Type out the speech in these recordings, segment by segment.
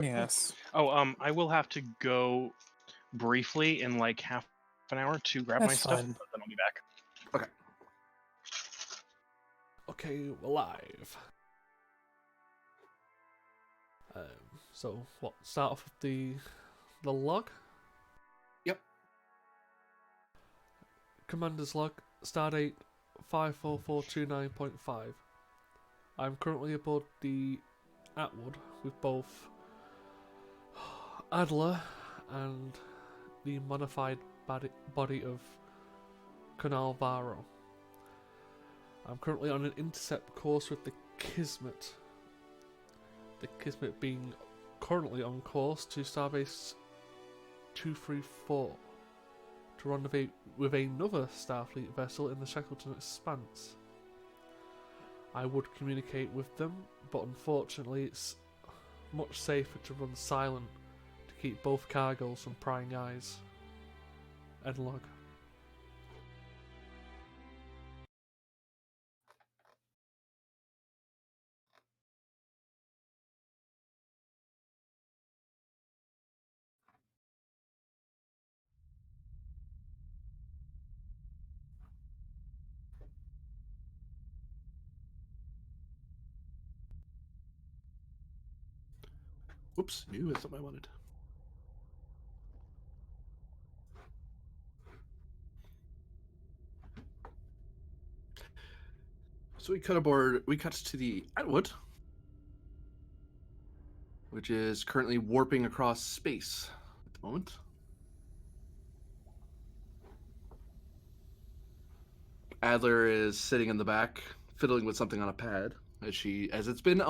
Yes. Oh, I will have to go briefly in like half an hour to grab my That's stuff, fine. but then I'll be back. Okay. Okay, we're live. So what? Start off with the log. Yep. Commander's log. Stardate 54429.5. I'm currently aboard the Atwood with both Adler and the modified body of Canalvaro. I'm currently on an intercept course with the Kismet. The Kismet being currently on course to Starbase 234 to rendezvous with another Starfleet vessel in the Shackleton Expanse. I would communicate with them, but unfortunately it's much safer to run silent to keep both cargoes from prying eyes. End log. Whoops, new is something I wanted. So we cut to the Atwood, which is currently warping across space at the moment. Adler is sitting in the back, fiddling with something on a pad, as it's been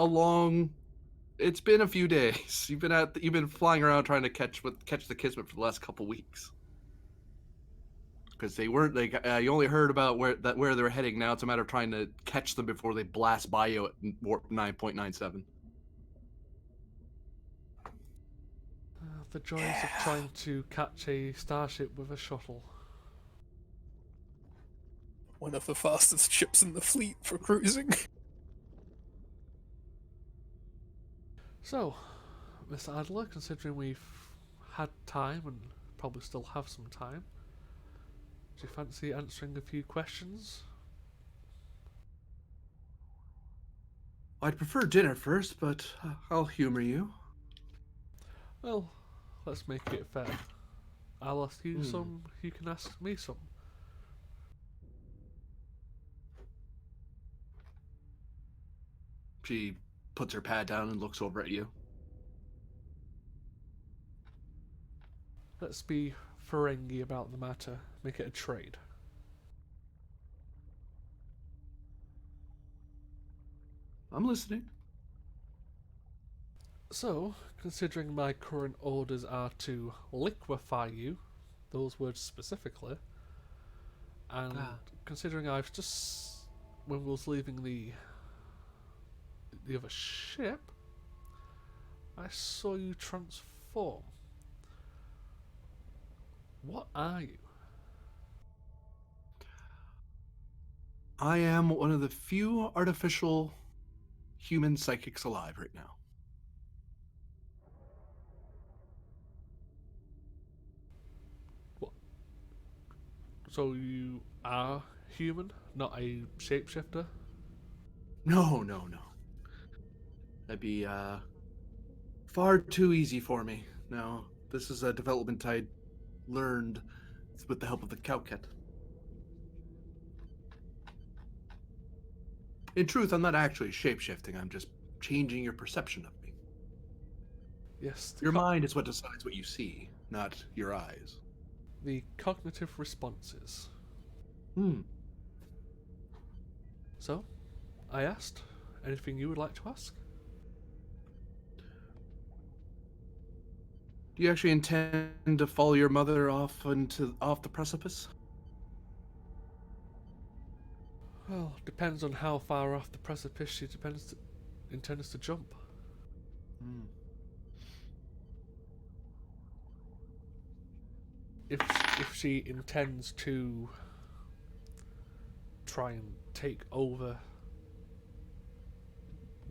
a few days. You've been flying around trying to catch the Kismet for the last couple weeks. Because you only heard about where they're heading. Now it's a matter of trying to catch them before they blast by you at warp 9.97. The joys of trying to catch a starship with a shuttle. One of the fastest ships in the fleet for cruising. So, Mr. Adler, considering we've had time and probably still have some time, do you fancy answering a few questions? I'd prefer dinner first, but I'll humor you. Well, let's make it fair. I'll ask you some, you can ask me some. She puts her pad down and looks over at you. Let's be Ferengi about the matter. Make it a trade. I'm listening. So, considering my current orders are to liquefy you, those words specifically, and considering I've just, when we was leaving the other ship, I saw you transform. What are you? I am one of the few artificial human psychics alive right now. What? So you are human, not a shapeshifter? No. That'd be far too easy for me. No, this is a development I learned with the help of the Cowcat. In truth, I'm not actually shape-shifting. I'm just changing your perception of me. Yes, Your mind is what decides what you see, not your eyes. the cognitive responses. So, I asked, anything you would like to ask? Do you actually intend to follow your mother off the precipice? Well, depends on how far off the precipice she intends to jump. If she intends to try and take over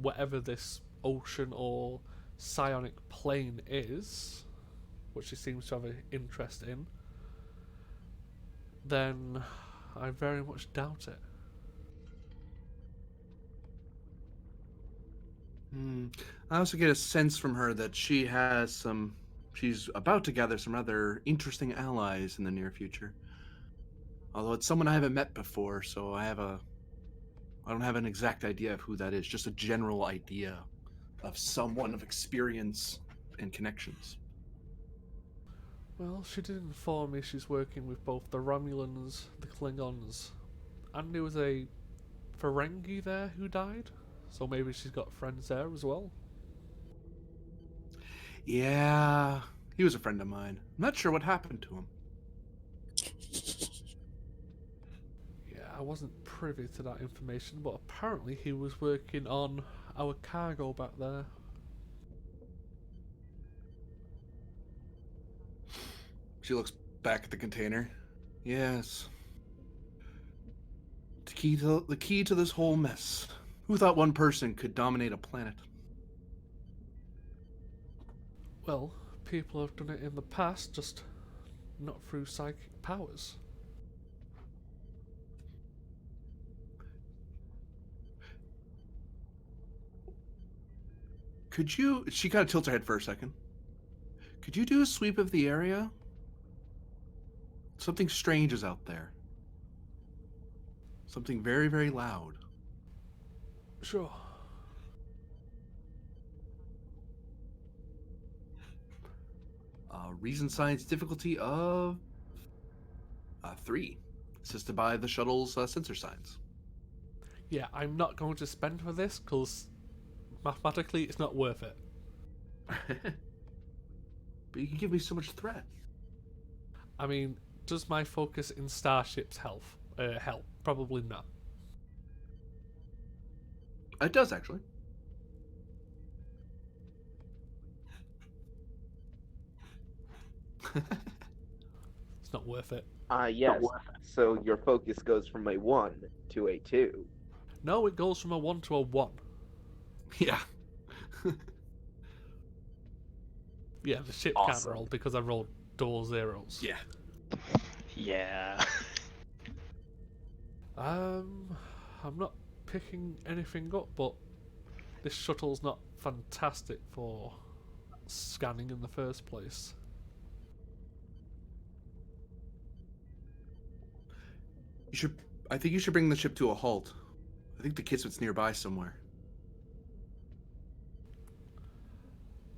whatever this ocean or psionic plane is, which she seems to have an interest in, then I very much doubt it. I also get a sense from her that she's about to gather some rather interesting allies in the near future. Although it's someone I haven't met before, so I don't have an exact idea of who that is, just a general idea of someone of experience and connections. Well, she did inform me she's working with both the Romulans, the Klingons, and there was a Ferengi there who died, so maybe she's got friends there as well. Yeah, he was a friend of mine. I'm not sure what happened to him. Yeah, I wasn't privy to that information, but apparently he was working on our cargo back there. She looks back at the container. Yes. The key to this whole mess. Who thought one person could dominate a planet? Well, people have done it in the past, just not through psychic powers. Could you... She kind of tilts her head for a second. Could you do a sweep of the area? Something strange is out there. Something very, very loud. Sure. Reason science difficulty of 3. Assisted by the shuttle's sensor signs. Yeah, I'm not going to spend for this, because mathematically it's not worth it. But you can give me so much threat. I mean, does my focus in starships help? Probably not. It does, actually. It's not worth it. Yes. So your focus goes from a 1 to a 2. No, it goes from a 1 to a 1. Yeah. Yeah, the ship Awesome. can't roll because I rolled double zeros. Yeah. Yeah. I'm not picking anything up, but this shuttle's not fantastic for scanning in the first place. I think you should bring the ship to a halt. I think the Kismet's nearby somewhere.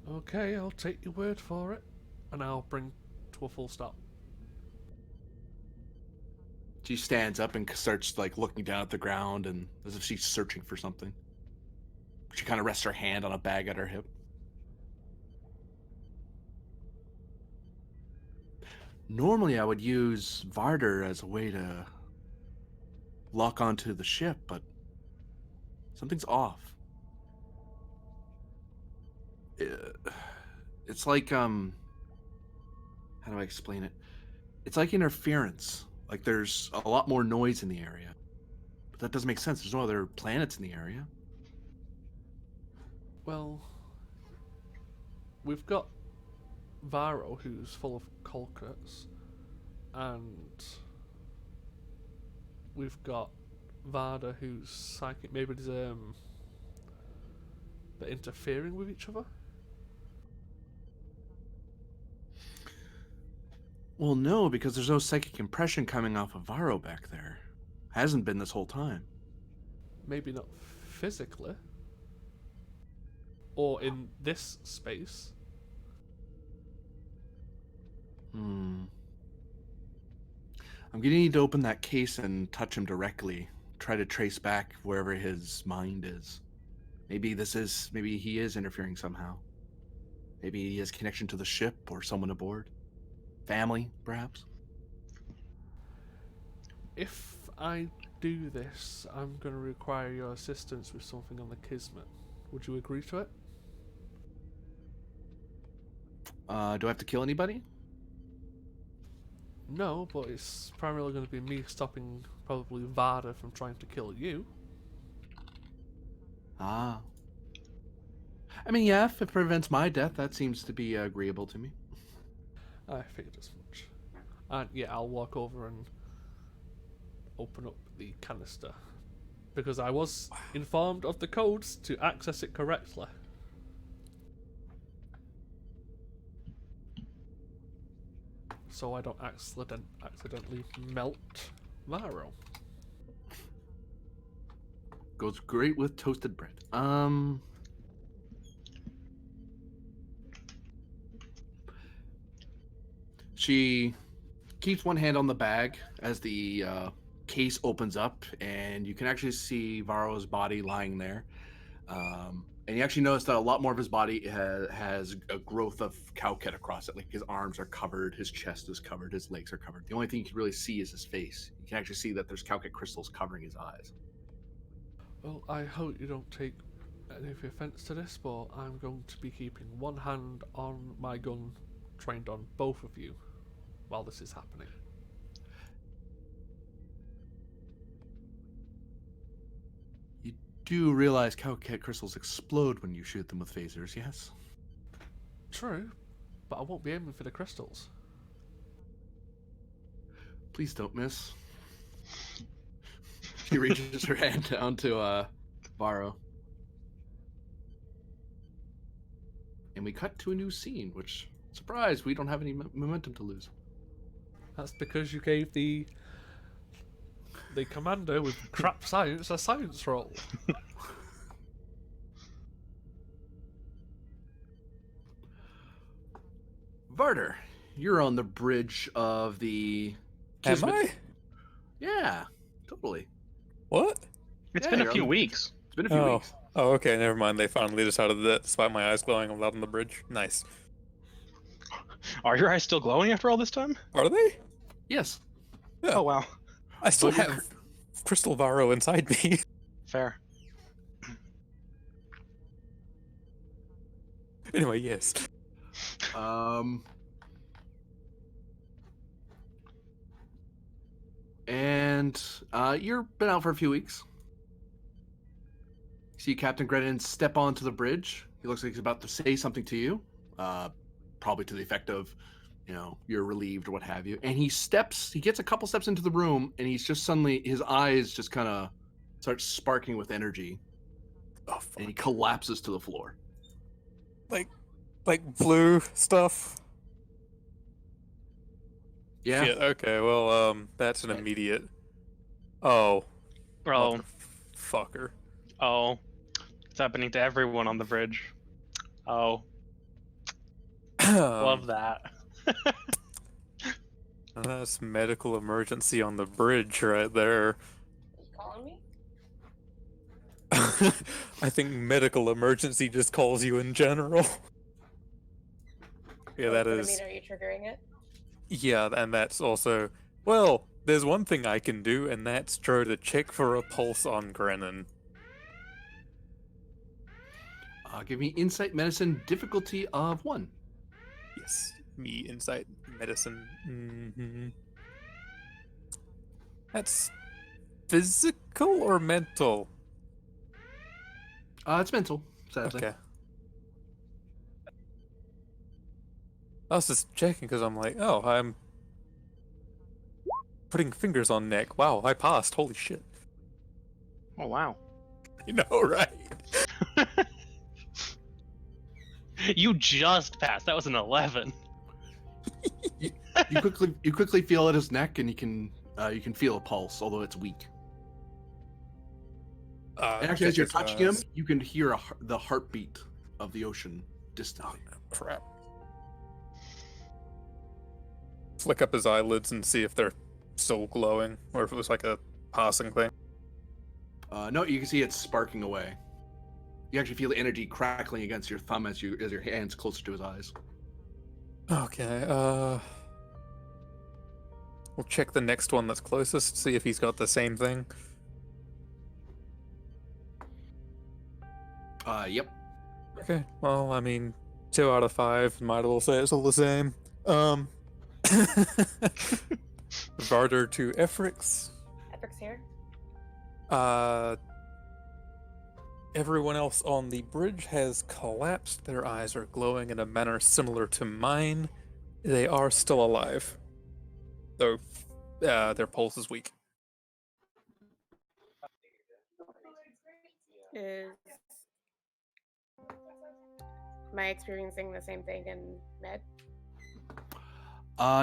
Okay, I'll take your word for it, and I'll bring to a full stop. She stands up and starts looking down at the ground and as if she's searching for something. She kind of rests her hand on a bag at her hip. Normally I would use Varder as a way to lock onto the ship, but something's off. It's like, how do I explain it? It's like interference. Like there's a lot more noise in the area. But that doesn't make sense. There's no other planets in the area. Well, we've got Varro, who's full of culprits, and we've got Varda, who's psychic. Maybe there's they're interfering with each other. Well, no, because there's no psychic impression coming off of Varro back there. Hasn't been this whole time. Maybe not physically, or in this space. I'm gonna need to open that case and touch him directly. Try to trace back wherever his mind is. Maybe he is interfering somehow. Maybe he has connection to the ship or someone aboard. Family, perhaps? If I do this, I'm going to require your assistance with something on the Kismet. Would you agree to it? Do I have to kill anybody? No, but it's primarily going to be me stopping probably Varda from trying to kill you. Ah. I mean, yeah, if it prevents my death, that seems to be agreeable to me. I figured as much. And yeah, I'll walk over and open up the canister. Because I was informed of the codes to access it correctly. So I don't accidentally melt Varro. Goes great with toasted bread. She keeps one hand on the bag as the case opens up, and you can actually see Varro's body lying there. And you actually notice that a lot more of his body has a growth of cowcat across it. Like his arms are covered, his chest is covered, his legs are covered. The only thing you can really see is his face. You can actually see that there's cowcat crystals covering his eyes. Well, I hope you don't take any offence to this, but I'm going to be keeping one hand on my gun, trained on both of you, while this is happening. You do realize cowcat crystals explode when you shoot them with phasers, yes? True, but I won't be aiming for the crystals. Please don't miss. She reaches her hand down to Varro. And we cut to a new scene, which, surprise, we don't have any momentum to lose. That's because you gave the commander with crap science a science roll. Varder, you're on the bridge of the... Am Kismet. I? Yeah, totally. What? It's Yeah, been a you're few on- weeks. It's been a few weeks. Oh, okay, never mind. They finally decided that despite my eyes glowing, I'm out on the bridge. Nice. Are your eyes still glowing after all this time? Are they? Yes. Yeah. Oh wow, I still But you're have Crystal Varro inside me. fair. Anyway, yes. And you've been out for a few weeks. You see Captain Grennan step onto the bridge. He looks like he's about to say something to you, probably to the effect of, you're relieved or what have you. And he gets a couple steps into the room, and he's just suddenly, his eyes just kind of start sparking with energy, Oh, and he fuck. collapses to the floor. Like blue stuff. Yeah. Shit, okay, well, that's an immediate. Oh. Oh, Fucker. oh, it's happening to everyone on the bridge. Oh, love that. That's medical emergency on the bridge right there. You calling me? I think medical emergency just calls you in general. Yeah, that What is. I mean, are you triggering it? Yeah, and that's also. Well, there's one thing I can do, and that's try to check for a pulse on Grennan. Give me insight medicine difficulty of 1. Yes, me insight medicine. Mm-hmm. That's physical or mental? It's mental, sadly. Okay. I was just checking because I'm like, oh, I'm putting fingers on neck. Wow, I passed. Holy shit. Oh wow. You know, right? You just passed. That was an 11. You quickly feel at his neck, and you can feel a pulse, although it's weak. And actually, as you're touching him, you can hear the heartbeat of the ocean distantly. Crap. Flick up his eyelids and see if they're still glowing, or if it was like a passing thing. No, you can see it sparking away. You actually feel the energy crackling against your thumb as your hand's closer to his eyes. Okay, we'll check the next one that's closest, see if he's got the same thing. Yep. Okay, well, I mean, 2 out of 5, might as well say it's all the same. Varder to Efrix. Epic's here. Everyone else on the bridge has collapsed. Their eyes are glowing in a manner similar to mine. They are still alive, though their pulse is weak. Am I experiencing the same thing in med?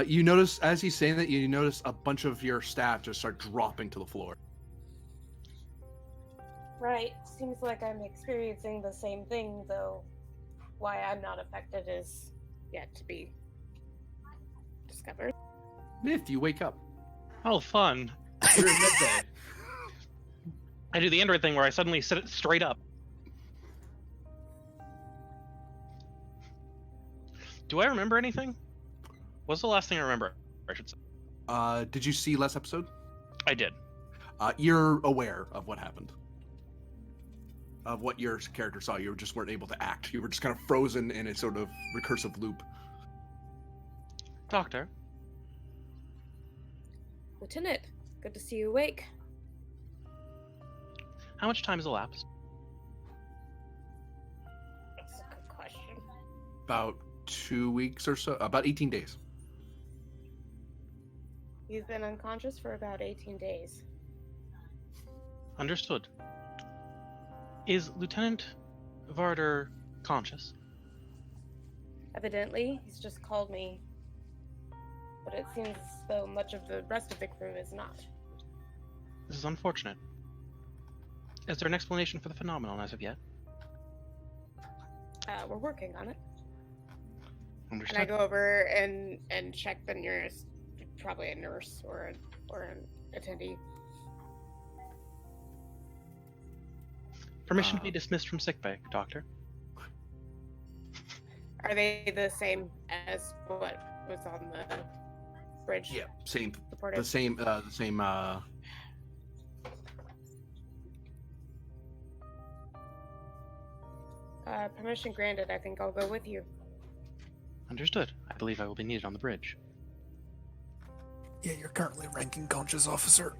You notice as he's saying that, you notice a bunch of your staff just start dropping to the floor. Right. Seems like I'm experiencing the same thing, though why I'm not affected is yet to be discovered. Myth, you wake up. Oh, fun. You're in midday. I do the Android thing where I suddenly sit straight up. Do I remember anything? What's the last thing I remember? I should say. Did you see last episode? I did. You're aware of what happened. Of what your character saw. You just weren't able to act. You were just kind of frozen in a sort of recursive loop. Doctor, Lieutenant, good to see you awake. how much time has elapsed? That's a good question. About 2 weeks or so. About 18 days. You've been unconscious for about 18 days. Understood. Is Lieutenant Varder conscious? Evidently, he's just called me. But it seems as though much of the rest of the crew is not. This is unfortunate. Is there an explanation for the phenomenon as of yet? We're working on it. And I Understood. go over and check the nearest, probably a nurse or an attendee. Permission to be dismissed from sickbay, Doctor. Are they the same as what was on the bridge? Yeah, same. Reported? The same. Permission granted. I think I'll go with you. Understood. I believe I will be needed on the bridge. Yeah, you're currently ranking conscious officer.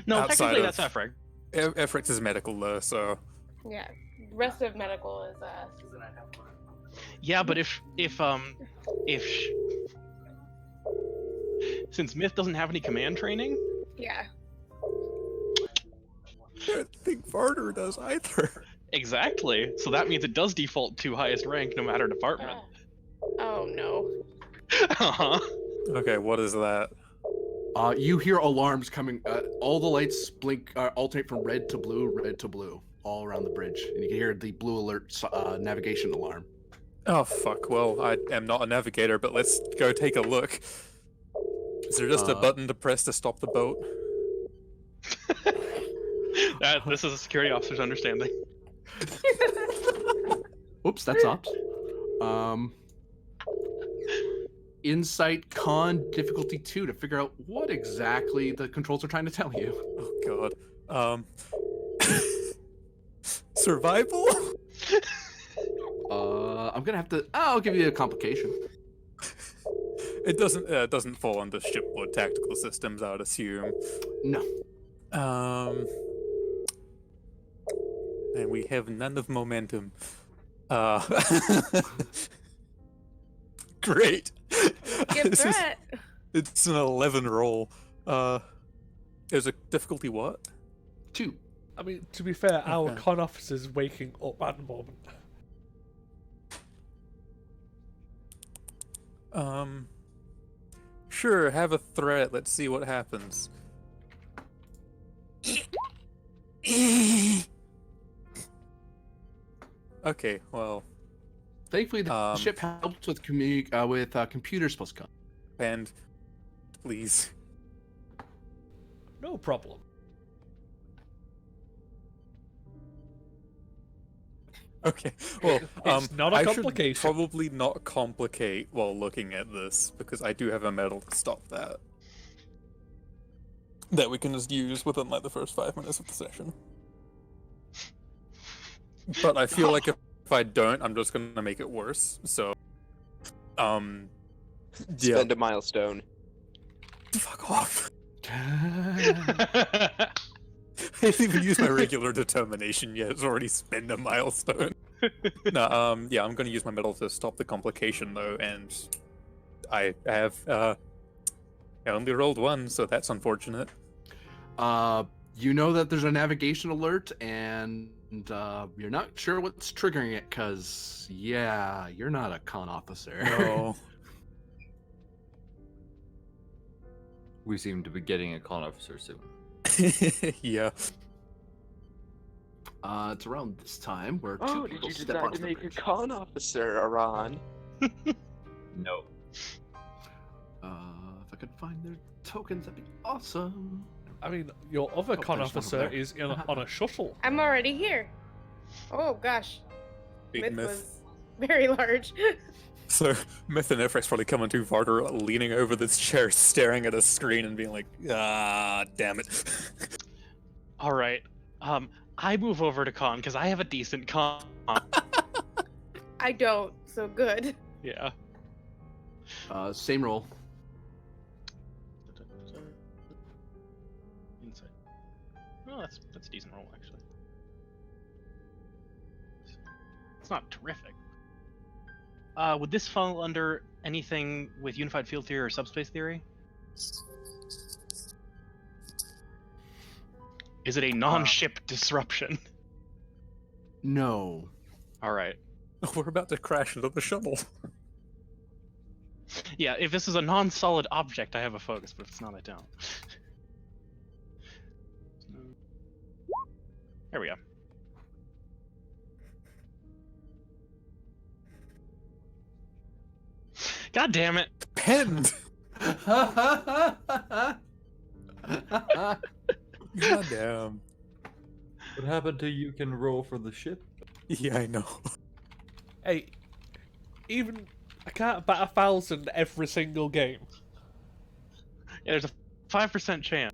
No, Outside technically of- that's Efrag. Efrex is medical though, so Yeah. The rest of medical is Yeah, but if since Myth doesn't have any command training, yeah. I don't think Varder does either. exactly. So that means it does default to highest rank no matter department. Oh no. Uh-huh. Okay, what is that? You hear alarms coming. All the lights blink, alternate from red to blue, all around the bridge, and you can hear the blue alert navigation alarm. Oh fuck, well, I am not a navigator, but let's go take a look. Is there just a button to press to stop the boat? This is a security officer's understanding. Oops, that's ops. Insight con difficulty 2 to figure out what exactly the controls are trying to tell you. Oh god. Survival? I'm gonna have to. I'll give you a complication. It doesn't fall under shipboard tactical systems, I would assume. No. And we have none of momentum. Great. Good This is- threat. It's an 11 roll. There's a difficulty what? 2. I mean, to be fair, our Okay. con officer's waking up at the moment. Sure, have a threat. Let's see what happens. Okay, well, Thankfully, the ship helped with computers plus con. and please. No problem. Okay, well, It's not a I should complication. probably not complicate while looking at this because I do have a medal to stop that. That we can just use within like the first 5 minutes of the session. But I feel like if I don't, I'm just gonna make it worse. So, yeah. Spend a milestone. Fuck off. I didn't even use my regular determination yet. It's already spent a milestone. No, yeah, I'm going to use my medal to stop the complication though, and I have I only rolled one, so that's unfortunate. You know that there's a navigation alert, and you're not sure what's triggering it, because, yeah, you're not a con officer. No. We seem to be getting a con officer soon. Yeah. It's around this time where two Oh, did people you step decide onto to the make a bridge. con officer, Aran? No. If I could find their tokens, that'd be awesome. I mean, your other Oh, con there's one over officer there. is on a shuttle. I'm already here. Oh gosh, Big myth myth. was very large. So Myth and Ifrix probably coming to Varder, leaning over this chair, staring at a screen and being like, ah, damn it. All right. I move over to con because I have a decent con. I don't, so good. Yeah. Same roll. Insight. Oh, that's a decent roll actually. It's not terrific. Would this fall under anything with unified field theory or subspace theory? Is it a non-ship disruption? No. All right. We're about to crash into the shuttle. Yeah, if this is a non-solid object, I have a focus, but if it's not, I don't. There we go. God damn it! Penned! God damn. What happened to you can roll for the ship? Yeah, I know. Hey, even I can't bet 1,000 every single game. Yeah, there's a 5% chance.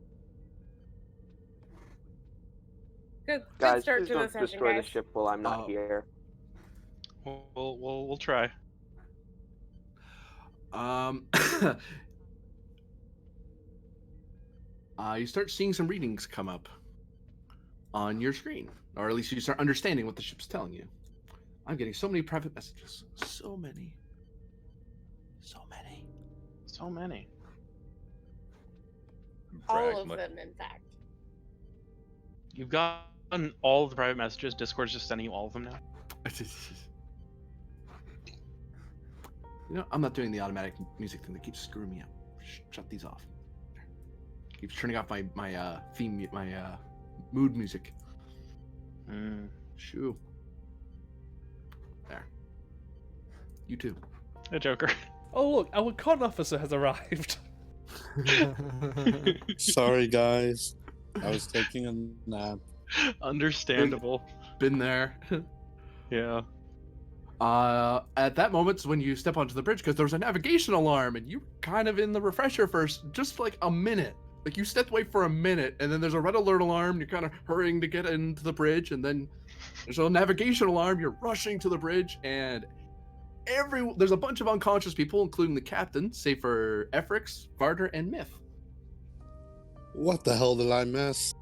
Good Guys, start please to the don't session, destroy guys. the ship while I'm not Oh. here. We'll try. You start seeing some readings come up on your screen, or at least you start understanding what the ship's telling you. I'm getting so many private messages. So many. So many. So many. All of them, in fact. You've gotten all of the private messages. Discord's just sending you all of them now. You know, I'm not doing the automatic music thing that keeps screwing me up. Shut these off. Keeps turning off my theme, my mood music. Shoo. There. You too. A Joker. Oh look, our con officer has arrived. Sorry, guys. I was taking a nap. Understandable. Been there. Yeah. At that moment, when you step onto the bridge, because there was a navigation alarm, and you were kind of in the refresher first, just for like a minute. Like you stepped away for a minute, and then there's a red alert alarm. You're kind of hurrying to get into the bridge, and then there's a navigation alarm. You're rushing to the bridge, and there's a bunch of unconscious people, including the captain, save for Efrix, Varder, and Myth. What the hell did I miss?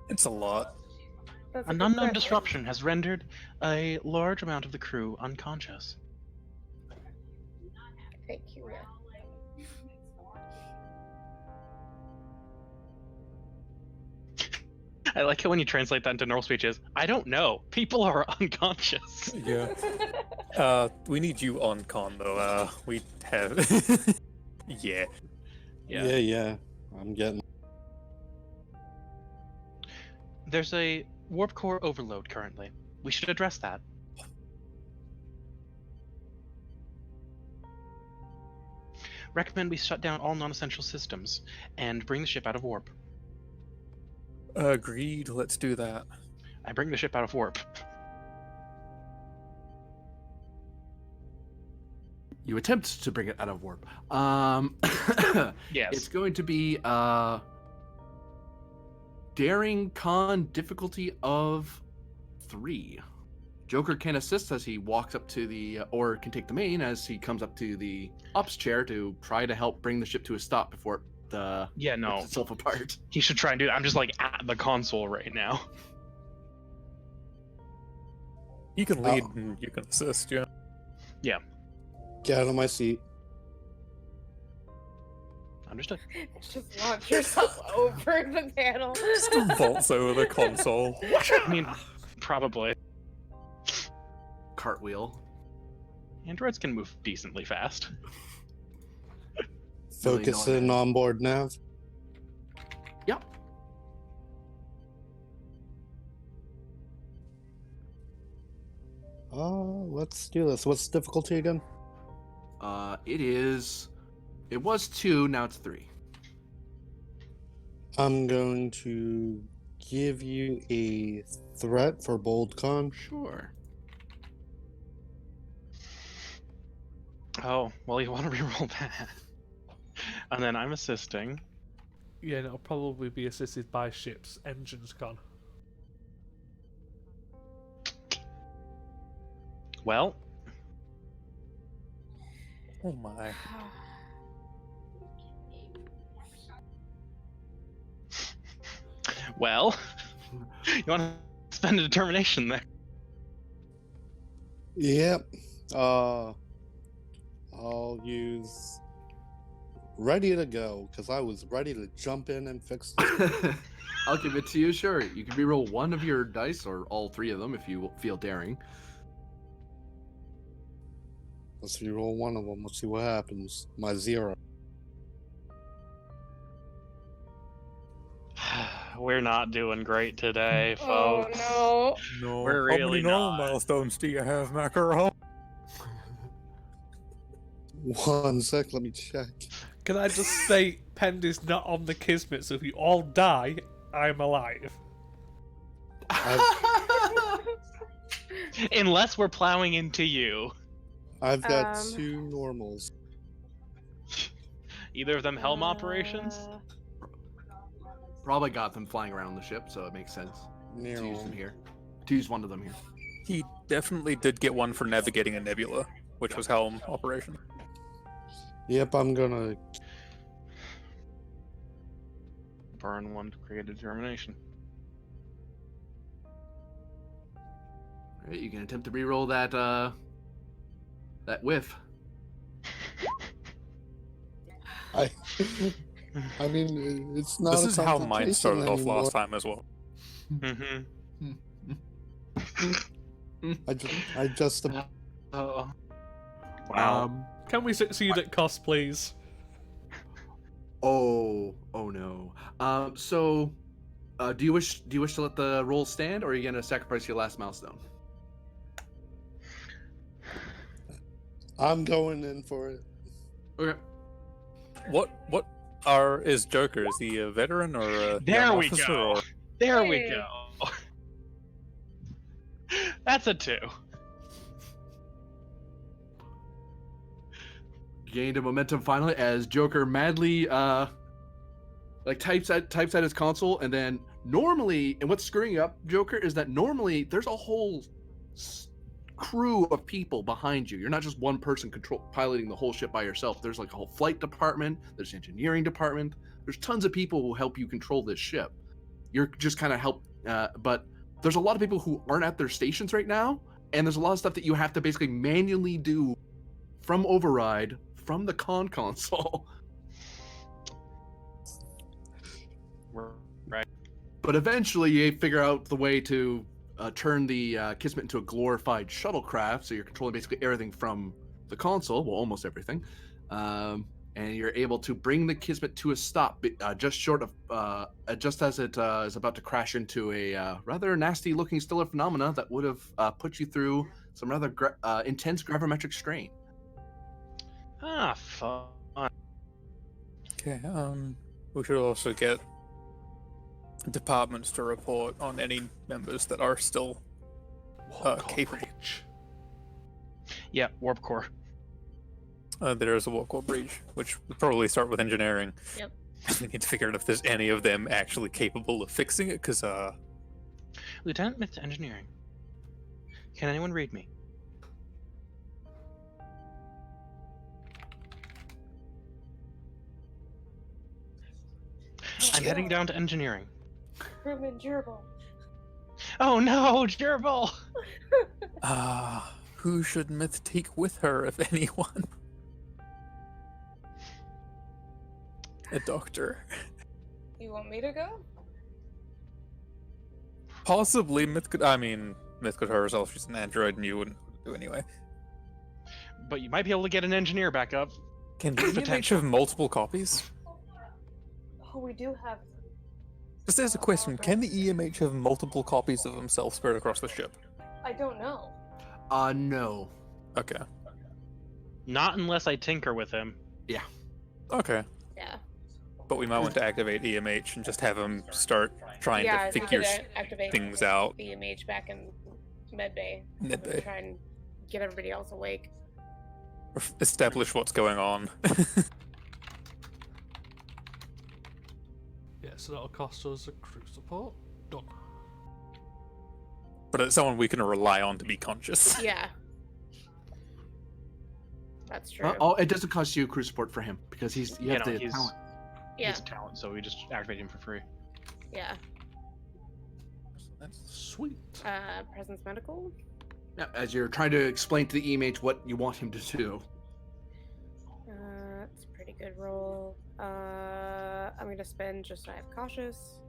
It's a lot. That's a An good unknown question. disruption has rendered a large amount of the crew unconscious. Thank you. Will. I like it when you translate that into normal speech is, I don't know. People are unconscious. Yeah. We need you on con though. We have. Yeah. Yeah. I'm getting. There's a warp core overload currently. We should address that. Recommend we shut down all non-essential systems and bring the ship out of warp. Agreed. Let's do that. I bring the ship out of warp. You attempt to bring it out of warp. Yes. It's going to be daring con difficulty of 3. Joker can assist as he walks up to the, or can take the main as he comes up to the ops chair to try to help bring the ship to a stop before it Yeah, no. rips itself apart. He should try and do it. I'm just like at the console right now. You can lead and you can assist, yeah. Get out of my seat. Understood. Just launch yourself over the panel. Just vaults over the console. I mean, probably. Cartwheel. Androids can move decently fast. Focus in on board nav. Yep. Let's do this. What's the difficulty again? It was 2, now it's 3. I'm going to give you a threat for bold con. Sure. Oh, well, you want to reroll that. And then I'm assisting. Yeah, and it'll probably be assisted by ships. Engines con. Well, Oh my. well, you want to spend a determination there? Yep. I'll use ready to go because I was ready to jump in and fix it. I'll give it to you, sure. You can reroll one of your dice or all 3 of them if you feel daring. Let's reroll one of them. Let's see what happens. My 0. We're not doing great today, Oh folks. no. No. We're How really many normal not. milestones do you have, Macaron? 1 sec, let me check. Can I just say Pendy's not on the Kismet, so if you all die, I'm alive. Unless we're plowing into you. I've got Um, 2 normals. Either of them helm operations? Probably got them flying around the ship, so it makes sense to use them here. To use one of them here. He definitely did get one for navigating a nebula, which was helm operation. Yep, I'm gonna. Burn one to create a determination. Alright, you can attempt to reroll that whiff. I mean, it's not. This a is how mine complication started off anymore. last time as well. Mm-hmm. I just. Oh. Wow. Can we succeed at cost, please? Oh no. Do you wish to let the roll stand, or are you gonna sacrifice your last milestone? I'm going in for it. Okay. What is Joker? Is he a veteran or a There young we officer, go. or- There we Hey. go. That's a 2. Gained a momentum finally as Joker madly types at his console, and then normally, and what's screwing up Joker is that normally there's a whole crew of people behind you. You're not just one person piloting the whole ship by yourself. There's like a whole flight department, there's an engineering department, there's tons of people who help you control this ship. You're just kind of but there's a lot of people who aren't at their stations right now, and there's a lot of stuff that you have to basically manually do from override from the console. Right. But eventually you figure out the way to turn the Kismet into a glorified shuttlecraft, so you're controlling basically everything from the console, well, almost everything, and you're able to bring the Kismet to a stop just short of, just as it is about to crash into a rather nasty-looking stellar phenomena that would have put you through some rather intense gravimetric strain. Ah, fun. Okay. We should also get departments to report on any members that are still capable. Yeah, warp core. There is a warp core breach, which would probably start with engineering. Yep. We need to figure out if there's any of them actually capable of fixing it, because Lieutenant Mr. Engineering. Can anyone read me? heading down to engineering. Crewman Gerbil. Oh no, Gerbil! Who should Myth take with her, if anyone? A doctor. You want me to go? Possibly Myth could. I mean, Myth could herself. She's an android, and you wouldn't do anyway. But you might be able to get an engineer back up. Can the EMH have multiple copies? Oh, we do have. Just as a question, can the EMH have multiple copies of himself spread across the ship? I don't know. No. Okay. Not unless I tinker with him. Okay. Yeah. But we might want to activate EMH and just have him start trying Yeah, to if we figure could activate things out. the EMH back in medbay. Medbay. Try and get everybody else awake. Establish what's going on. Yeah, so that'll cost us a crew support. Done. But it's someone we can rely on to be conscious. Yeah. That's true. It doesn't cost you crew support for him because you have the talent. Yeah. He's a talent, so we just activate him for free. Yeah. Sweet. Presence medical. Yeah, as you're trying to explain to the EMH what you want him to do. That's a pretty good roll. I'm gonna spend just so I have cautious.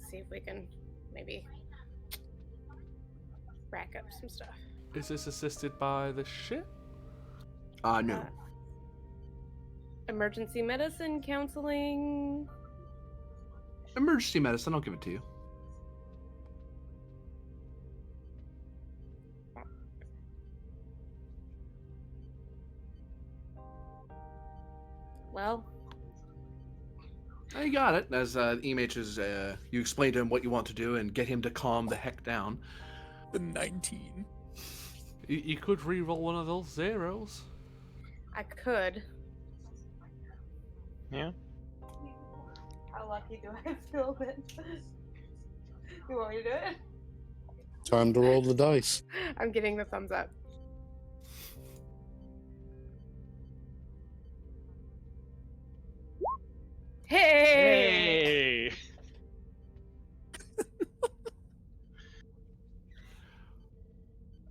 See if we can maybe rack up some stuff. Is this assisted by the ship? No. Emergency medicine, counseling. Emergency medicine, I'll give it to you. Well, You got it. As EMH is, you explain to him what you want to do and get him to calm the heck down. The 19. You could re-roll one of those zeros. I could. Yeah. How lucky do I feel then? You want me to do it? Time to roll the dice. I'm getting the thumbs up. Hey! Hey!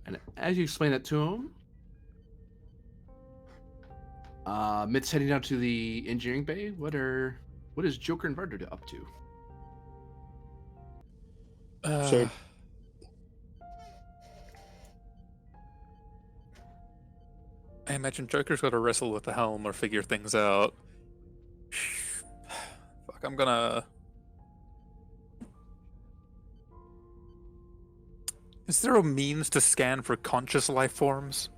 And as you explain that to him, Mitt's heading down to the engineering bay. What is Joker and Varda up to? So I imagine Joker's got to wrestle with the helm or figure things out. Fuck, I'm gonna... Is there a means to scan for conscious life forms?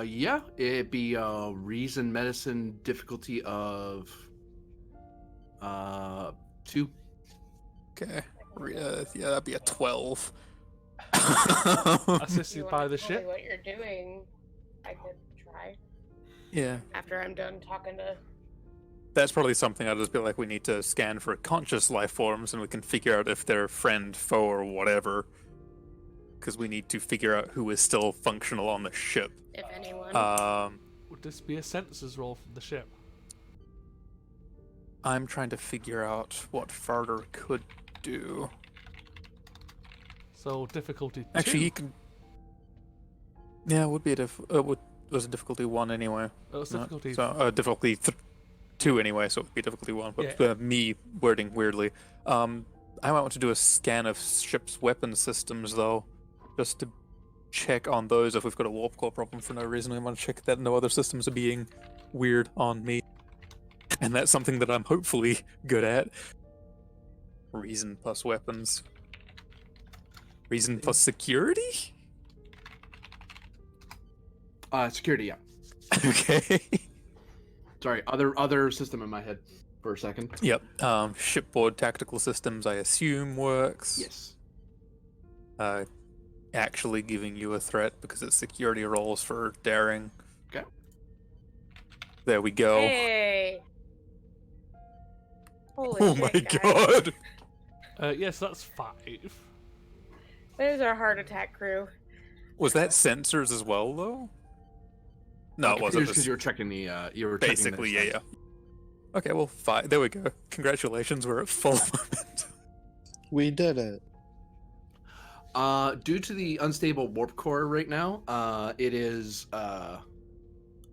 Yeah, it'd be reason medicine difficulty of 2. Okay. Yeah, that'd be a 12. Assisted You by wanna the tell me ship. what you're doing? I could try Yeah. after I'm done talking to. That's probably something I'd just be like, we need to scan for conscious life forms and we can figure out if they're friend, foe, or whatever. Because we need to figure out who is still functional on the ship. If anyone. Would this be a census roll from the ship? I'm trying to figure out what Farder could do. So difficulty 2. Actually, he can... Yeah, it would be a was a difficulty 1 anyway. Oh, it's No, difficulty. So, difficulty 2 anyway, so it would be difficulty 1. But Yeah. me wording weirdly. I might want to do a scan of ship's weapon systems, though. Just to check on those if we've got a warp core problem for no reason. I want to check that no other systems are being weird on me. And that's something that I'm hopefully good at. Reason plus weapons. Reason plus security? Security, yeah. Okay. Sorry, other system in my head for a second. Yep. Shipboard tactical systems, I assume, works. Yes. Actually giving you a threat because it's security rolls for daring. Okay. There we go. Hey! Holy Oh shit, my guys. god. Yes, that's 5. There's our heart attack crew. Was that sensors as well, though? No, it wasn't. because you were checking the Basically, yeah. Okay, well, fine. There we go. Congratulations, we're at full momentum. We did it. Due to the unstable warp core right now, it is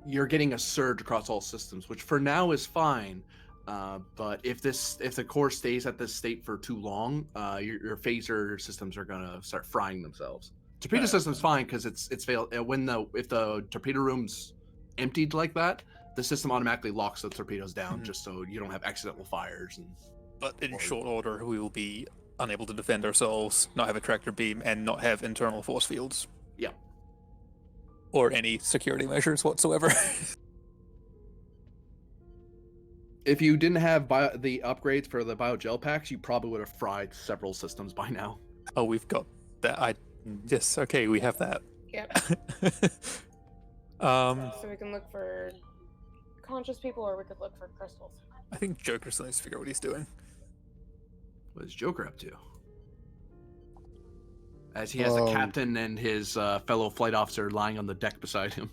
you're getting a surge across all systems, which for now is fine. But if the core stays at this state for too long, your phaser systems are gonna start frying themselves. Torpedo system's fine because it's failed. If the torpedo room's emptied like that, the system automatically locks the torpedoes down just so you don't have accidental fires. But in short order, we will be unable to defend ourselves, not have a tractor beam, and not have internal force fields. Yeah. Or any security measures whatsoever. If you didn't have the upgrades for the biogel packs, you probably would have fried several systems by now. Oh, we've got that. Yes, okay, we have that. Yep. So we can look for conscious people, or we could look for crystals. I think Joker still needs to figure out what he's doing. What is Joker up to? As he has the captain and his fellow flight officer lying on the deck beside him.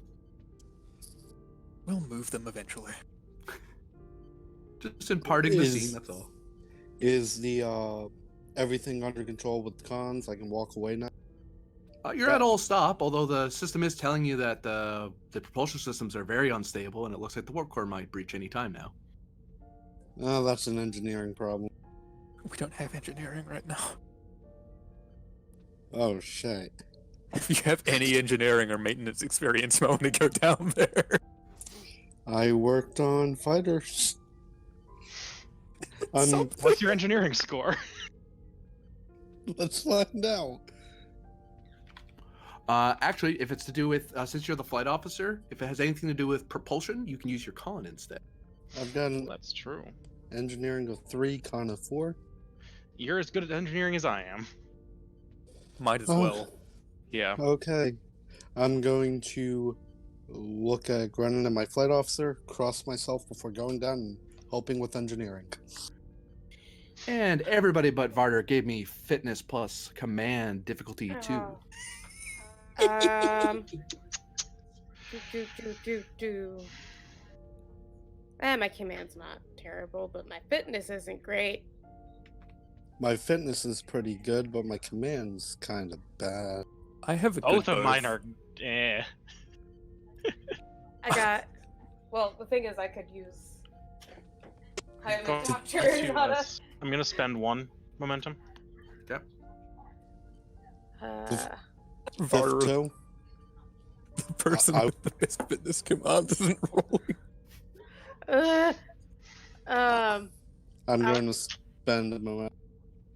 We'll move them eventually. Just imparting the scene, that's all. Is the everything under control with cons? I can walk away now? You're at all stop, although the system is telling you that the propulsion systems are very unstable, and it looks like the warp core might breach any time now. Oh, that's an engineering problem. We don't have engineering right now. Oh, shit. If you have any engineering or maintenance experience, you might want to go down there. I worked on fighters. What's your engineering score? Let's find out. Actually, if it's to do with, since you're the flight officer, if it has anything to do with propulsion, you can use your con instead. I've done That's true. engineering of 3, con of 4. You're as good at engineering as I am. Might as Oh. well. Yeah. Okay. I'm going to look at Grennan and my flight officer, cross myself before going down, and helping with engineering. And everybody but Varder gave me fitness plus command difficulty 2. My command's not terrible, but my fitness isn't great. My fitness is pretty good, but my command's kind of bad. I have a Both good of mine are. Eh. I got. Well, the thing is, I could use. Go Doctor to not us. I'm gonna spend 1 momentum. Okay. Varder, 5-2. the person I- with the best fitness command isn't rolling. I'm going to spend a moment.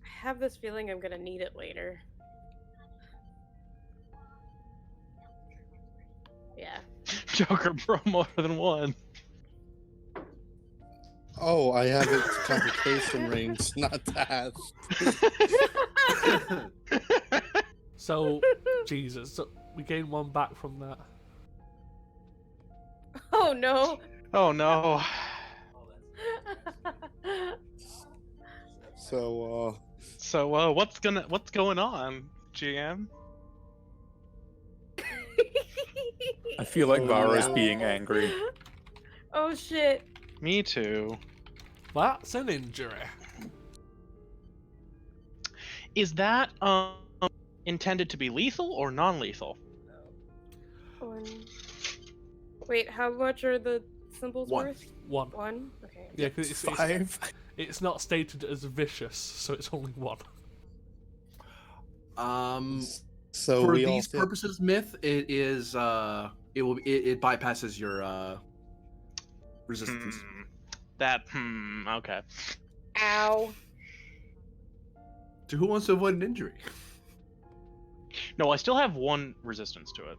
I have this feeling I'm gonna need it later. Yeah. Joker Pro more than 1. Oh, I have it to complication range, not task. So, Jesus, so we gain 1 back from that. Oh no. Oh no. So, So what's going on, GM? I feel like Oh, Vara's no. being angry. Oh shit. Me too. That's an injury. Is that intended to be lethal or non-lethal? Wait, how much are the symbols 1. worth? 1. 1? Okay. Yeah, because it's 5. it's not stated as vicious, so it's only 1. so For we all these fit. purposes, Myth, it is it bypasses your resistance. Okay. Ow. So who wants to avoid an injury? No, I still have 1 resistance to it.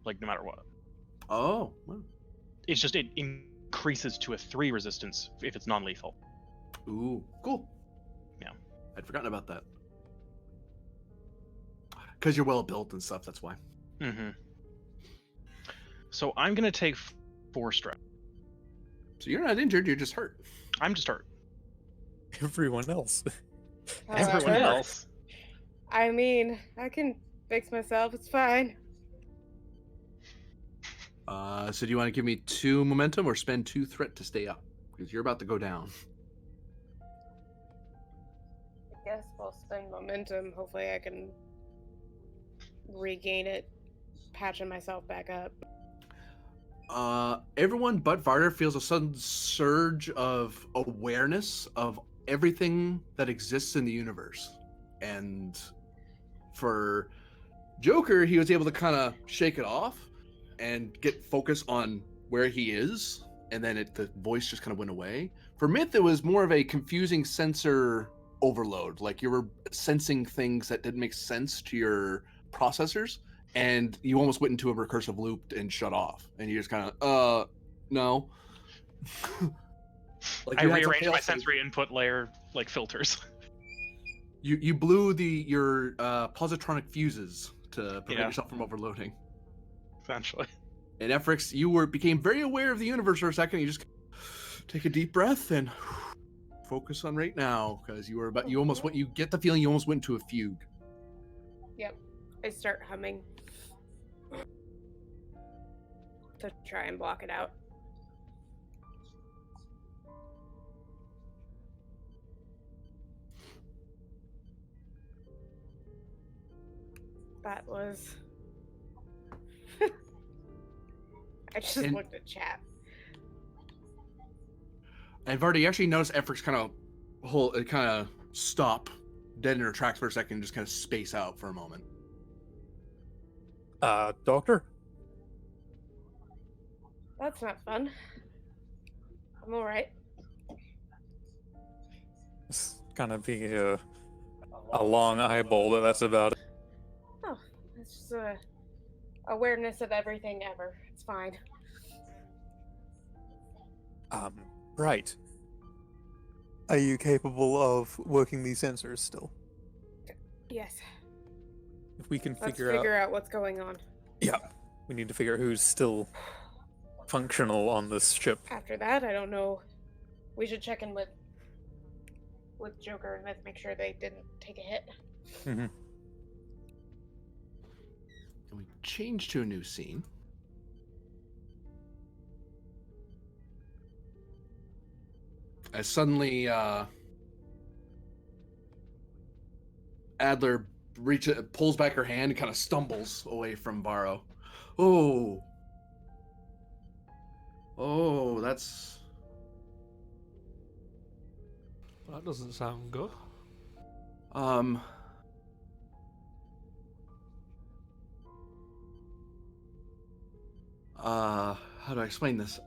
Like, no matter what. Oh, well. It's just, it increases to a 3 resistance if it's non-lethal. Ooh, cool. Yeah. I'd forgotten about that. Because you're well built and stuff, that's why. Mm-hmm. So I'm gonna take 4 stress. So you're not injured, you're just hurt. I'm just hurt. Everyone else. Everyone hurt. else. I mean, I can fix myself. It's fine. So do you want to give me 2 momentum or spend 2 threat to stay up? Because you're about to go down. I guess we'll spend momentum. Hopefully I can regain it, patching myself back up. Everyone but Varder feels a sudden surge of awareness of everything that exists in the universe. And for Joker, he was able to kind of shake it off and get focus on where he is, and then the voice just kind of went away. For Myth, it was more of a confusing sensor overload. Like you were sensing things that didn't make sense to your processors, and you almost went into a recursive loop and shut off. And you just kind of, no. I rearranged my sensory input layer like filters. You blew your positronic fuses to prevent yourself from overloading. Essentially. And Efrix, you became very aware of the universe for a second. You just take a deep breath and focus on right now, because you get the feeling you almost went into a fugue. Yep. I start humming to try and block it out. That was... I just looked at chat. And Vardy, you actually noticed Efrix kind of stop dead in her tracks for a second and just kind of space out for a moment. Doctor? That's not fun. I'm alright. It's kind of be a long eyeball, but that's about it. Oh, it's just awareness of everything ever. It's fine. Right. Are you capable of working these sensors still? Yes. If we can Let's figure out what's going on. Yeah. We need to figure out who's still functional on this ship. After that, I don't know. We should check in with Joker and let's make sure they didn't take a hit. Mm-hmm. And we change to a new scene. As suddenly, Adler pulls back her hand and kind of stumbles away from Varro. Oh, that's... That doesn't sound good. How do I explain this?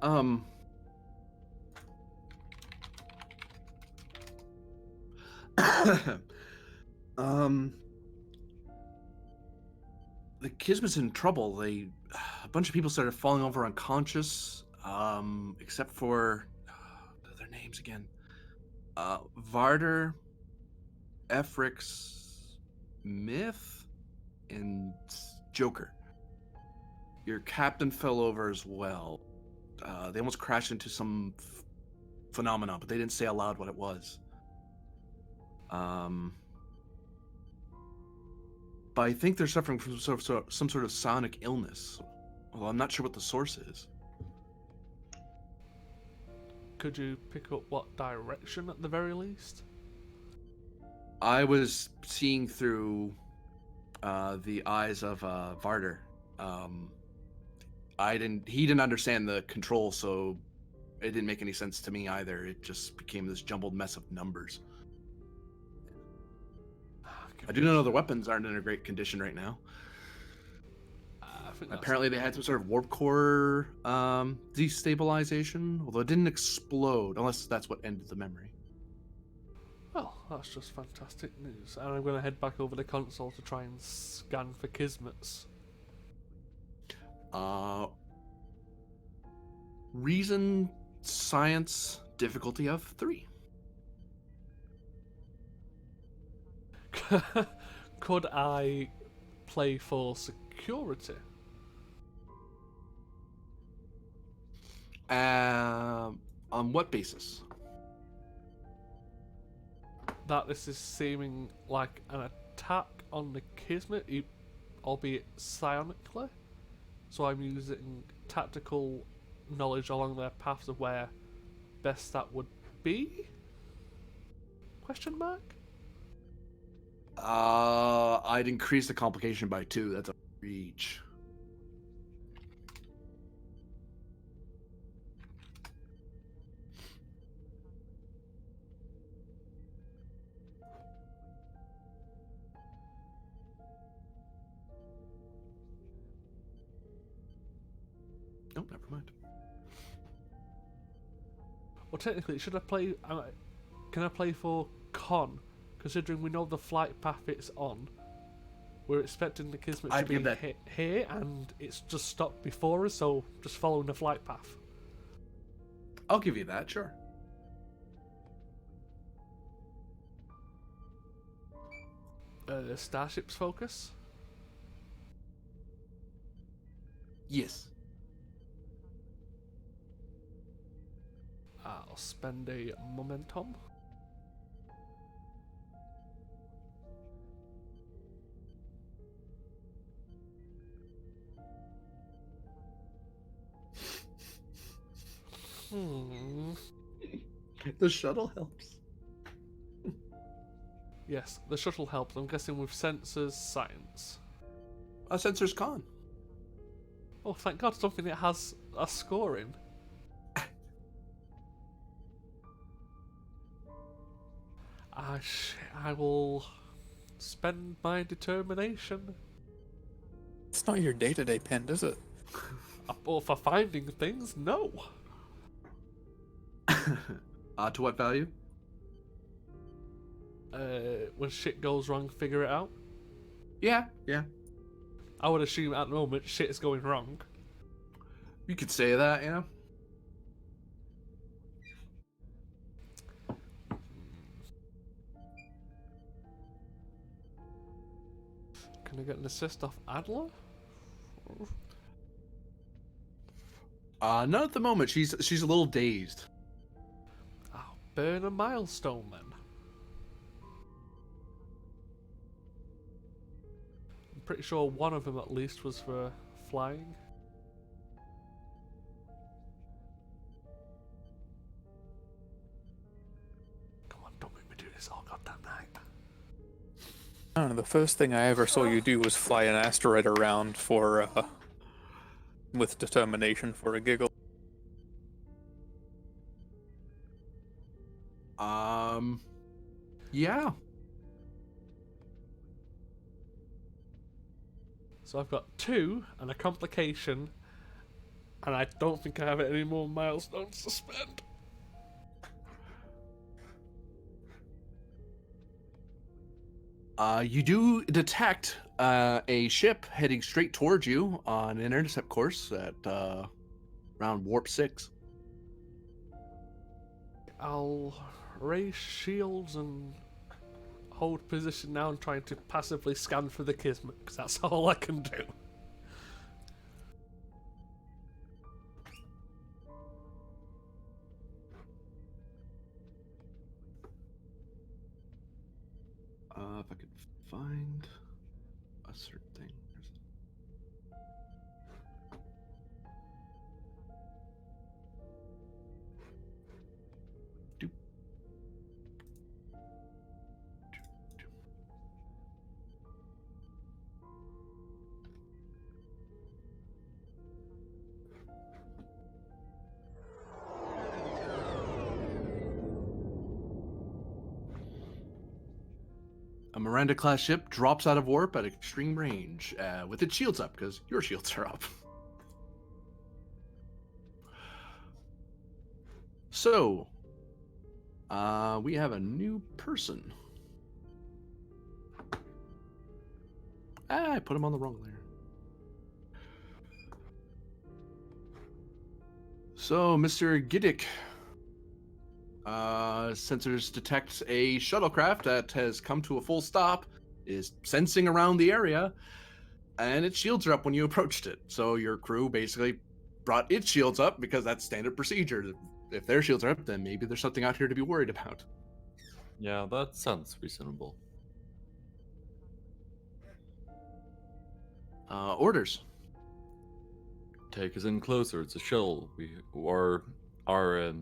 The Kismet's in trouble. A bunch of people started falling over unconscious, except for their names again. Varder, Efrix, Myth, and Joker. Your captain fell over as well. They almost crashed into some phenomena, but they didn't say aloud what it was. But I think they're suffering from some sort of sonic illness. Although I'm not sure what the source is. Could you pick up what direction at the very least? I was seeing through the eyes of Varder. He didn't understand the control, so it didn't make any sense to me either. It just became this jumbled mess of numbers. I do know the weapons aren't in a great condition right now. Apparently they had some sort of warp core destabilization, although it didn't explode, unless that's what ended the memory. Well, that's just fantastic news. And I'm going to head back over the console to try and scan for Kismets. Reason, science, difficulty of 3. Could I play for security? On what basis? That this is seeming like an attack on the Kismet, albeit psionically. So I'm using tactical knowledge along their paths of where best that would be? Question mark? I'd increase the complication by 2. That's a reach. Nope, never mind. Well, technically, should I play? Can I play for con? Considering we know the flight path it's on, we're expecting the Kismet to I'd be give that- here, and it's just stopped before us. So just following the flight path. I'll give you that, sure. Starship's focus. Yes. I'll spend a momentum. The shuttle helps. Yes, the shuttle helps. I'm guessing with sensors, science. Sensor's con. Oh, thank God, something that has a scoring. I will spend my determination. It's not your day-to-day pen, is it? Or for finding things, no. To what value? When shit goes wrong, figure it out. Yeah. I would assume at the moment shit is going wrong. You could say that, yeah. Can I get an assist off Adler? Not at the moment. She's a little dazed. I'll burn a milestone then. I'm pretty sure one of them at least was for flying. Come on, don't make me do this all goddamn night. I don't know, the first thing I ever saw you do was fly an asteroid around for, with determination for a giggle. Yeah. So I've got 2 and a complication, and I don't think I have any more milestones to spend. You do detect a ship heading straight towards you on an intercept course at around warp 6. I'll raise shields and hold position now and trying to passively scan for the Kismet, because that's all I can do. If I could find a certain thing. Doop. A Miranda-class ship drops out of warp at extreme range with its shields up, because your shields are up. So, we have a new person. I put him on the wrong layer. So, Mr. Giddick. Sensors detect a shuttlecraft that has come to a full stop, is sensing around the area, and its shields are up when you approached it. So your crew basically brought its shields up because that's standard procedure. If their shields are up, then maybe there's something out here to be worried about. Yeah, that sounds reasonable. Orders. Take us in closer. It's a shell. Our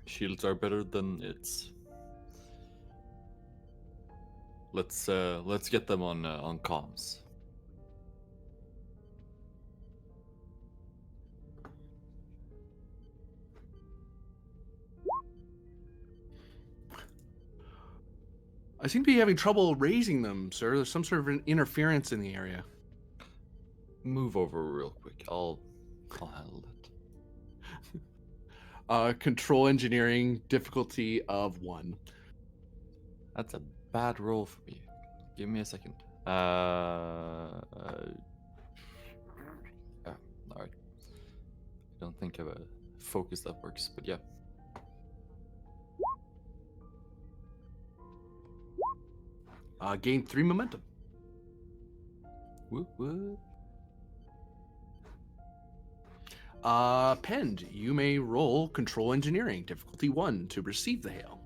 shields are better than its. Let's get them on comms. I seem to be having trouble raising them, sir. There's some sort of an interference in the area. Move over real quick. I'll handle it. Control engineering difficulty of 1. That's a bad roll for me. Give me a second. Yeah, all right. I don't think I have a focus that works, but yeah. Gain 3 momentum. Whoop whoop. Pend, you may roll control engineering difficulty 1 to receive the hail.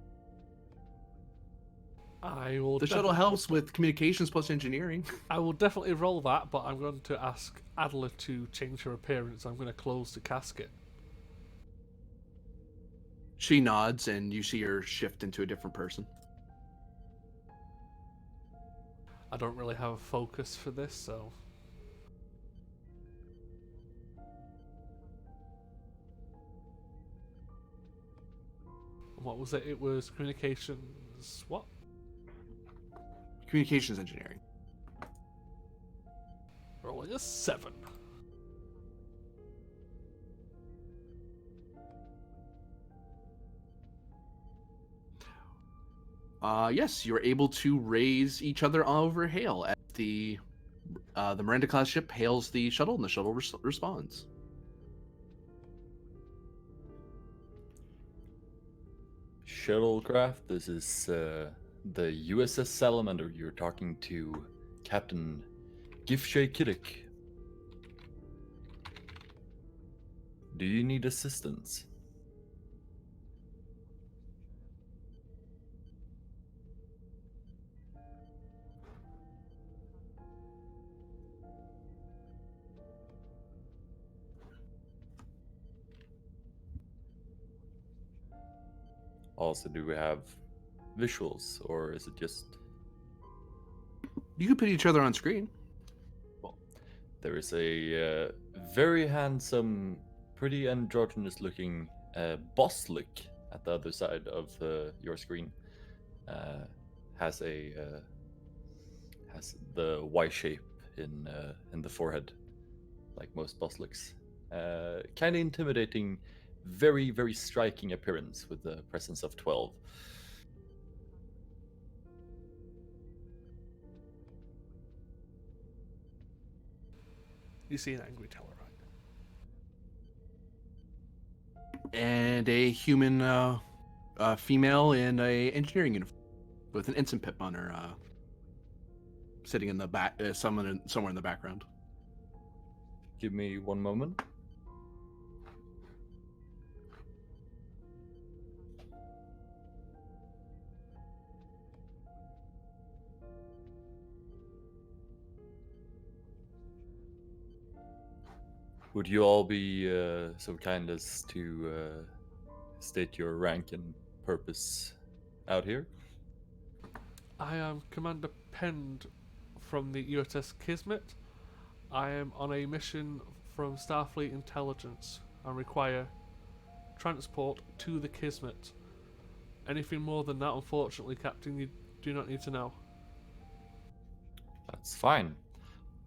I will. The shuttle helps with communications plus engineering. I will definitely roll that, but I'm going to ask Adler to change her appearance. I'm going to close the casket. She nods, and you see her shift into a different person. I don't really have a focus for this, so. What was it? It was communications. What? Communications engineering. Rolling a 7. Yes, you're able to raise each other over hail as the Miranda class ship hails the shuttle, and the shuttle responds. Shuttlecraft, this is the USS Salamander. You're talking to Captain Gifshay Kiddick. Do you need assistance? Also, do we have visuals, or is it just... You can put each other on screen. Well, there is a very handsome, pretty androgynous-looking Boslik at the other side of your screen. Has the Y shape in the forehead, like most Bosliks. Kind of intimidating. Very, very striking appearance with the presence of 12. You see an angry teller, right? And a human female in a engineering uniform with an ensign pip on her, sitting in the back, somewhere in the background. Give me one moment. Would you all be so kind as to state your rank and purpose out here? I am Commander Pend from the USS Kismet. I am on a mission from Starfleet Intelligence and require transport to the Kismet. Anything more than that, unfortunately, Captain, you do not need to know. That's fine.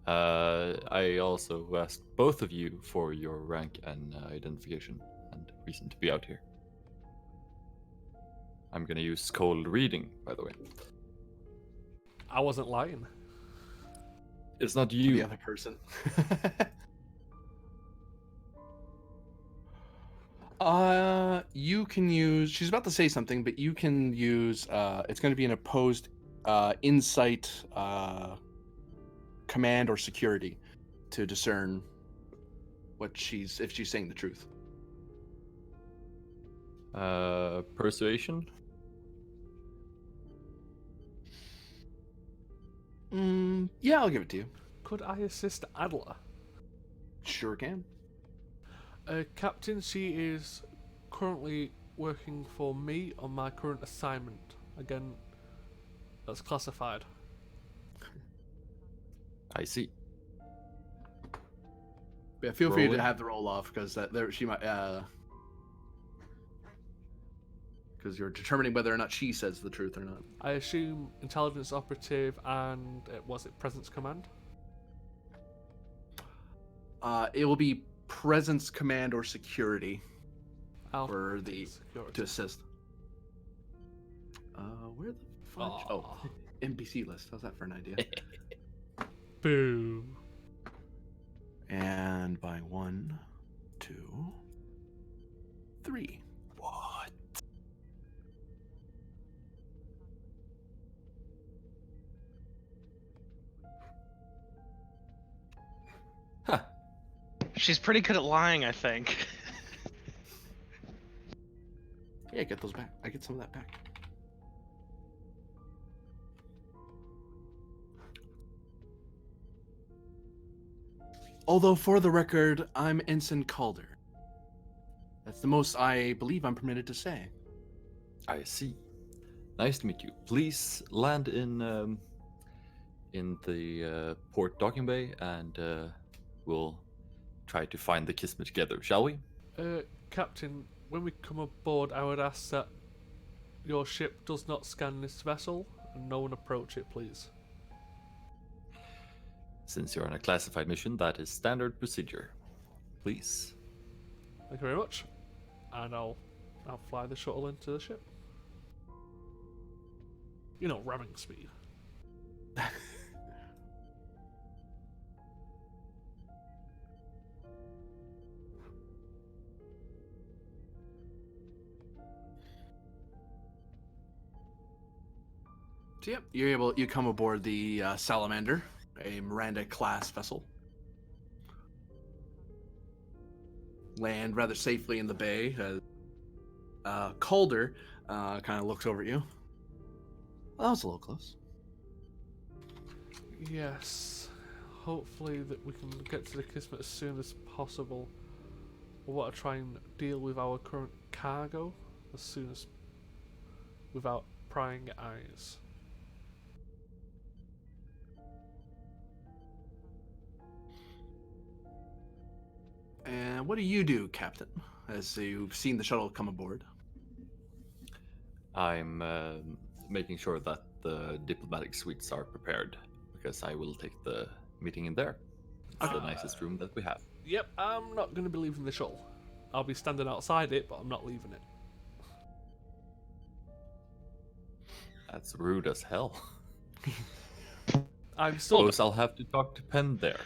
I also asked both of you for your rank and identification and reason to be out here. I'm gonna use cold reading, by the way. I wasn't lying. It's not you. The other person. You can use. She's about to say something, but you can use. It's going to be an opposed insight, command, or security to discern if she's saying the truth. Persuasion? Yeah, I'll give it to you. Could I assist Adler? Sure can. Captain, she is currently working for me on my current assignment. Again, that's classified. I see. Yeah, feel free to Rolling. have the roll off because that there she might because you're determining whether or not she says the truth or not. I assume intelligence operative and was it presence command? It will be presence command or security I'll for do the security. to assist. Where the fudge? Oh, Aw. NPC list. How's that for an idea? Boo. And by 1, 2, 3. What? Huh. She's pretty good at lying, I think. Yeah, get those back. I get some of that back. Although, for the record, I'm Ensign Calder. That's the most I believe I'm permitted to say. I see. Nice to meet you. Please land in the port docking bay, and we'll try to find the Kismet together, shall we? Captain, when we come aboard, I would ask that your ship does not scan this vessel and no one approach it, please. Since you're on a classified mission, that is standard procedure. Please. Thank you very much. And I'll fly the shuttle into the ship. You know, ramming speed. So yep, you come aboard the Salamander, a Miranda class vessel. Land rather safely in the bay. Calder kind of looks over at you. Well, that was a little close. Yes. Hopefully that we can get to the Kismet as soon as possible. We want to try and deal with our current cargo as soon as without prying eyes. And what do you do, Captain, as you've seen the shuttle come aboard? I'm making sure that the diplomatic suites are prepared, because I will take the meeting in there. It's the nicest room that we have. Yep, I'm not going to be leaving the shuttle. I'll be standing outside it, but I'm not leaving it. That's rude as hell. I'm still... Suppose I'll have to talk to Penn there.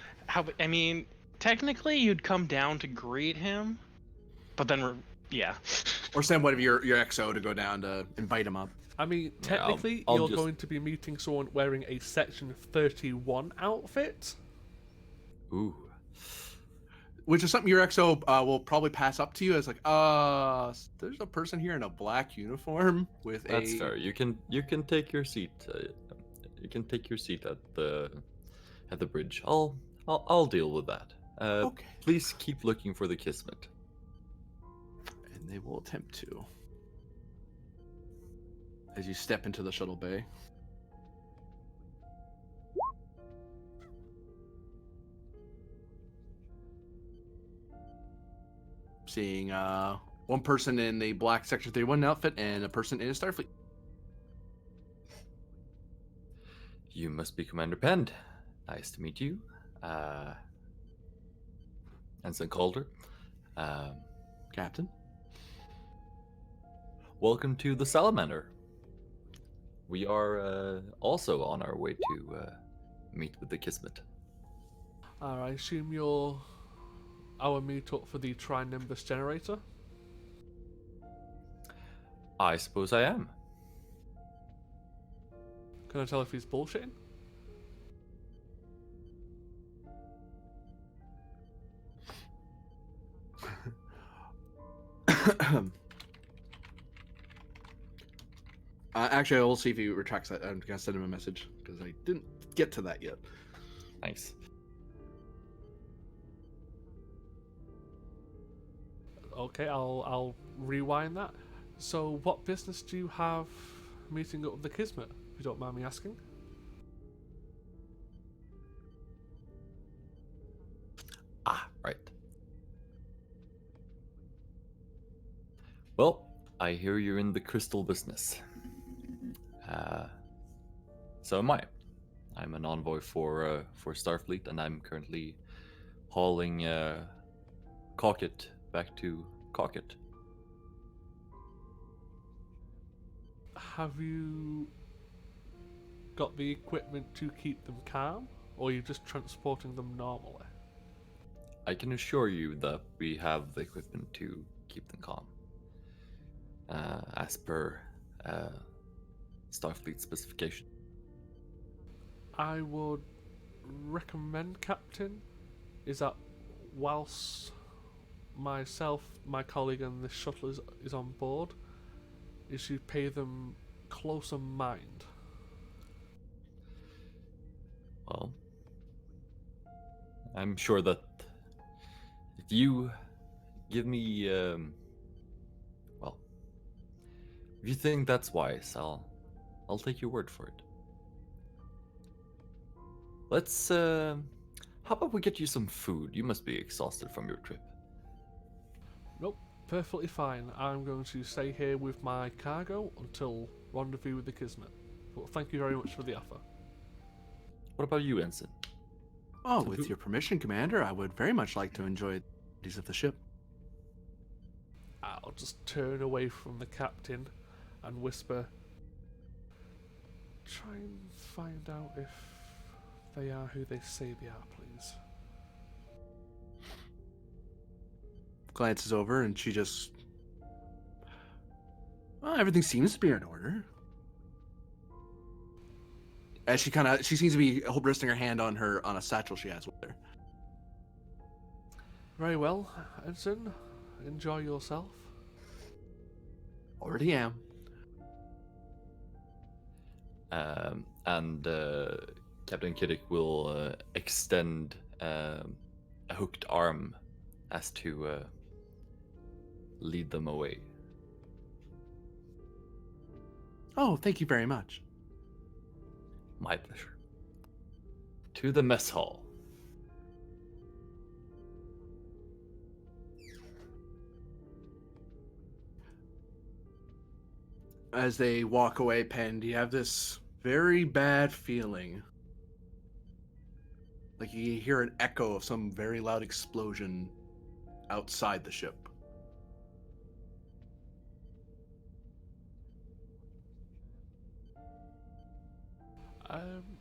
I mean, technically you'd come down to greet him, but then, yeah. Or send one of your XO to go down to invite him up. I mean, technically, I'll you're just- going to be meeting someone wearing a Section 31 outfit. Ooh. Which is something your XO will probably pass up to you as like, there's a person here in a black uniform with That's fair. You can take your seat. You can take your seat at the bridge. I'll deal with that. Okay. Please keep looking for the Kismet. And they will attempt to. As you step into the shuttle bay. Seeing one person in the black Section 31 outfit and a person in a Starfleet. You must be Commander Penn. Nice to meet you. Ensign Calder. Captain. Welcome to the Salamander. We are also on our way to meet with the Kismet. I assume you're our meetup for the Tri-Nimbus generator? I suppose I am. Can I tell if he's bullshitting? Actually, we'll see if he retracts that. I'm gonna send him a message because I didn't get to that yet. Thanks. Okay, I'll rewind that. So, what business do you have meeting up with the Kismet, if you don't mind me asking? Ah, right. Well, I hear you're in the crystal business. So am I. I'm an envoy for Starfleet, and I'm currently hauling Cocket back to Cocket. Have you got the equipment to keep them calm, or are you just transporting them normally? I can assure you that we have the equipment to keep them calm. As per Starfleet specification. I would recommend, Captain, is that whilst myself, my colleague, and the shuttle is on board, is you pay them closer mind. Well, I'm sure that if you give me, well, if you think that's wise, I'll take your word for it. Let's, how about we get you some food? You must be exhausted from your trip. Nope, perfectly fine. I'm going to stay here with my cargo until rendezvous with the Kismet. But thank you very much for the offer. What about you, Ensign? Oh, with your permission, Commander, I would very much like to enjoy these of the ship. I'll just turn away from the captain and whisper, try and find out if they are who they say they are, please. Glances over and she just... Well, everything seems to be in order. As she seems to be resting her hand on a satchel she has with her. Very well, Ensign. Enjoy yourself. Already am. And Captain Kiddick will extend a hooked arm as to lead them away. Oh, thank you very much. My pleasure. To the mess hall. As they walk away, Penn, you have this very bad feeling. Like you hear an echo of some very loud explosion outside the ship.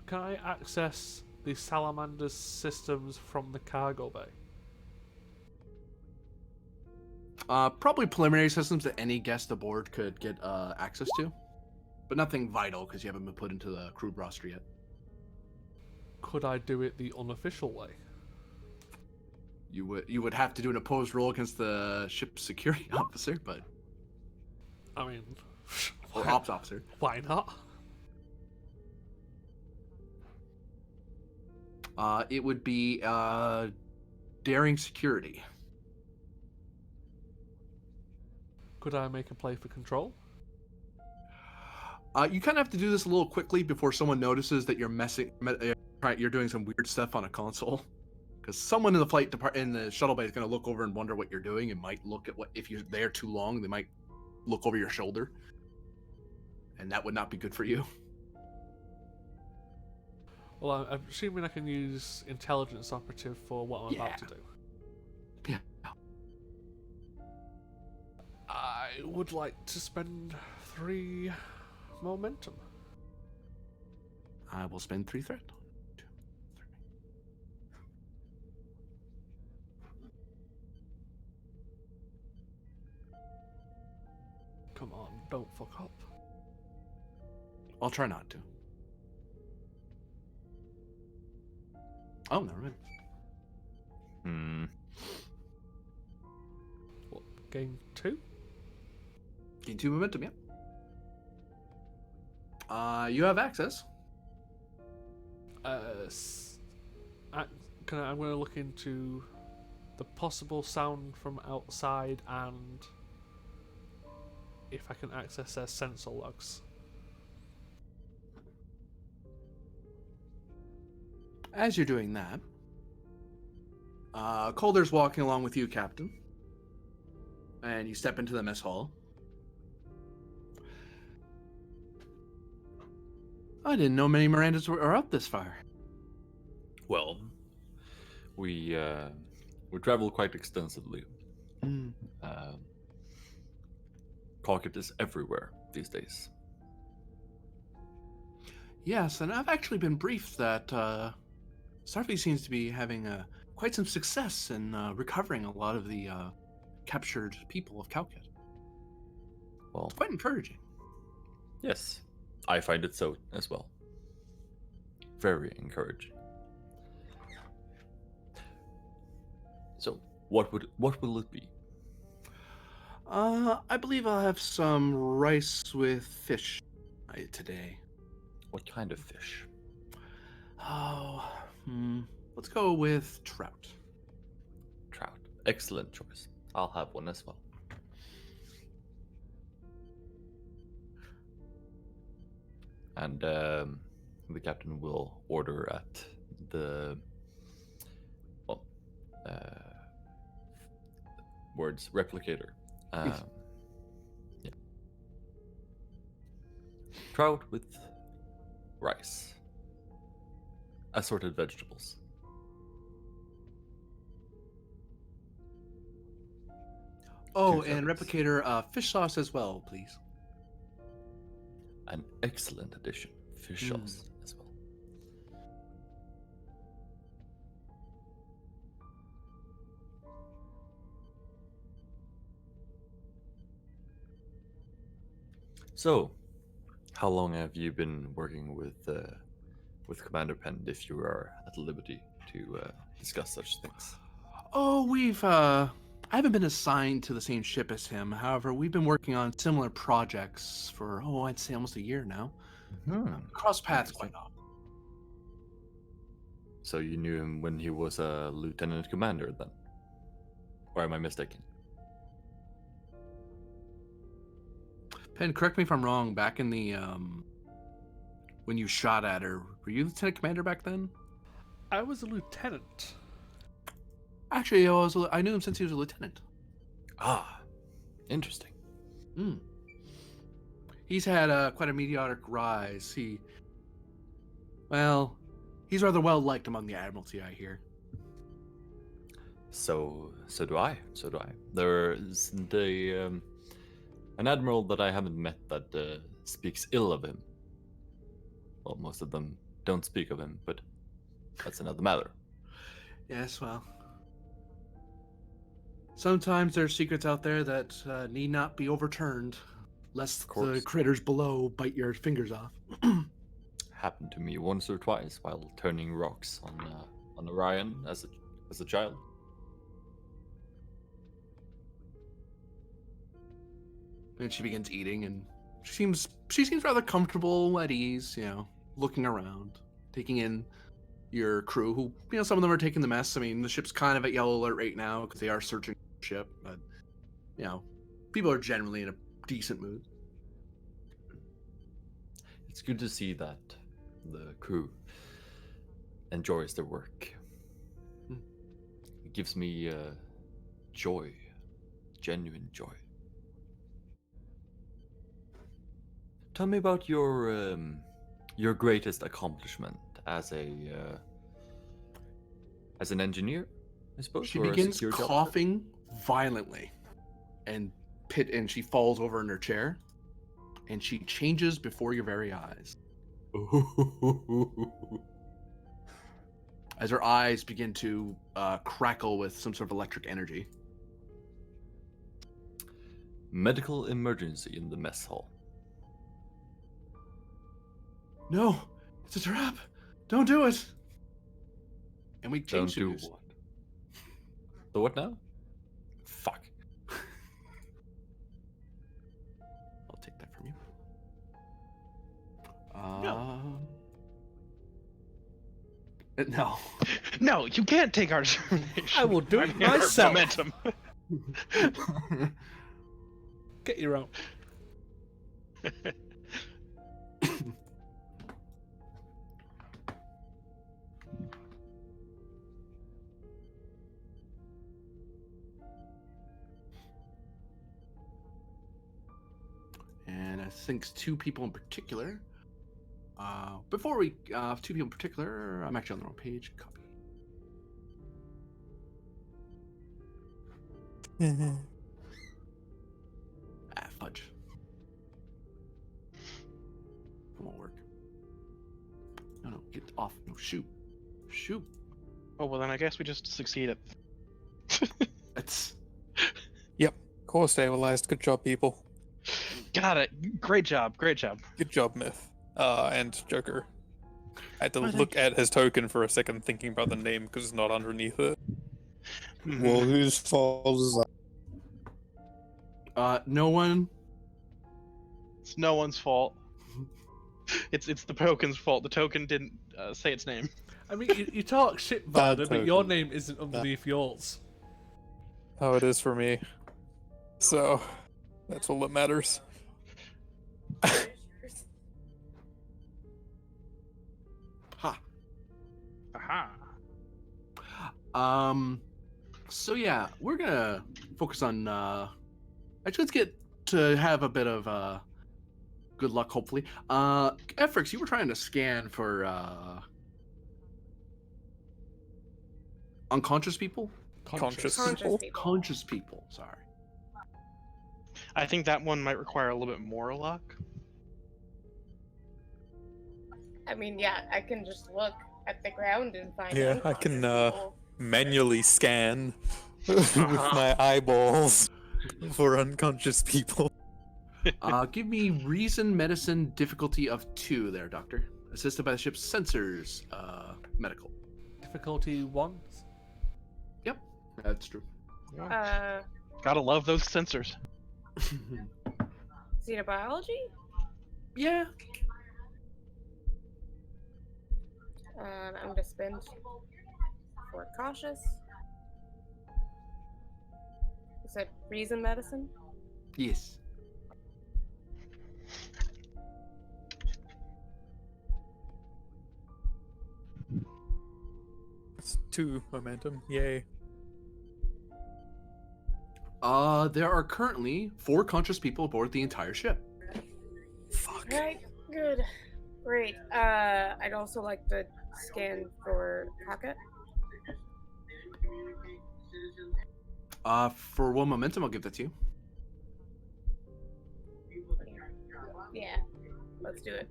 Can I access the Salamander's systems from the cargo bay? Probably preliminary systems that any guest aboard could get access to, but nothing vital because you haven't been put into the crew roster yet. Could I do it the unofficial way? You would have to do an opposed roll against the ship's security officer, but I mean, or ops officer. Why not? It would be daring security. Could I make a play for control? You kind of have to do this a little quickly before someone notices that you're doing some weird stuff on a console. Because someone in the shuttle bay is going to look over and wonder what you're doing, and might look at if you're there too long, they might look over your shoulder, and that would not be good for you. Well, I'm assuming I can use intelligence operative for what I'm about to do. Yeah. I would like to spend 3 momentum. I will spend 3 threat. 2, 3. Come on, don't fuck up. I'll try not to. Oh, never mind. What, game 2? Gain 2 momentum, yeah. You have access. I'm going to look into the possible sound from outside and if I can access their sensor logs. As you're doing that, Calder's walking along with you, Captain. And you step into the mess hall. I didn't know many Mirandas were up this far. Well, we travel quite extensively. Mm. Cockett is everywhere these days. Yes, and I've actually been briefed that Starfleet seems to be having quite some success in recovering a lot of the captured people of Calcut. Well, It's quite encouraging. yes, I find it so as well. Very encouraging. So, what will it be? I believe I'll have some rice with fish today. What kind of fish? Oh, let's go with trout. Trout. Excellent choice. I'll have one as well. And the captain will order at the words replicator. Yes. Yeah. Trout with rice. Assorted vegetables. Oh, Two and servings. replicator fish sauce as well, please. An excellent addition. Fish sauce as well. So, how long have you been working with Commander Penn, if you are at liberty to discuss such things? Oh, I haven't been assigned to the same ship as him. However, we've been working on similar projects for, I'd say almost a year now. Cross paths quite often. So you knew him when he was a lieutenant commander, then? Or am I mistaken? Penn, correct me if I'm wrong. Back in the when you shot at her, were you lieutenant commander back then? I was a lieutenant. Actually, I knew him since he was a lieutenant. Ah, interesting. He's had quite a meteoric rise. He's rather well liked among the Admiralty, I hear. So do I. So do I. There isn't an admiral that I haven't met that speaks ill of him. Well, most of them don't speak of him, but that's another matter. Yes, well. Sometimes there's secrets out there that need not be overturned, lest the critters below bite your fingers off. Happened to me once or twice while turning rocks on Orion as a child. And she begins eating, and she seems rather comfortable, at ease, looking around, taking in your crew, who, some of them are taking the mess. I mean, the ship's kind of at yellow alert right now because they are searching the ship, but, people are generally in a decent mood. It's good to see that the crew enjoys their work. It gives me joy, genuine joy. Tell me about your greatest accomplishment as an engineer, I suppose. She or a begins security officer? coughing violently, and she falls over in her chair, and she changes before your very eyes. As her eyes begin to crackle with some sort of electric energy. Medical emergency in the mess hall. No, it's a trap. Don't do it. And we Don't change do news. what? The what now? Fuck. I'll take that from you. No. No. No, you can't take our determination. I will do it mean, our myself. Momentum. Get your own. And I think two people in particular. Before we, two people in particular, I'm actually on the wrong page. Copy. Fudge. That won't work. No, get off. No, shoot. Shoot. Oh, well, then I guess we just succeeded. That's. Core stabilized. Good job, people. Got it. Great job. Great job. Good job, Myth. And Joker. I had to Why, look at his token for a second, thinking about the name because it's not underneath it. Well, whose fault is that? No one. It's no one's fault. It's the token's fault. The token didn't say its name. I mean, you talk shit, Bad Varda, but your token. name isn't underneath yours. Oh, it is for me. So, that's all that matters. Ha. Aha. So yeah, we're gonna focus on. Actually, let's get to have a bit of good luck. Hopefully, Efrix, you were trying to scan for unconscious people. Conscious Conscious people. people. Conscious people. Sorry. I think that one might require a little bit more luck. I mean, yeah, I can just look at the ground and find. Yeah, I can, unconscious people. Manually scan with my eyeballs for unconscious people. Give me reason medicine difficulty of 2 there, Doctor. Assisted by the ship's sensors. Medical. Difficulty 1. Yep, that's true. Gotta love those sensors. Xenobiology? Yeah. I'm gonna spend for cautious. You said reason medicine? Yes. It's 2 momentum. Yay. There are currently 4 conscious people aboard the entire ship. Fuck. Right, good. Great. I'd also like to scan for pocket. For 1 momentum, I'll give that to you. Yeah, let's do it.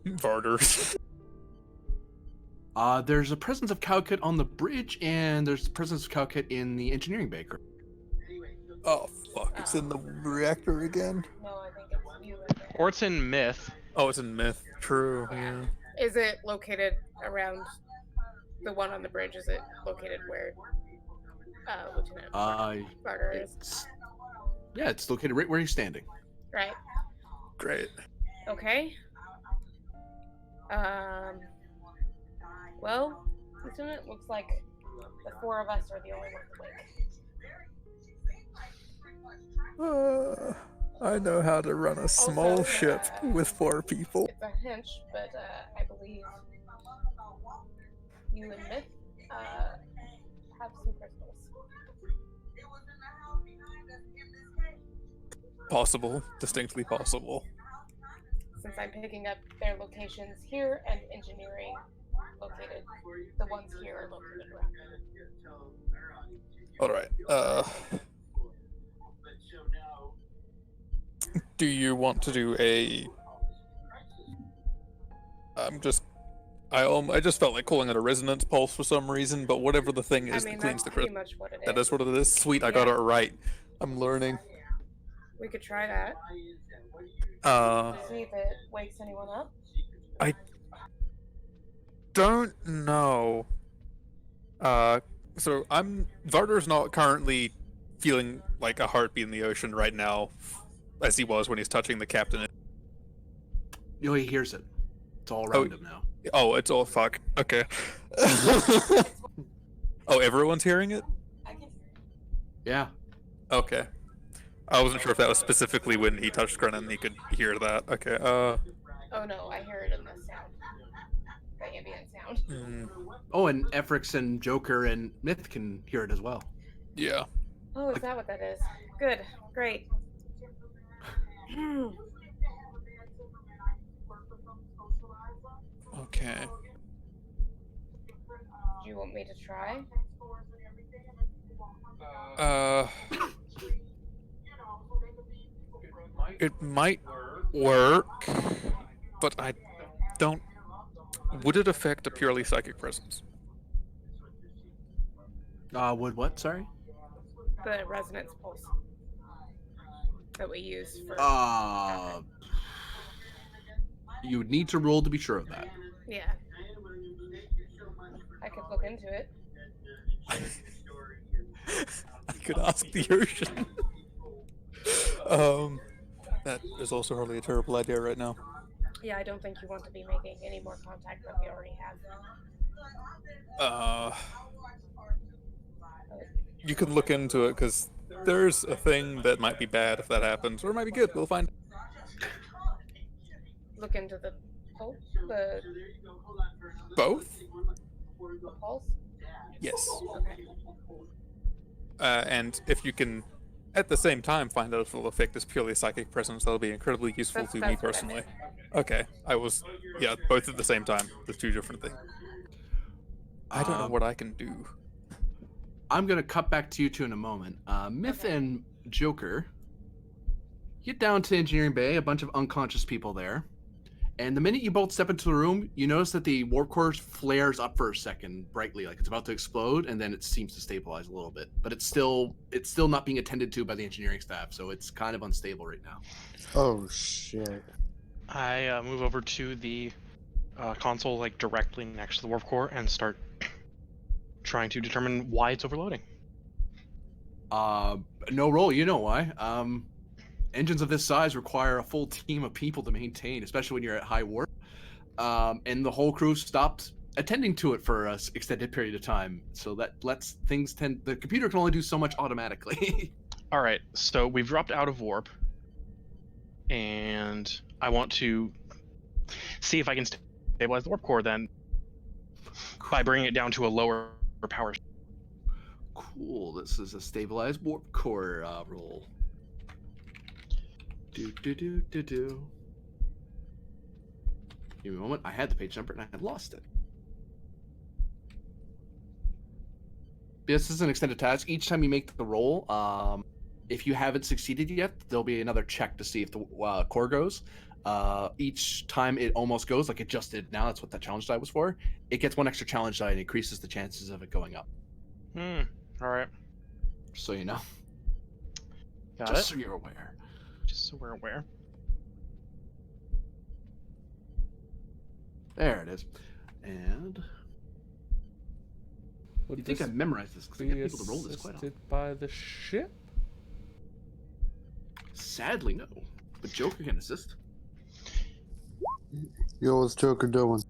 Varder. There's a presence of Cowkit on the bridge, and there's a presence of Cowkit in the engineering bay. Oh, fuck. It's in the reactor again? No, I think it's you. in there. Or it's in Myth. Oh, it's in Myth. True, Yeah. yeah. Is it located around the one on the bridge? Is it located where Lieutenant Carter is? Yeah, it's located right where you're standing. Right. Great. Okay. Well, Lieutenant, looks like the 4 of us are the only ones awake. I know how to run a small Also, ship with 4 people. It's a hunch, but I believe you and Myth have some crystals. Possible. Distinctly possible. Since I'm picking up their locations here and engineering located, the ones here are located around there. Alright, do you want to do a... I just felt like calling it a resonance pulse for some reason, but whatever the thing is I mean, that cleans that's the pretty crystal. much what it is. That is what it is? Sweet, I got Yeah. it right. I'm learning. We could try that. See if it wakes anyone up. Don't know. So Varder's not currently feeling like a heartbeat in the ocean right now, as he was when he's touching the captain. You know, he hears it. It's all around him now. Oh, it's all fuck. Okay. Oh, everyone's hearing it? Yeah. Okay. I wasn't sure if that was specifically when he touched Grennan and he could hear that. Okay, Oh no, I hear it in the sound. The ambient sound. Oh, and Efrix and Joker and Myth can hear it as well. yeah. Oh, is that what that is? Good. Great. Okay. Do you want me to try? It might work, but I don't. Would it affect a purely psychic presence? Would what? Sorry. The resonance pulse that we use for. You would need to roll to be sure of that. Yeah. I could look into it. I could ask the ocean. That is also hardly a terrible idea right now. Yeah, I don't think you want to be making any more contact than we already have. You can look into it, because there's a thing that might be bad if that happens, or it might be good. We'll find. Look into the pulse? The Both? pulse? Yes. Okay. And if you can, at the same time, find out if it'll affect this purely psychic presence, that'll be incredibly useful to me That's what I personally. meant. Okay, yeah, both at the same time. There's two different things. I don't know what I can do. I'm gonna cut back to you two in a moment. Myth and Joker get down to Engineering Bay, a bunch of unconscious people there. And the minute you both step into the room, you notice that the warp core flares up for a second brightly, like it's about to explode, and then it seems to stabilize a little bit. But it's still not being attended to by the engineering staff, so it's kind of unstable right now. Oh shit. I move over to the console, like directly next to the warp core, and start trying to determine why it's overloading. No roll, you know why. Engines of this size require a full team of people to maintain, especially when you're at high warp. And the whole crew stopped attending to it for an extended period of time. So that lets things tend. The computer can only do so much automatically. All right, so we've dropped out of warp, and I want to see if I can stabilize the warp core then by bringing it down to a lower power. Cool. This is a stabilized warp core roll. Do. Give me a moment. I had the page number and I had lost it. This is an extended task. Each time you make the roll, if you haven't succeeded yet, there'll be another check to see if the core goes. Each time it almost goes, like it just did now, that's what that challenge die was for, it gets one extra challenge die and increases the chances of it going up. All right. So you know. Got Just it. so you're aware. Just so we're aware. There it is. And Would you think this I memorized this because I be get people to roll this quite often. assisted by the ship? Sadly, no. But Joker can assist. Yo, what's Joker doing?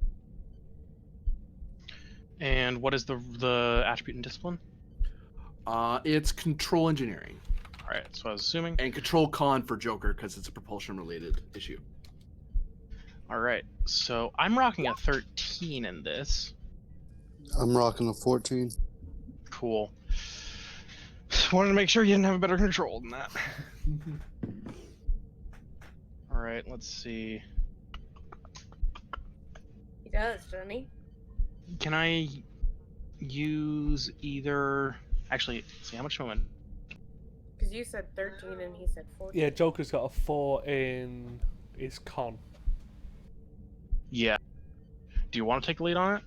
And what is the attribute and discipline? It's control engineering. All right, so I was assuming. And control con for Joker because it's a propulsion related issue. All right, so I'm rocking a 13 in this. I'm rocking a 14. Cool. Wanted to make sure you didn't have a better control than that. All right, let's see. He does, doesn't he? Can I use either? Actually, see how much moment. Because you said 13 and he said 14. Yeah, Joker's got a 4 in his con. Yeah. Do you want to take the lead on it?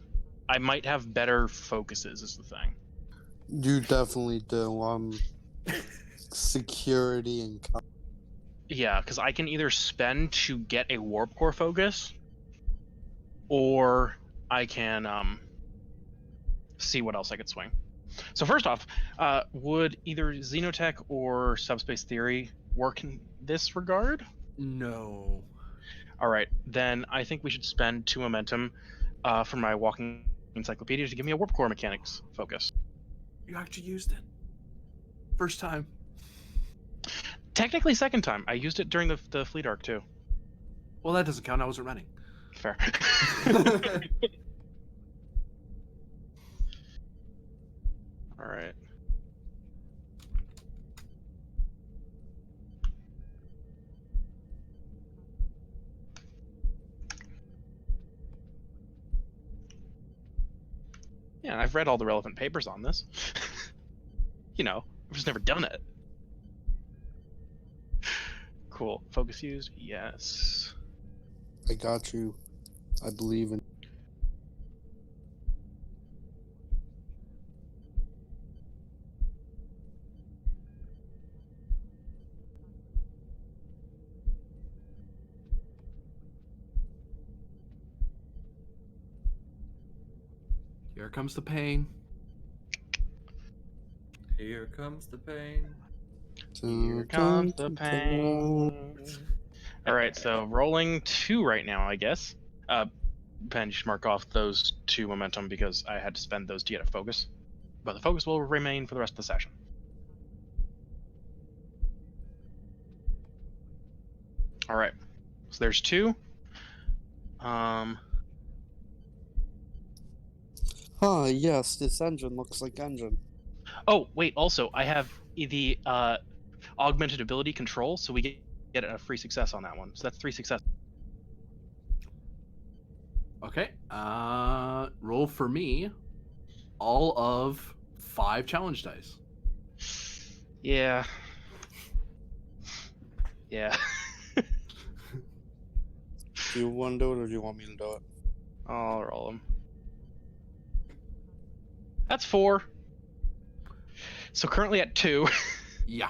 I might have better focuses, is the thing. You definitely do. Security and Yeah, because I can either spend to get a warp core focus, or I can see what else I could swing. So first off, would either Xenotech or Subspace Theory work in this regard? No. All right, then I think we should spend 2 momentum from my walking encyclopedia to give me a warp core mechanics focus. You actually used it. First time. Technically, second time. I used it during the fleet arc too. Well, that doesn't count. I wasn't running. Fair. All right. Yeah, I've read all the relevant papers on this. You know, I've just never done it. Cool. Focus used? Yes. I got you. I believe in. Here comes the pain. Here comes the pain. Here comes the pain. All right, so rolling 2 right now, I guess. Pen, you should mark off those 2 momentum because I had to spend those to get a focus. But the focus will remain for the rest of the session. All right, so there's 2. Yes, this engine looks like engine. Oh, wait, also, I have the augmented ability control, so we get a free success on that one. So that's 3 successes. Okay. Roll for me all of 5 challenge dice. Yeah. Yeah. Do you want to do it or do you want me to do it? I'll roll them. That's 4. So currently at 2. Yeah.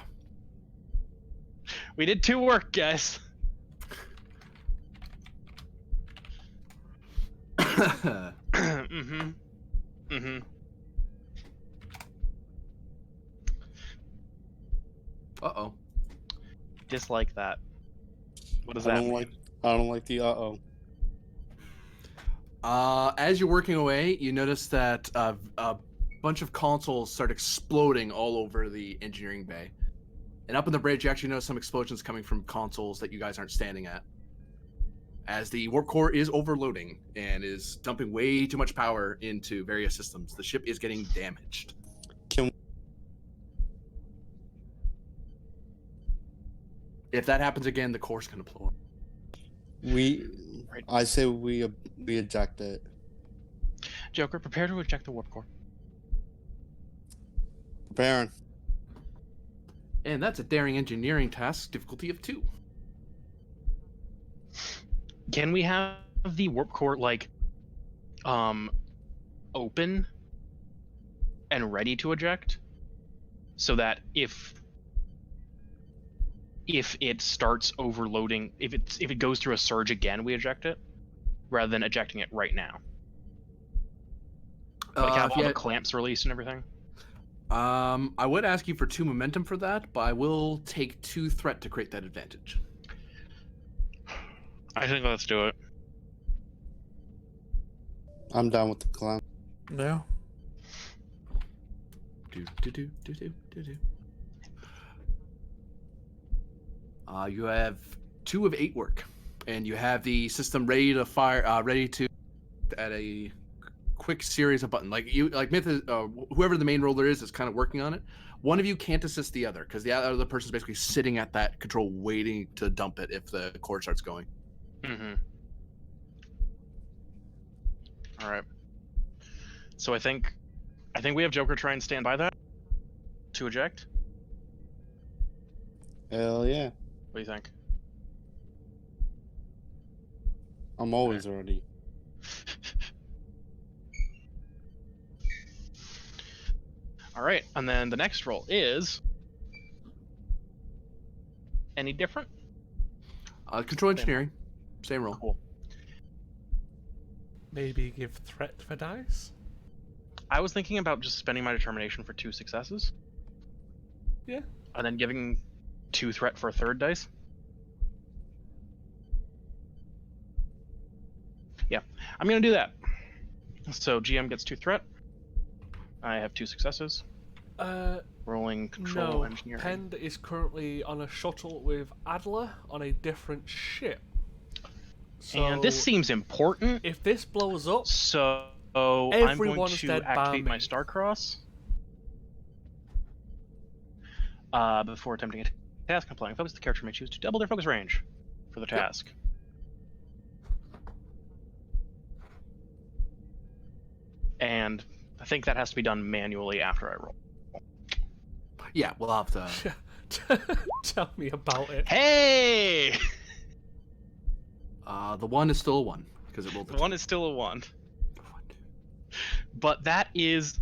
We did 2 work, guys. Mm-hmm. Mm-hmm. Uh-oh. Dislike that. What does I that don't mean? I don't like the uh-oh. As you're working away, you notice that a bunch of consoles start exploding all over the engineering bay. And up on the bridge, you actually notice some explosions coming from consoles that you guys aren't standing at. As the warp core is overloading and is dumping way too much power into various systems, the ship is getting damaged. Can If that happens again, the core's going to blow up. Right. I say we eject it. Joker, prepare to eject the warp core. Baron. And that's a daring engineering task, difficulty of 2. Can we have the warp core like open and ready to eject? So that if it starts overloading, if it goes through a surge again, we eject it rather than ejecting it right now. Like have all the clamps released and everything. I would ask you for 2 momentum for that, but I will take 2 threat to create that advantage. I think let's do it. I'm down with the clown. No. You have 2 of 8 work, and you have the system ready to fire, ready to at a quick series of buttons. Myth is, whoever the main roller is kind of working on it. One of you can't assist the other because the other person's basically sitting at that control waiting to dump it if the core starts going. Mm-hmm. All right. So I think we have Joker try and stand by that to eject. Hell yeah. What do you think? I'm always ready. All right, and then the next roll is any different? Control engineering, same roll. Cool. Maybe give threat for dice? I was thinking about just spending my determination for 2 successes. Yeah. And then giving 2 threat for a 3rd dice. Yeah, I'm gonna do that. So GM gets 2 threat. I have 2 successes. Rolling control No, engineering. Pend is currently on a shuttle with Adler on a different ship. So And this seems important. if this blows up, So I'm going everyone's to dead bar activate my me. Starcross. Before attempting a task applying focus, the character may choose to double their focus range for the task. And I think that has to be done manually after I roll. Yeah, we'll have to. tell me about it. Hey! The 1 is still a 1 because it rolled The 1 is still a 1. But that is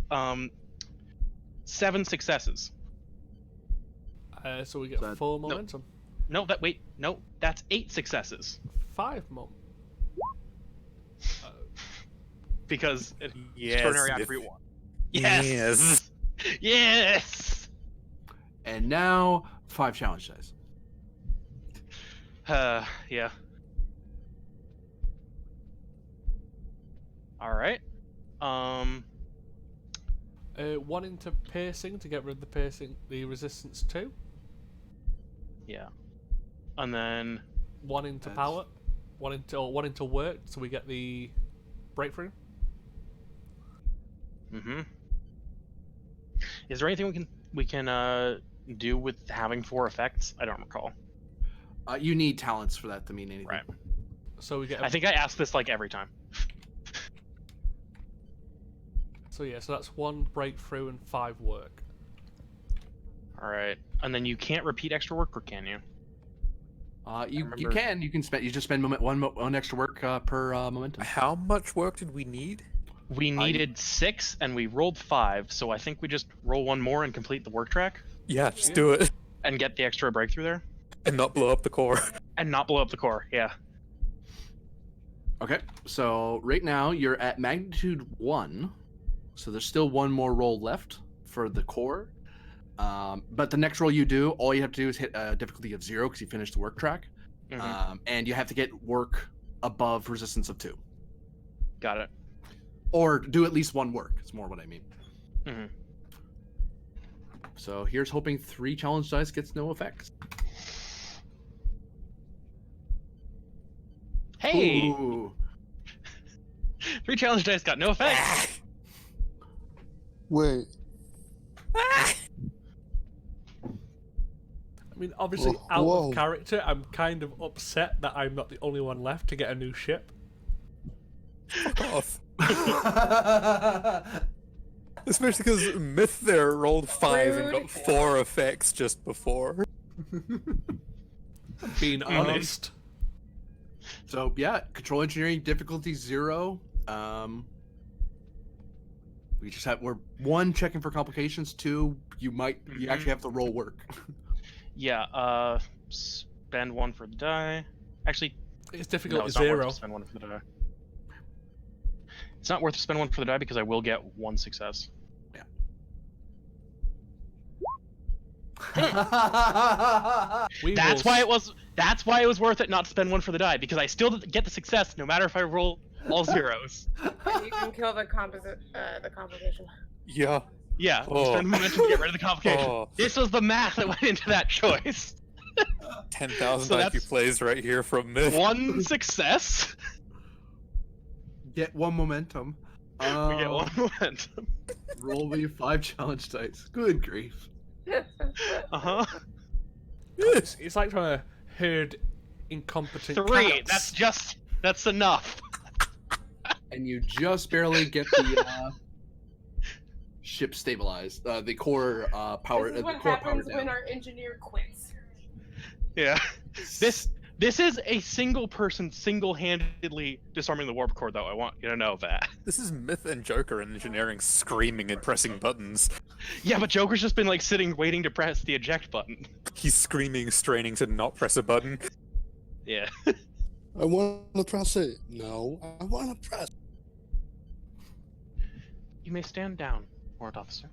7 successes. So we get So 4 momentum. No, that's 8 successes. 5 mom. Because Yes, extraordinary Smith. attribute 1. Yes! Yes! And now 5 challenge dice. Yeah. Alright. 1 into piercing to get rid of the resistance 2. Yeah. And then 1 into That's- power. 1 into work, so we get the breakthrough. Is there anything we can do with having 4 effects? I don't recall. You need talents for that to mean anything. Right. So we get. I think I ask this like every time. So yeah, so that's 1 breakthrough and 5 work. Alright. And then you can't repeat extra work, or can you? You remember- can just spend one extra work per momentum. How much work did we need? We needed 6 and we rolled 5, so I think we just roll 1 more and complete the work track Yeah, just do it. and get the extra breakthrough there. And not blow up the core. And not blow up the core, yeah. Okay, so right now you're at magnitude 1, so there's still 1 more roll left for the core. But the next roll you do, all you have to do is hit a difficulty of 0 because you finished the work track, and you have to get work above resistance of 2, Got it. or do at least 1 work. It's more what I mean. Mhm. So here's hoping 3 challenge dice gets no effects. Hey! Ooh. 3 challenge dice got no effect. Wait. I mean, obviously, out Whoa. of character, I'm kind of upset that I'm not the only one left to get a new ship. Fuck off. Especially because Myth there rolled 5 and got 4 effects just before. Being honest. So yeah, control engineering difficulty 0. We just have we're 1 checking for complications. 2, you actually have to roll work. Yeah, spend 1 for the die. Actually, It's no, difficult it's as not worth 0. to spend 1 for the die. It's not worth to spend 1 for the die because I will get 1 success. That's why it was worth it not to spend 1 for the die, because I still get the success no matter if I roll all zeros. You can kill the complication. Yeah. Yeah, Oh. spend momentum to get rid of the complication. Oh, This was the math that went into that choice. 10,000 So IQ that's- plays right here from Myth. 1 success. Get 1 momentum. We get 1 momentum. Roll me 5 challenge dice. Good grief. Uh-huh. It's like trying to herd incompetent 3. cats. That's enough. And you just barely get the ship stabilized. The core power. This is the what core power happens down. when our engineer quits. Yeah. This is a single person single-handedly disarming the warp core, though. I want you to know that. This is Myth and Joker engineering screaming and pressing buttons. Yeah, but Joker's just been like sitting waiting to press the eject button. He's screaming, straining to not press a button. Yeah. I want to press it. No, I want to press. You may stand down, warrant officer.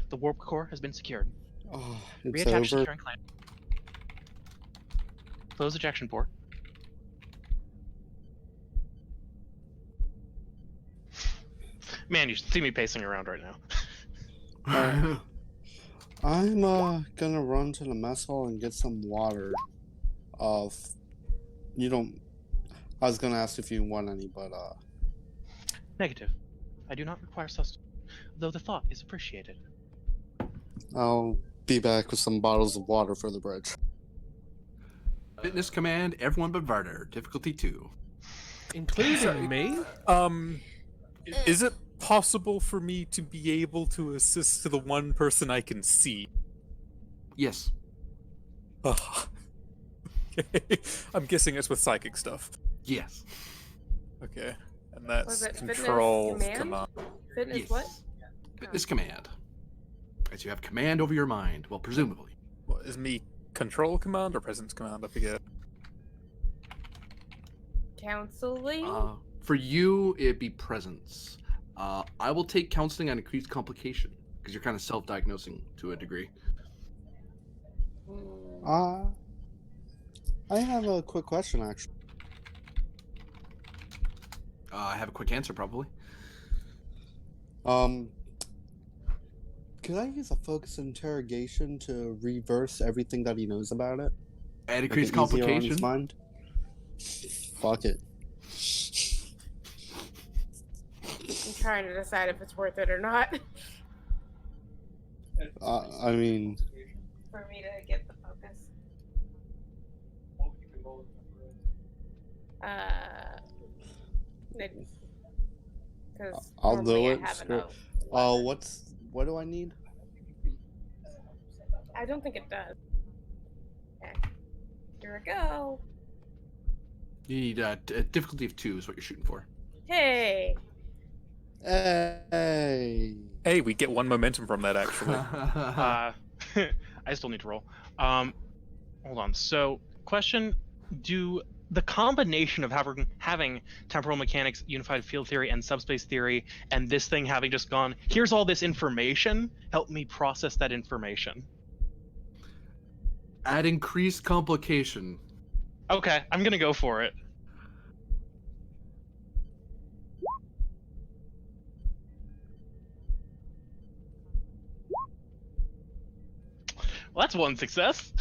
The warp core has been secured. Oh, it's Reattach over. securing clamp. Close ejection port. Man, you should see me pacing around right now. I'm gonna run to the mess hall and get some water. You don't. I was gonna ask if you want any, but Negative. I do not require sustenance, though the thought is appreciated. I'll be back with some bottles of water for the bridge. Fitness command, everyone but Varder. Difficulty 2. Including me? Is it possible for me to be able to assist to the one person I can see? Yes. Okay. I'm guessing it's with psychic stuff. Yes. Okay. And Was that's it fitness control command? command. Fitness Yes. what? Fitness command. As you have command over your mind. Well, presumably. What is me control command or presence command? I forget. Counseling? For you, it'd be presence. I will take counseling on increased complication because you're kind of self-diagnosing to a degree. Hmm. I have a quick question, actually. I have a quick answer, probably. Could I use a focus interrogation to reverse everything that he knows about it? Add Make increased it easier on complication. his mind? Fuck it. I'm trying to decide if it's worth it or not I mean, for me to get the focus. Because I'll do it. I have Sure. enough. What do I need? I don't think it does. Okay. Here we go. You need a difficulty of 2 is what you're shooting for. Hey. Hey. Hey, we get 1 momentum from that, actually. I still need to roll. Hold on. So, question: do the combination of having temporal mechanics, unified field theory, and subspace theory, and this thing having just gone, here's all this information, help me process that information? Add increased complication. Okay, I'm gonna go for it. Well, that's 1 success.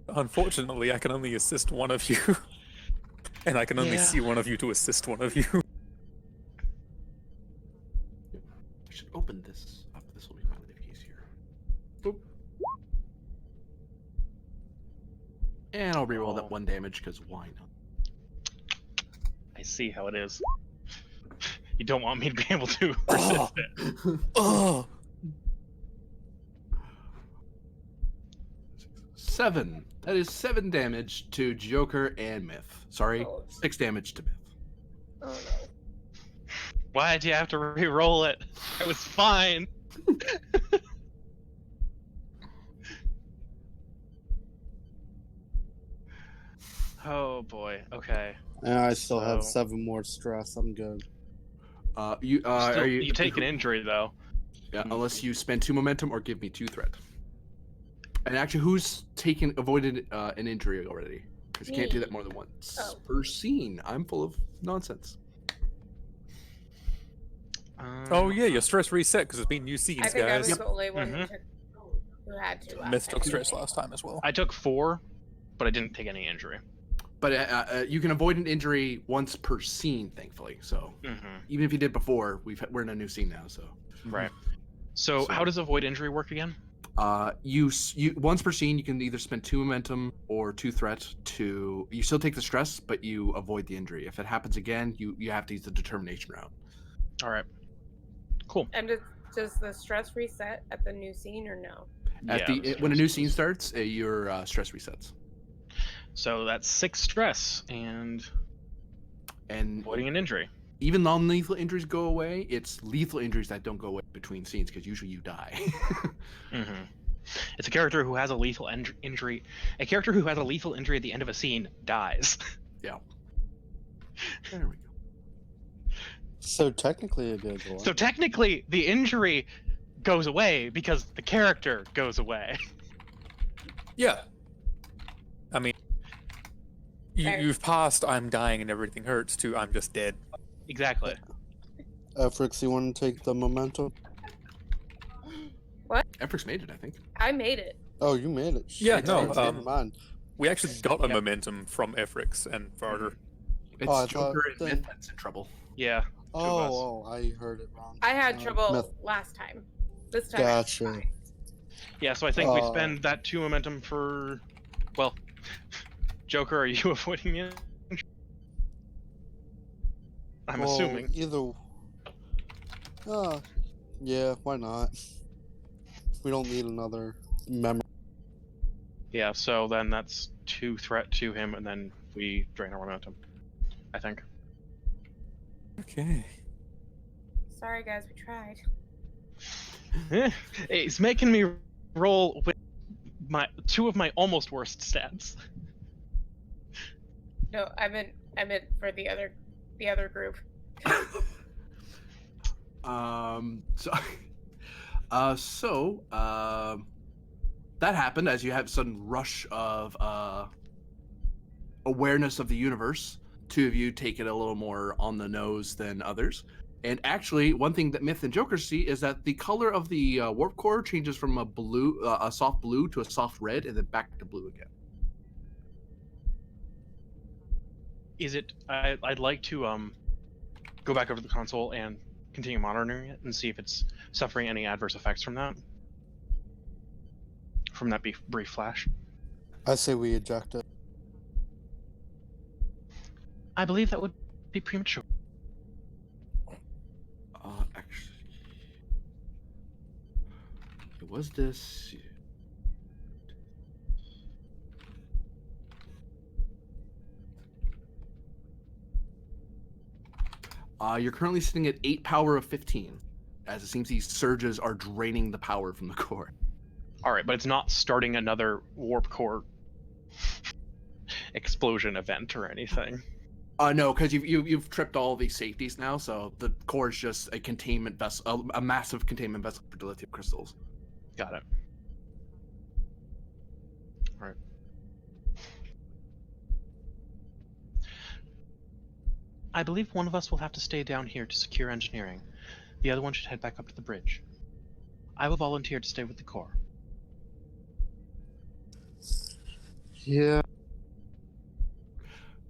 Unfortunately, I can only assist one of you. And I can only Yeah. see one of you to assist one of you. I should open this up. This will be my life easier. Boop. And I'll reroll that 1 damage because why not? I see how it is. You don't want me to be able to resist it. Oh! 7. That is 7 damage to Joker and Myth. Sorry, Oh. 6 damage to Myth. Oh no. Why'd you have to re-roll it? I was fine. Oh boy. Okay. And I still have So- 7 more stress. I'm good. You take an injury though. Yeah, unless you spend 2 momentum or give me 2 threat. And actually, who's avoided an injury already? Because you can't do that more than once Oh. per scene. I'm full of nonsense. Oh yeah, your stress reset because it's been new I scenes, think I was guys. the only one Mhm. who had to. Myth took time. stress last time as well. I took 4, but I didn't take any injury. But you can avoid an injury once per scene, thankfully. So Mm-hmm. even if you did before, we're in a new scene now. So Right. So So- how does avoid injury work again? you once per scene, you can either spend 2 momentum or 2 threat to. You still take the stress, but you avoid the injury. If it happens again, you have to use the determination route. All right. Cool. And does the stress reset at the new scene or no? At Yeah, when a new scene starts, your stress resets. So that's 6 stress and And avoiding an injury. even non-lethal injuries go away. It's lethal injuries that don't go away between scenes because usually you die. Mm-hmm. It's a character who has a lethal injury. A character who has a lethal injury at the end of a scene dies. Yeah. There we go. So technically it goes away. So technically, the injury goes away because the character goes away. Yeah. I mean, Fair. you've passed I'm dying and everything hurts to I'm just dead. Exactly. Efrix, you want to take the momentum? Efrix made it, I think. I made it. Oh, you made it. Yeah, Shit, no, never mind. We actually got a Yep. momentum from Efrix and Varder. It's I Joker thought and then- Myth that's in trouble. Yeah. us. Oh, I heard it wrong. I had trouble Myth. last time. This time. Gotcha. Yeah, so I think we Oh. spend that 2 momentum for. Well, Joker, are you avoiding me? I'm Well, assuming. Either. Yeah, why not? We don't need another memory. Yeah, so then that's 2 threat to him, and then we drain our momentum. I think. Okay. Sorry, guys, we tried. It's making me roll with my 2 of my almost worst stats. No, I meant for the other group. That happened as you have a sudden rush of awareness of the universe. 2 of you take it a little more on the nose than others. And actually, one thing that Myth and Joker see is that the color of the warp core changes from a soft blue to a soft red, and then back to blue again. Is it? I'd like to go back over to the console and continue monitoring it and see if it's suffering any adverse effects from that brief flash. I say we eject it. I believe that would be premature. Actually, was this? You're currently sitting at 8 power of 15, as it seems these surges are draining the power from the core. All right, but it's not starting another warp core explosion event or anything. No, because you've tripped all these safeties now, so the core is just a containment vessel, a massive containment vessel for dilithium crystals. Got it. All right. I believe one of us will have to stay down here to secure engineering. The other one should head back up to the bridge. I will volunteer to stay with the core. Yeah.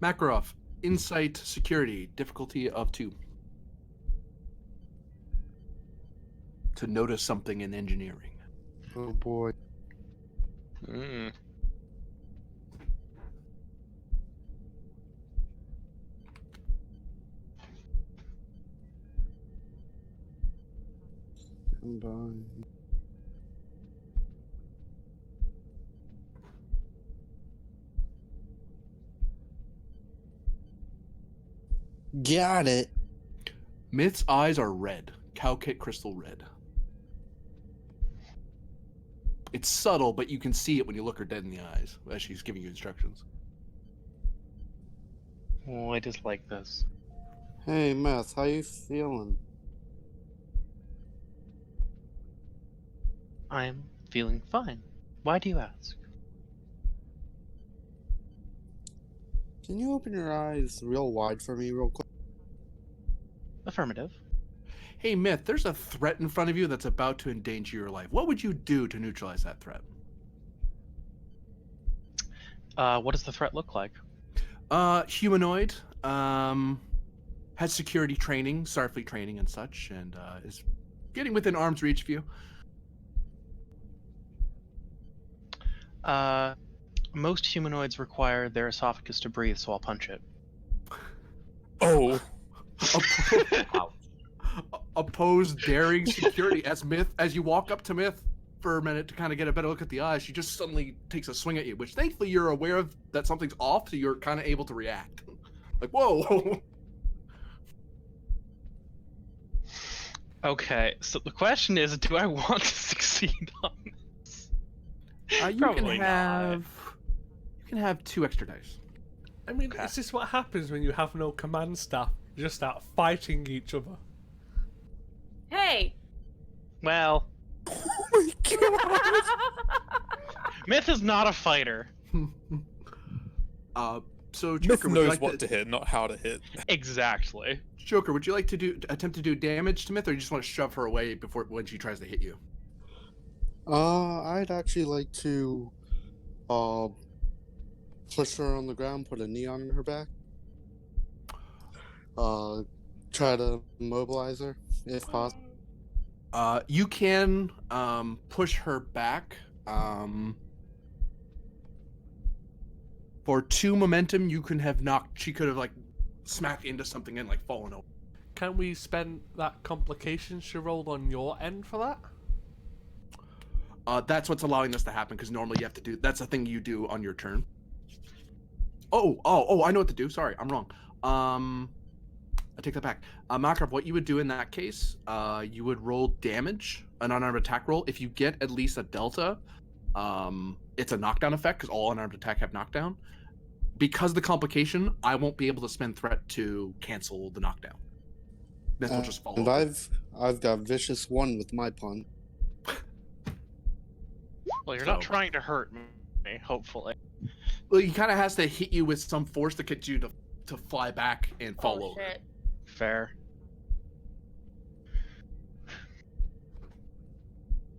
Makarov, insight security, difficulty of 2. To notice something in engineering. Oh boy. Mm. Got it. Myth's eyes are red, Cowkit crystal red. It's subtle, but you can see it when you look her dead in the eyes as she's giving you instructions. Oh, I dislike this. Hey, Meth, how you feeling? I'm feeling fine. Why do you ask? Can you open your eyes real wide for me real quick? Affirmative. Hey, Myth, there's a threat in front of you that's about to endanger your life. What would you do to neutralize that threat? What does the threat look like? Humanoid, has security training, Starfleet training and such, and is getting within arm's reach of you. Most humanoids require their esophagus to breathe, so I'll punch it. Oh. Oppose daring security as you walk up to Myth for a minute to kind of get a better look at the eyes. She just suddenly takes a swing at you, which thankfully you're aware of that something's off, so you're kind of able to react. Like, whoa. Okay, so the question is, do I want to succeed on this? You Probably can have 2 extra dice. I mean, Okay. is this what happens when you have no command staff? You just start fighting each other. Hey! Well, Oh my god! Myth is not a fighter. So Myth Joker, would you knows like what to hit, not how to hit. Exactly. Joker, would you like to attempt to do damage to Myth, or you just want to shove her away before when she tries to hit you? I'd actually like to push her on the ground, put a knee on her back. Try to immobilize her if possible. You can push her back. For 2 momentum, you can have knocked. She could have like smacked into something and like fallen over. Can we spend that complication she rolled on your end for that? That's what's allowing this to happen because normally you have to do. That's a thing you do on your turn. Oh! I know what to do. Sorry, I'm wrong. I take that back. Makarov, what you would do in that case, you would roll damage, an unarmed attack roll. If you get at least a delta, it's a knockdown effect because all unarmed attack have knockdown. Because of the complication, I won't be able to spend threat to cancel the knockdown. Myth will just fall And over. I've got vicious 1 with my pun. Well, you're not So- trying to hurt me, hopefully. Well, he kind of has to hit you with some force to get you to fly back and fall Oh over. shit. Fair.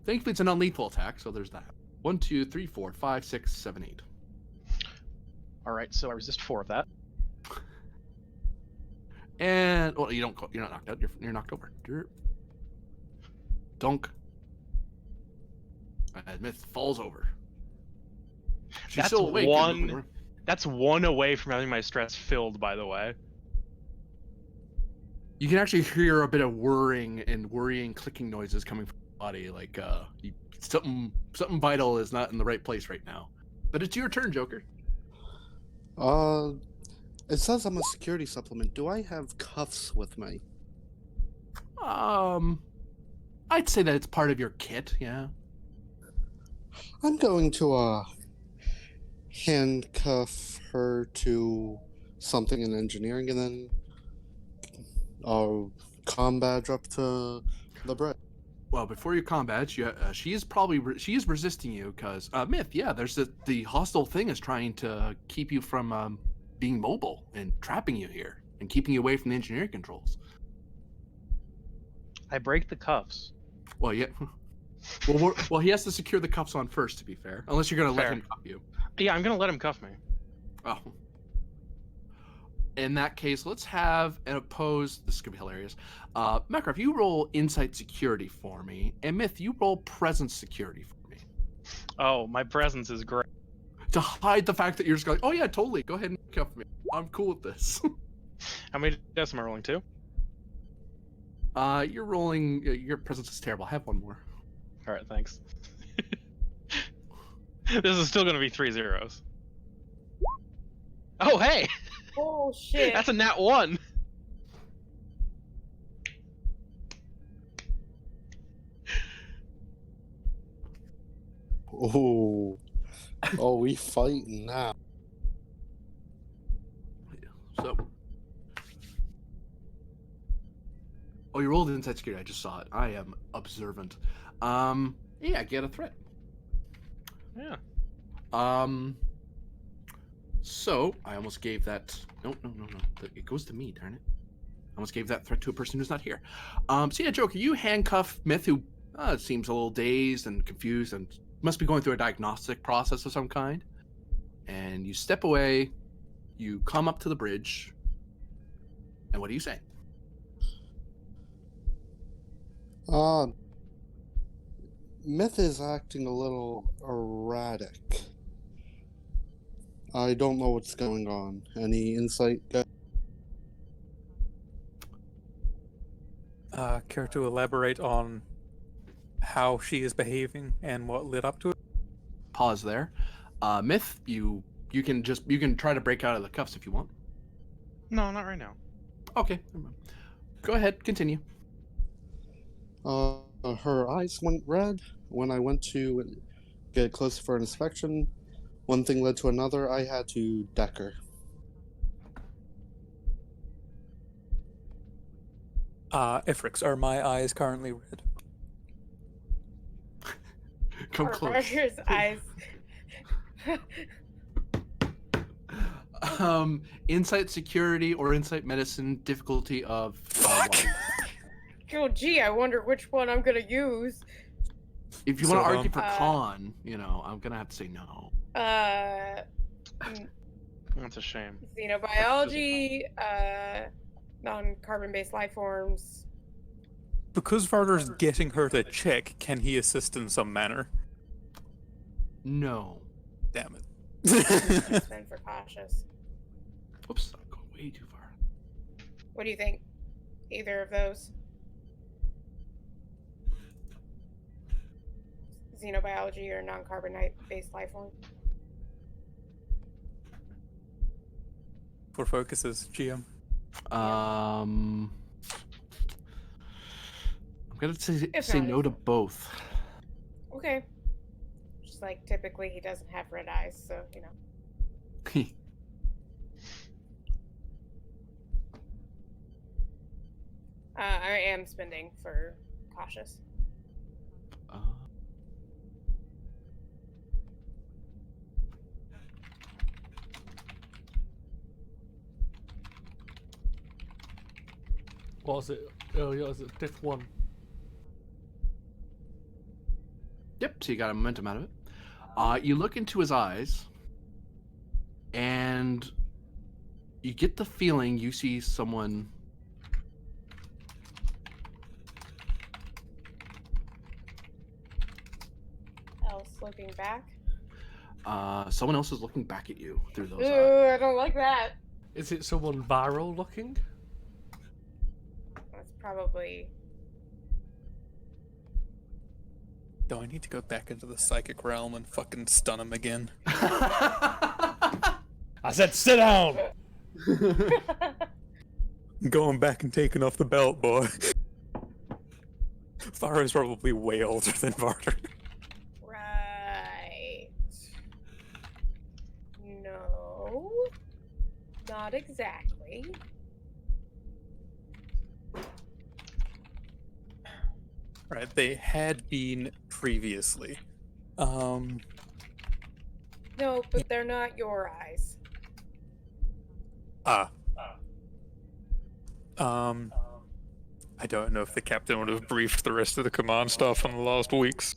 Thankfully, it's a non-lethal attack, so there's that. 1, 2, 3, 4, 5, 6, 7, 8. All right, so I resist 4 of that. And well, you're not knocked out. You're knocked over. Dunk. And Myth falls over. She's That's still awake. and one- moving around. That's 1 away from having my stress filled, by the way. You can actually hear a bit of worrying clicking noises coming from the body. Like something vital is not in the right place right now. But it's your turn, Joker. It says I'm a security supplement. Do I have cuffs with me? I'd say that it's part of your kit. Yeah. I'm going to handcuff her to something in engineering and then comm badge up to the bridge. Well, before you combat, she is resisting you because Myth. Yeah, there's the hostile thing is trying to keep you from being mobile and trapping you here and keeping you away from the engineering controls. I break the cuffs. Well, yeah. Well, he has to secure the cuffs on first. To be fair, unless you're gonna let Fair. him cuff you. Yeah, I'm gonna let him cuff me. Oh. In that case, let's have an opposed. This is gonna be hilarious. Makarov, you roll insight security for me, and Myth, you roll presence security for me Oh, my presence is great. to hide the fact that you're just going. Oh yeah, totally. Go ahead and cuff me. I'm cool with this. How many dice am I rolling? 2? You're rolling. Your presence is terrible. Have one more. All right, thanks. This is still gonna be 3 zeros. Oh, hey! Oh shit. That's a nat 1! Oh, we fighting now. So. Oh, you rolled inside security. I just saw it. I am observant. Yeah, get a threat. Yeah. So I almost gave that. No. It goes to me. Darn it. I almost gave that threat to a person who's not here. So yeah, Joker, you handcuff Myth, who seems a little dazed and confused and must be going through a diagnostic process of some kind. And you step away. You come up to the bridge. And what do you say? Myth is acting a little erratic. I don't know what's going on. Any insight, guys? Care to elaborate on how she is behaving and what led up to it? Pause there. Myth, you can try to break out of the cuffs if you want. No, not right now. Okay, never mind. Go ahead, continue. Her eyes went red when I went to get closer for an inspection. One thing led to another. I had to deck her. Ifrix, are my eyes currently red? Come Or close. Parker's eyes. Insight security or insight medicine difficulty of Fuck. 1. Oh, gee, I wonder which one I'm gonna use. If you want to So, argue for Uh, con, I'm gonna have to say no. That's a shame. Xenobiology, non-carbon-based life forms. Because Varder's getting her to check, can he assist in some manner? No. Damn it. Spend for cautious. Oops, I'm going way too far. What do you think? Either of those? Xenobiology or non-carbonite-based life form? For focuses, GM. I'm gonna say If say not, no it's to fine. both. Okay. Just like typically he doesn't have red eyes, so I am spending for cautious. Uh, What was it? Oh, yeah, was it diff 1? Yep, so you got a momentum out of it. You look into his eyes, and you get the feeling you see someone. Else looking back. Someone else is looking back at you through those eyes. Ooh, I don't like that. Is it someone viral looking? That's probably. Do I need to go back into the psychic realm and fucking stun him again? I said sit down! Going back and taking off the belt, boy. Varder's probably way older than Varder. Right. No. Not exactly. Right, they had been previously. No, but they're not your eyes. I don't know if the captain would have briefed the rest of the command staff on the last weeks.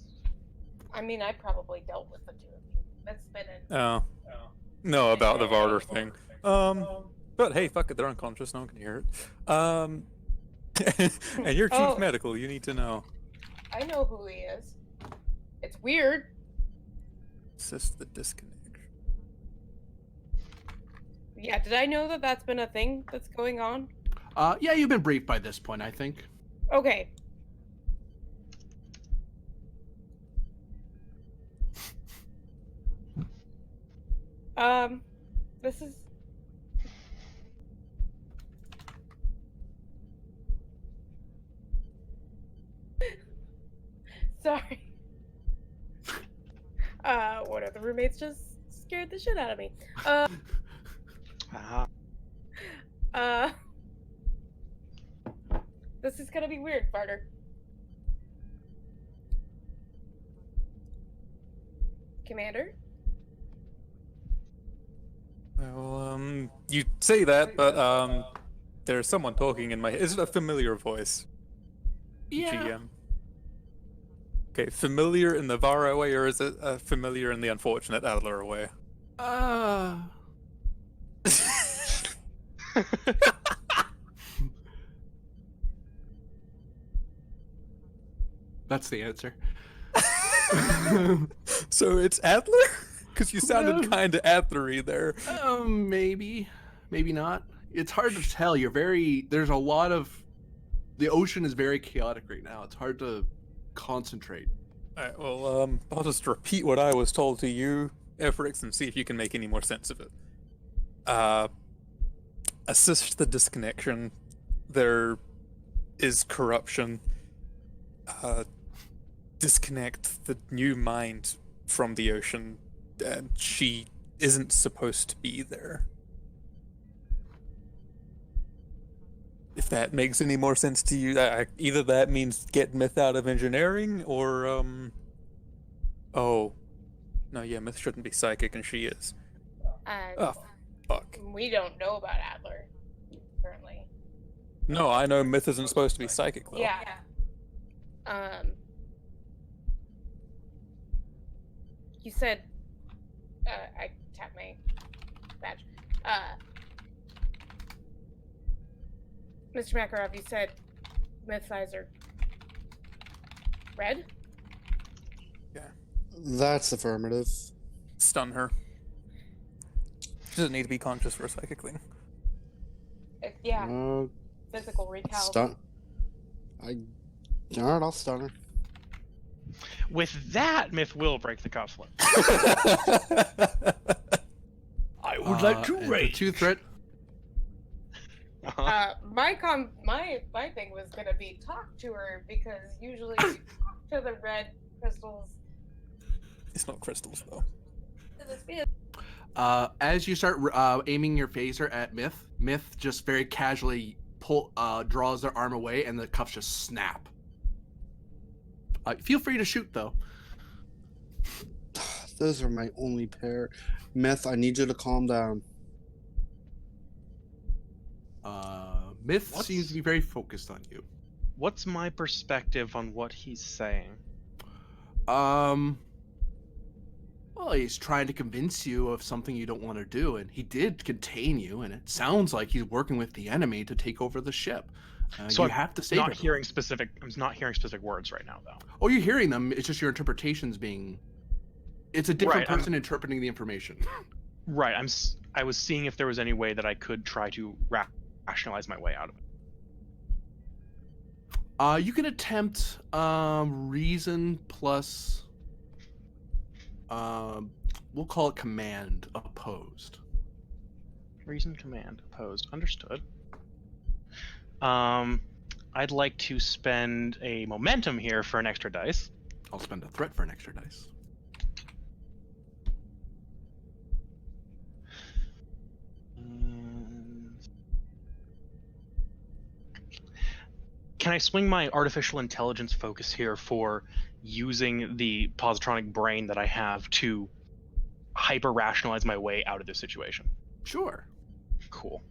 I mean, I probably dealt with the two of you. That's been it. Oh. No, about the Varder thing. But hey, fuck it, they're unconscious, no one can hear it. And you're chief Oh. medical, you need to know. I know who he is. It's weird. Assist the disconnection. Yeah, did I know that that's been a thing that's going on? Yeah, you've been briefed by this point, I think. Okay. This is. Sorry. One of the roommates just scared the shit out of me. This is gonna be weird, Barter. Commander? Well, you say that, but, there's someone talking in my head. Is it a familiar voice? GM. Okay, familiar in the Vara way, or is it familiar in the unfortunate Adler way? That's the answer. So it's Adler? Because you sounded kind of Adlery there. Maybe not. It's hard to tell. There's a lot of, the ocean is very chaotic right now. It's hard to concentrate. Alright, well, I'll just repeat what I was told to you, Efrix, and see if you can make any more sense of it. Assist the disconnection. There is corruption. Disconnect the new mind from the ocean, and she isn't supposed to be there. If that makes any more sense to you, either that means get myth out of engineering, or oh, no, yeah, myth shouldn't be psychic, and she is. Oh, fuck. We don't know about Adler currently. No, I know Myth isn't supposed to be psychic, though. Yeah. You said. I tapped my badge. Mr. Makarov, you said Myth eyes are red? That's affirmative. Stun her. She doesn't need to be conscious for a psychic thing. Yeah. Uh, Physical recal. stun. Alright, I'll stun her. With that, Myth will break the cufflink. I would like to and for rage. 2 threat. My thing was gonna be talk to her because usually you talk to the red crystals. It's not crystals, though. As you start aiming your phaser at Myth just very casually draws their arm away, and the cuffs just snap. Feel free to shoot, though. Those are my only pair. Myth, I need you to calm down. Myth seems to be very focused on you. What's my perspective on what he's saying? Well, he's trying to convince you of something you don't want to do, and he did contain you, and it sounds like he's working with the enemy to take over the ship. So you have to save not everyone. hearing specific. I'm not hearing specific words right now, though. Oh, you're hearing them. It's just your interpretations being. It's a different Right, person interpreting the information. Right. I was seeing if there was any way that I could try to rationalize my way out of it. You can attempt reason plus. We'll call it command opposed. Reason, command, opposed. Understood. I'd like to spend a momentum here for an extra dice. I'll spend a threat for an extra dice. Can I swing my artificial intelligence focus here for using the positronic brain that I have to hyper rationalize my way out of this situation? Sure. Cool.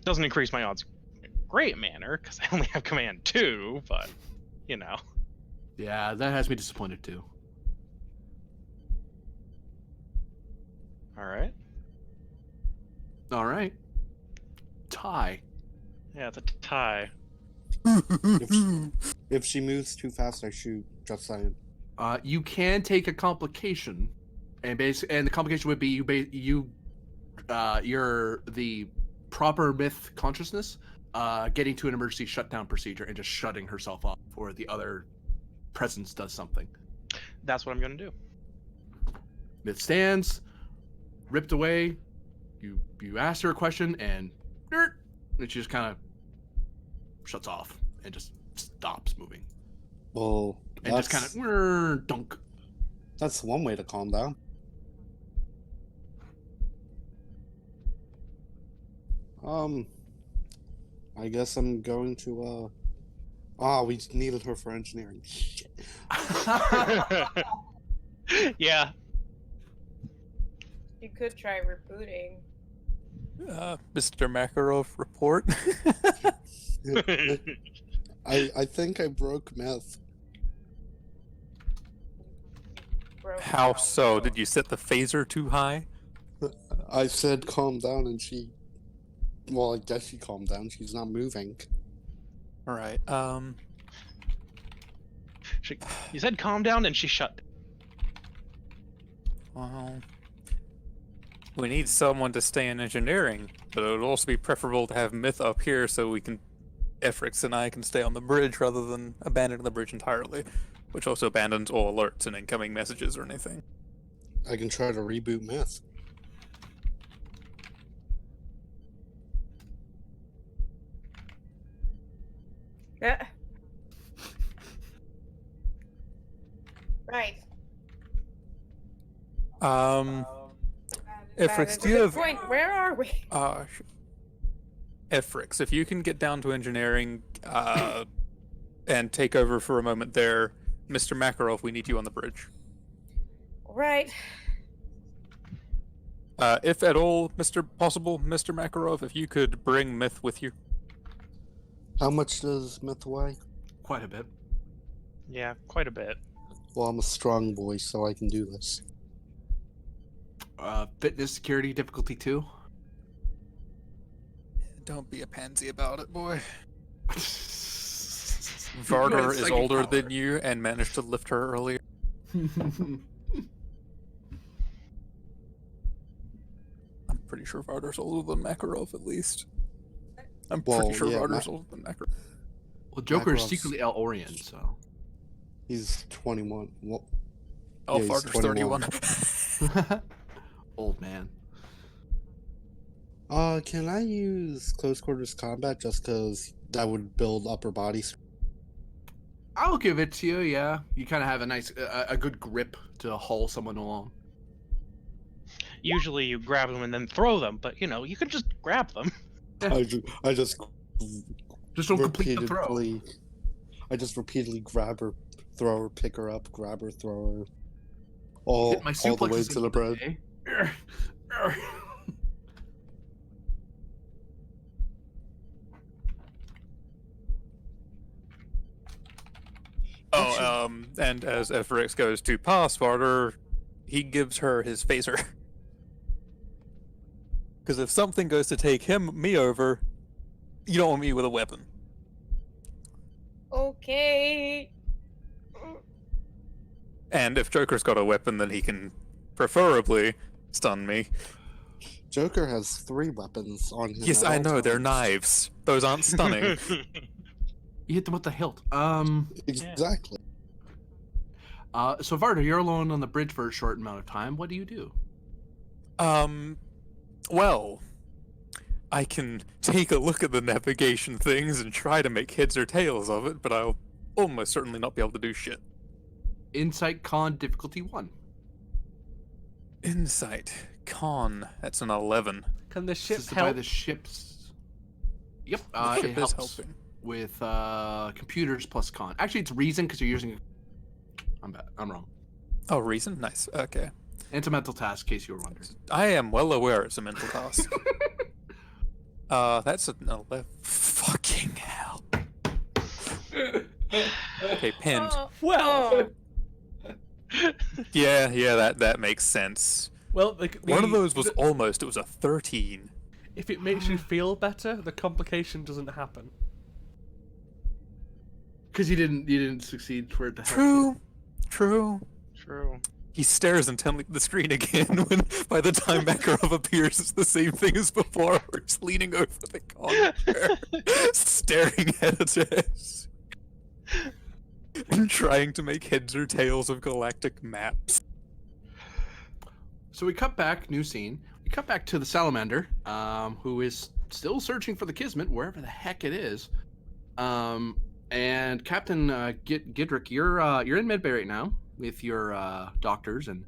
Doesn't increase my odds in a great manner because I only have command 2, but you know. Yeah, that has me disappointed too. All right. All right. Tie. Yeah, it's a tie. If she moves too fast, I shoot. Just saying. You can take a complication, and the complication would be you're the proper Myth consciousness, getting to an emergency shutdown procedure and just shutting herself off, or the other presence does something. That's what I'm gonna do. Myth stands, ripped away. You asked her a question, and she just kind of shuts off and just stops moving. Well, And just kind of dunk. That's one way to calm down. I guess I'm going to we needed her for engineering. Shit. Yeah. You could try rebooting. Mr. Makarov, report. I think I broke Myth. How so? Did you set the phaser too high? I said calm down, and she. Well, I guess she calmed down. She's not moving. All right. You said calm down, and she shut. Well, we need someone to stay in engineering, but it would also be preferable to have Myth up here so we can, Efrix and I can stay on the bridge rather than abandoning the bridge entirely, which also abandons all alerts and incoming messages or anything. I can try to reboot Myth. Yeah. Right. Efrix, do you have... Point. Where are we? Efrix, if you can get down to engineering and take over for a moment there, Mr. Makarov, we need you on the bridge. Right. If at all, Mr. Makarov, if you could bring Myth with you. How much does Myth weigh? Quite a bit. Yeah, quite a bit. Well, I'm a strong boy, so I can do this. Fitness, security, difficulty 2. Don't be a pansy about it, boy. You Varder had is psychic older power. than you and managed to lift her earlier. I'm pretty sure Varder's older than Makarov, at least. I'm pretty Well, sure yeah, Varder's older than Makarov. Well, Joker is Makarov's- secretly El Orient, so. He's 21. Well, Oh, yeah, he's Varder's 21. 31. Old man. Can I use close quarters combat just because that would build upper body strength? I'll give it to you, yeah. You kind of have a nice, a good grip to haul someone along. Usually you grab them and then throw them, but you can just grab them. I just Just don't complete the throw. I just repeatedly grab her, throw her, pick her up, grab her, throw her, all Hit my the way suplexes to the bread. eh? And as Efrix goes to pass Varder, he gives her his phaser. Because if something goes to take me over, you don't want me with a weapon. Okay. And if Joker's got a weapon, then he can preferably stun me. Joker has 3 weapons on him. Yes, at I all know, they're times. knives. Those aren't stunning. You hit them with the hilt. Exactly. So Varda, you're alone on the bridge for a short amount of time. What do you do? Well, I can take a look at the navigation things and try to make heads or tails of it, but I'll almost certainly not be able to do shit. Insight con difficulty 1. Insight. Con. That's an 11. Can the ship This is to buy help? the ships. Yep, The it ship is helps helping. with computers plus con. Actually, it's reason because you're using. I'm bad. I'm wrong. Oh, reason? Nice. Okay. And it's a mental task, in case you were wondering. I am well aware it's a mental task. That's an 11. Fucking hell. Okay, pinned. Well, Yeah, that makes sense. well, One of those was almost, it was a 13. If it makes you feel better, the complication doesn't happen. Because you didn't succeed for it to happen. True. True. He stares intently at the screen again when, by the time Makarov appears, it's the same thing as before. We're just leaning over the corner, staring at it, and trying to make heads or tails of galactic maps. So we cut back, new scene. We cut back to the salamander, who is still searching for the Kismet, wherever the heck it is. And Captain Gidrick, you're in medbay right now with your doctors, and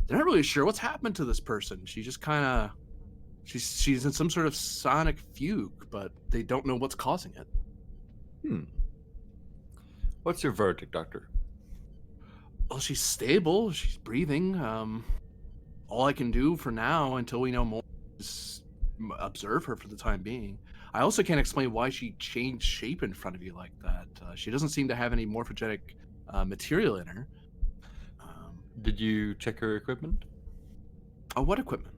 they're not really sure what's happened to this person. She just kind of, she's in some sort of sonic fugue, but they don't know what's causing it. What's your verdict, Doctor? Well, she's stable. She's breathing. All I can do for now, until we know more, is observe her for the time being. I also can't explain why she changed shape in front of you like that. She doesn't seem to have any morphogenic material in her. Did you check her equipment? Oh, what equipment?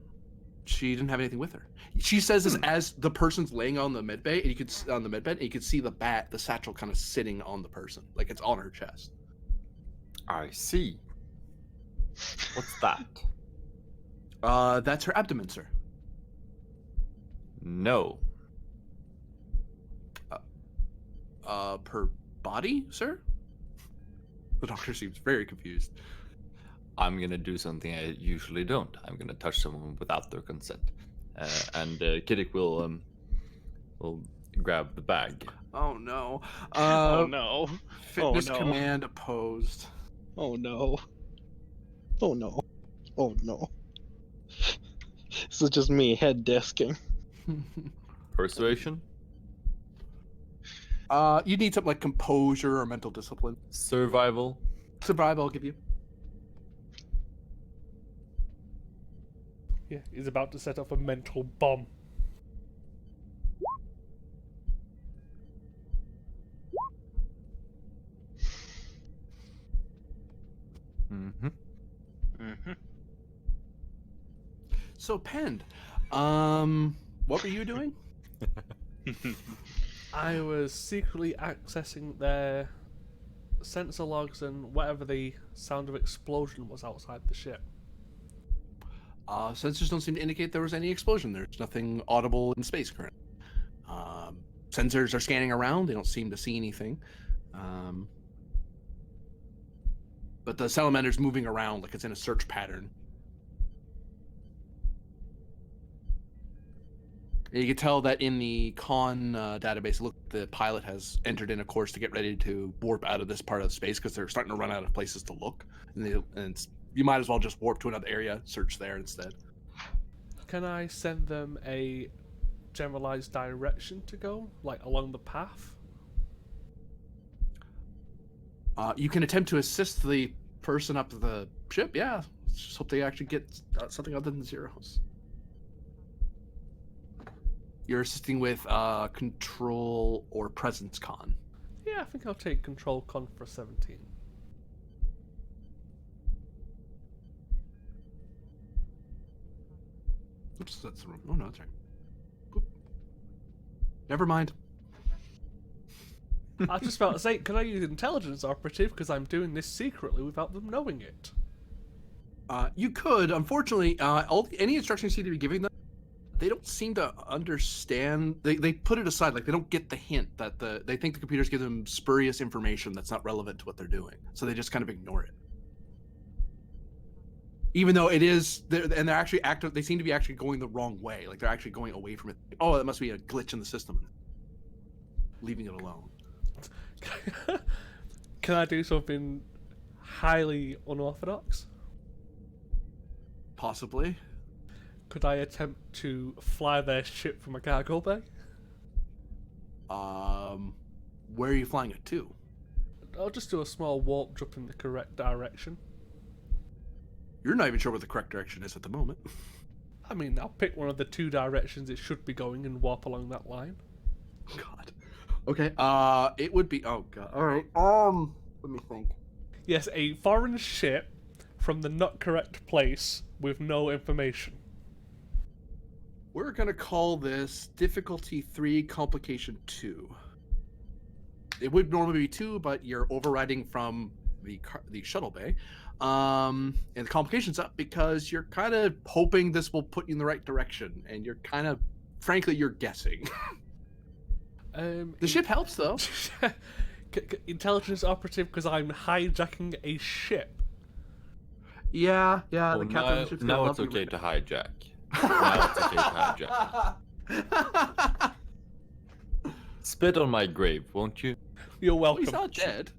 She didn't have anything with her. She says this as the person's laying on the med bay, and you could on the med bed, and you could see the satchel kind of sitting on the person, like it's on her chest. I see. What's that? That's her abdomen, sir. No. Per body, sir? The doctor seems very confused. I'm gonna do something I usually don't. I'm gonna touch someone without their consent. And Kiddick will grab the bag. Oh no. Oh no. Fitness no. command opposed. Oh no. Oh no. Oh no. This is just me head disking. Persuasion? You need something like composure or mental discipline. Survival? Survival, I'll give you. Yeah, he's about to set off a mental bomb. Mm-hmm. Mm-hmm. So, Pend, what were you doing? I was secretly accessing their sensor logs and whatever the sound of explosion was outside the ship. Sensors don't seem to indicate there was any explosion. There's nothing audible in space currently. Sensors are scanning around. They don't seem to see anything. But the salamander's moving around like it's in a search pattern. And you can tell that in the con database, look, the pilot has entered in a course to get ready to warp out of this part of space because they're starting to run out of places to look. And you might as well just warp to another area, search there instead. Can I send them a generalized direction to go, like along the path? You can attempt to assist the person up to the ship. Yeah, just hope they actually get something other than zeros. You're assisting with control or presence con. Yeah, I think I'll take control con for 17. Oops, that's the wrong. Oh no, that's right. Boop. Never mind. I was just about to say, can I use intelligence operative because I'm doing this secretly without them knowing it? You could. Unfortunately, any instructions you seem to be giving them, they don't seem to understand. They put it aside, like they don't get the hint that they think the computers give them spurious information that's not relevant to what they're doing, so they just kind of ignore it. Even though it is, they're actually active. They seem to be actually going the wrong way. Like they're actually going away from it. Oh, that must be a glitch in the system. Leaving it alone. Can I do something highly unorthodox? Possibly. Could I attempt to fly their ship from a cargo bay? Where are you flying it to? I'll just do a small warp jump in the correct direction. You're not even sure what the correct direction is at the moment. I mean, I'll pick one of the two directions it should be going and warp along that line. God. Okay. It would be. Oh God. All right. Let me think. Yes, a foreign ship from the not correct place with no information. We're gonna call this difficulty 3, complication 2. It would normally be 2, but you're overriding from the shuttle bay. And the complication's up because you're kind of hoping this will put you in the right direction, and you're kind of, frankly, you're guessing. The ship helps though. Intelligence operative because I'm hijacking a ship. Yeah. Oh, The captain of the ship's gonna now love it's you okay right to hijack. Now it's okay to hijack. Spit on my grave, won't you? You're Well, welcome. he's not dead.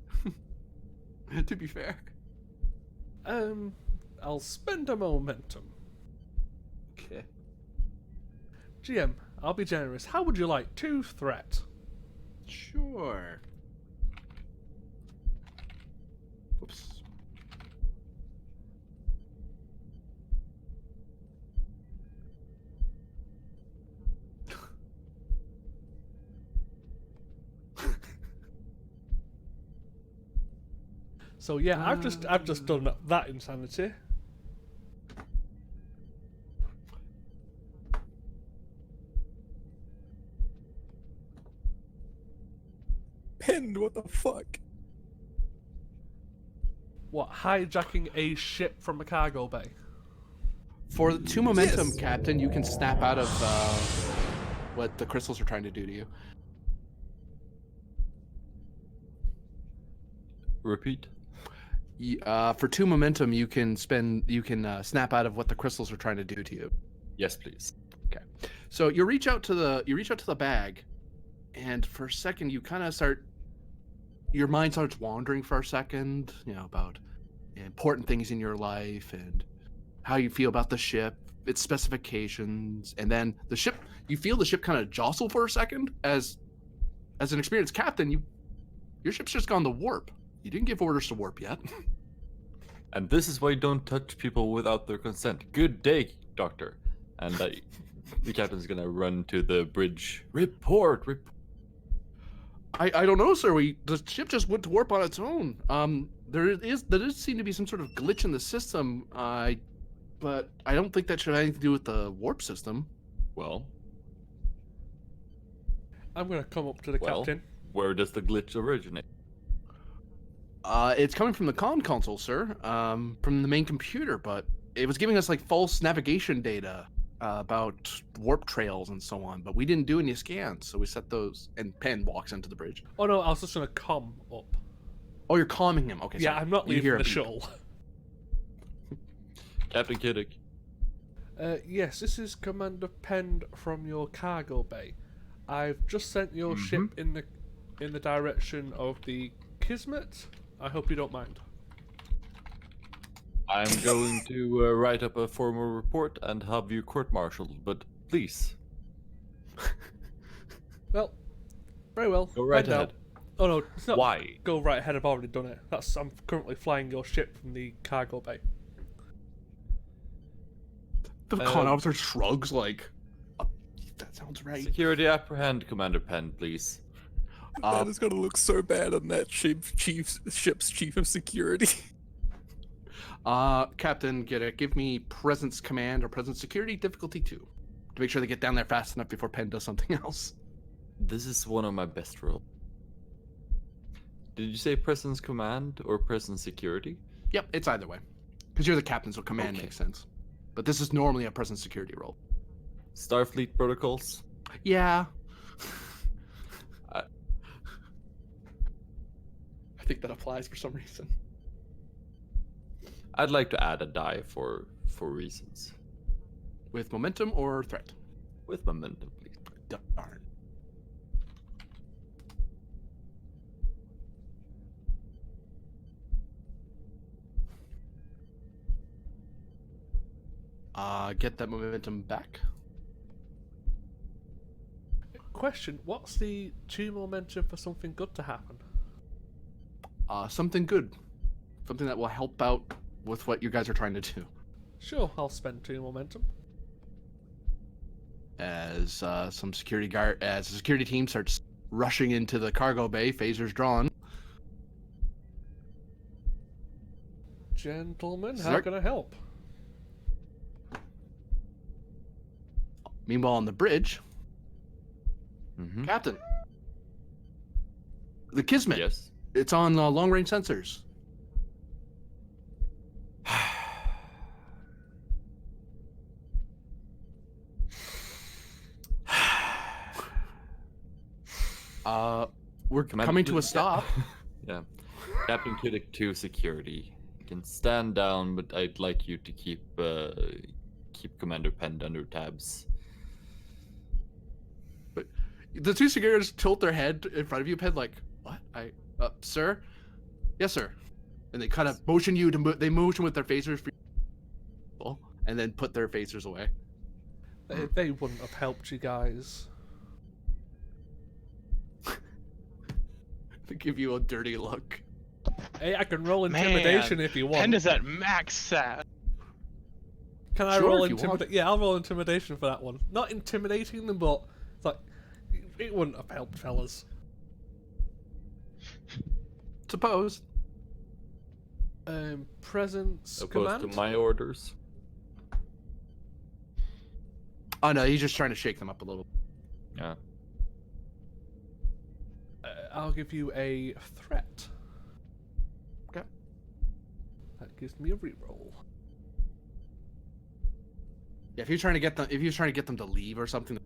To be fair. I'll spend a momentum. Okay. GM, I'll be generous. How would you like 2 threat? Sure. Oops. So yeah, I've just done that insanity. Pinned, what the fuck? What, hijacking a ship from a cargo bay? For the 2 momentum, Yes. Captain, you can snap out of what the crystals are trying to do to you. Repeat. For 2 momentum, you can snap out of what the crystals are trying to do to you. Yes, please. Okay. So you reach out to the bag, and for a second you kind of your mind starts wandering for a second, about important things in your life and how you feel about the ship, its specifications, and then you feel the ship kind of jostle for a second as an experienced captain, your ship's just gone to warp. You didn't give orders to warp yet. And this is why you don't touch people without their consent. Good day, Doctor. And the captain's gonna run to the bridge. Report. I don't know, sir. The ship just went to warp on its own. There does seem to be some sort of glitch in the system. But I don't think that should have anything to do with the warp system. Well, I'm gonna come up to the captain. where does the glitch originate? It's coming from the comm console, sir. From the main computer, but it was giving us like false navigation data about warp trails and so on. But we didn't do any scans, so we set those. And Penn walks into the bridge. Oh no, I was just gonna come up. Oh, you're calming him. Okay. Yeah, sorry. I'm not You leaving hear a the beep. shuttle. Captain Kiddick. Yes, this is Commander Penn from your cargo bay. I've just sent your ship in the direction of the Kismet. I hope you don't mind. I'm going to write up a formal report and have you court-martialed, but please, Well, very well. go right Head ahead. out. Oh no, it's not. Why? Go right ahead. I've already done it. I'm currently flying your ship from the cargo bay. The con officer shrugs like, that sounds right. Security apprehend, Commander Penn, please. That is gonna look so bad on that ship's chief of security. Captain, give me presence command or presence security difficulty 2 to make sure they get down there fast enough before Penn does something else. This is one of my best rolls. Did you say presence command or presence security? Yep, it's either way. Because you're the captain, so command Okay. makes sense. But this is normally a presence security roll. Starfleet protocols? Yeah. I- I think that applies for some reason. I'd like to add a die for reasons. With momentum or threat? With momentum, please. Darn. Get that momentum back. Question: what's the 2 momentum for something good to happen? Something good. Something that will help out with what you guys are trying to do. Sure, I'll spend 2 momentum. As the security team starts rushing into the cargo bay, phasers drawn. Gentlemen, how Sir? can I help? Meanwhile, on the bridge, Mm-hmm. Captain, the Kismet. Yes. It's on long-range sensors. We're coming to a stop. Yeah. Captain Kiddick to security. You can stand down, but I'd like you to keep Commander Penn under tabs. The 2 securities tilt their head in front of you, Penn, like, what? Sir? Yes, sir. And they kind of motion you to they motion with their phasers for you, and then put their phasers away. They wouldn't have helped you guys. To give you a dirty look. Hey, I can roll intimidation if you want. Penn is at max stat. Can I Sure, roll if you want. intimidation? Yeah, I'll roll intimidation for that one. Not intimidating them, but it's like it wouldn't have helped, fellas. Suppose. Presence Opposed command. to my orders. Oh no, he's just trying to shake them up a little. Yeah. I'll give you a threat. Okay. That gives me a reroll. Yeah, if you're trying to get them to leave or something,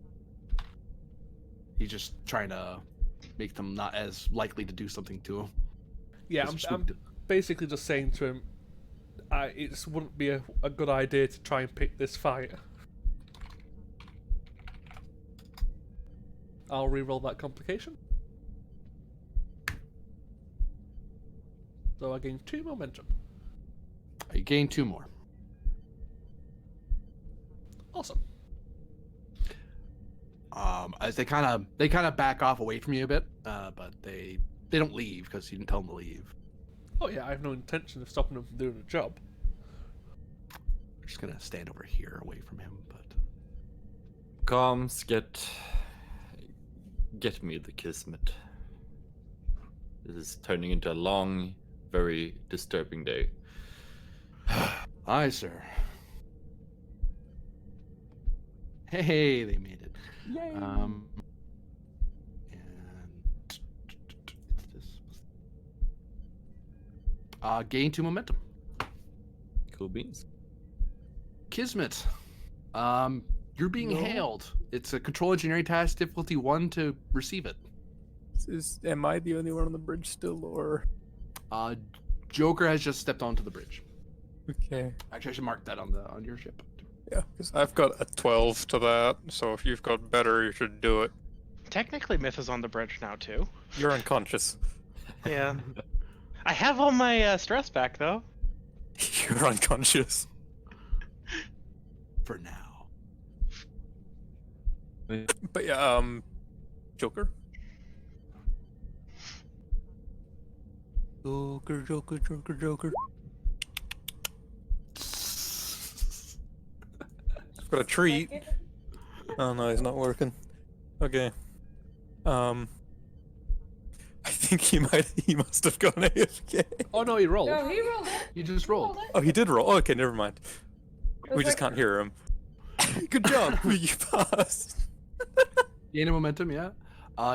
he's just trying to make them not as likely to do something to him. Yeah, Just I'm swooped. basically just saying to him, it wouldn't be a good idea to try and pick this fight. I'll reroll that complication. So I gain 2 momentum. You gain 2 more. Awesome. As they kind of back off away from you a bit, but they don't leave because you didn't tell them to leave. Oh yeah, I have no intention of stopping him from doing a job. They're just gonna stand over here away from him, but Comms, get me the Kismet. This is turning into a long, very disturbing day. Aye, sir. Hey, they made it. Yay! And gain 2 momentum. Cool beans. Kismet. You're being hailed. It's a control engineering task, difficulty 1 to receive it. Am I the only one on the bridge still, or? Joker has just stepped onto the bridge. Okay. Actually, I should mark that on your ship. Yeah, because I've got a 12 to that, so if you've got better, you should do it. Technically, Myth is on the bridge now too. You're unconscious. Yeah. I have all my stress back though. You're unconscious. For now. But yeah, Joker? Joker. I've got a treat. Oh no, he's not working. Okay. I think he must have gone AFK. Oh no, he rolled. No, he rolled it. You just rolled. Oh, he did roll. Oh, okay, never mind. It was We just like- can't hear him. Good job. You passed. Gain of momentum, yeah.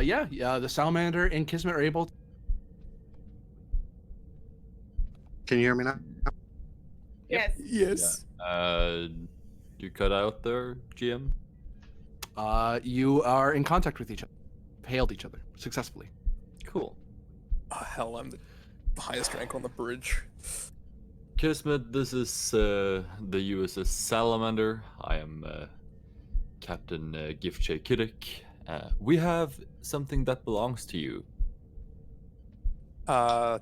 Yeah. The salamander and Kismet are able. Can you hear me now? Yes. Yes. You cut out there, GM? You are in contact with each other. Hailed each other successfully. Cool. Oh, hell, I'm the highest rank on the bridge. Kismet, this is the USS Salamander. I am Captain Giftche Kiddick. We have something that belongs to you.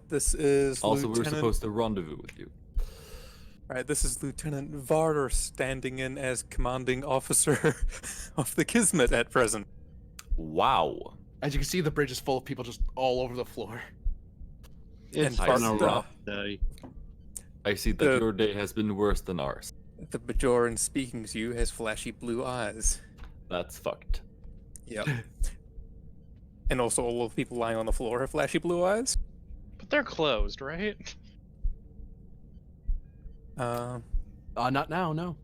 This is Also, we're Lieutenant... supposed to rendezvous with you. Alright, this is Lieutenant Varder standing in as commanding officer of the Kismet at present. Wow. As you can see, the bridge is full of people just all over the floor. And I Bart- see. the, day. I see that your day has been worse than ours. the Bajoran speaking to you has flashy blue eyes. That's fucked. Yep. And also all the people lying on the floor have flashy blue eyes. But they're closed, right? Not now, no.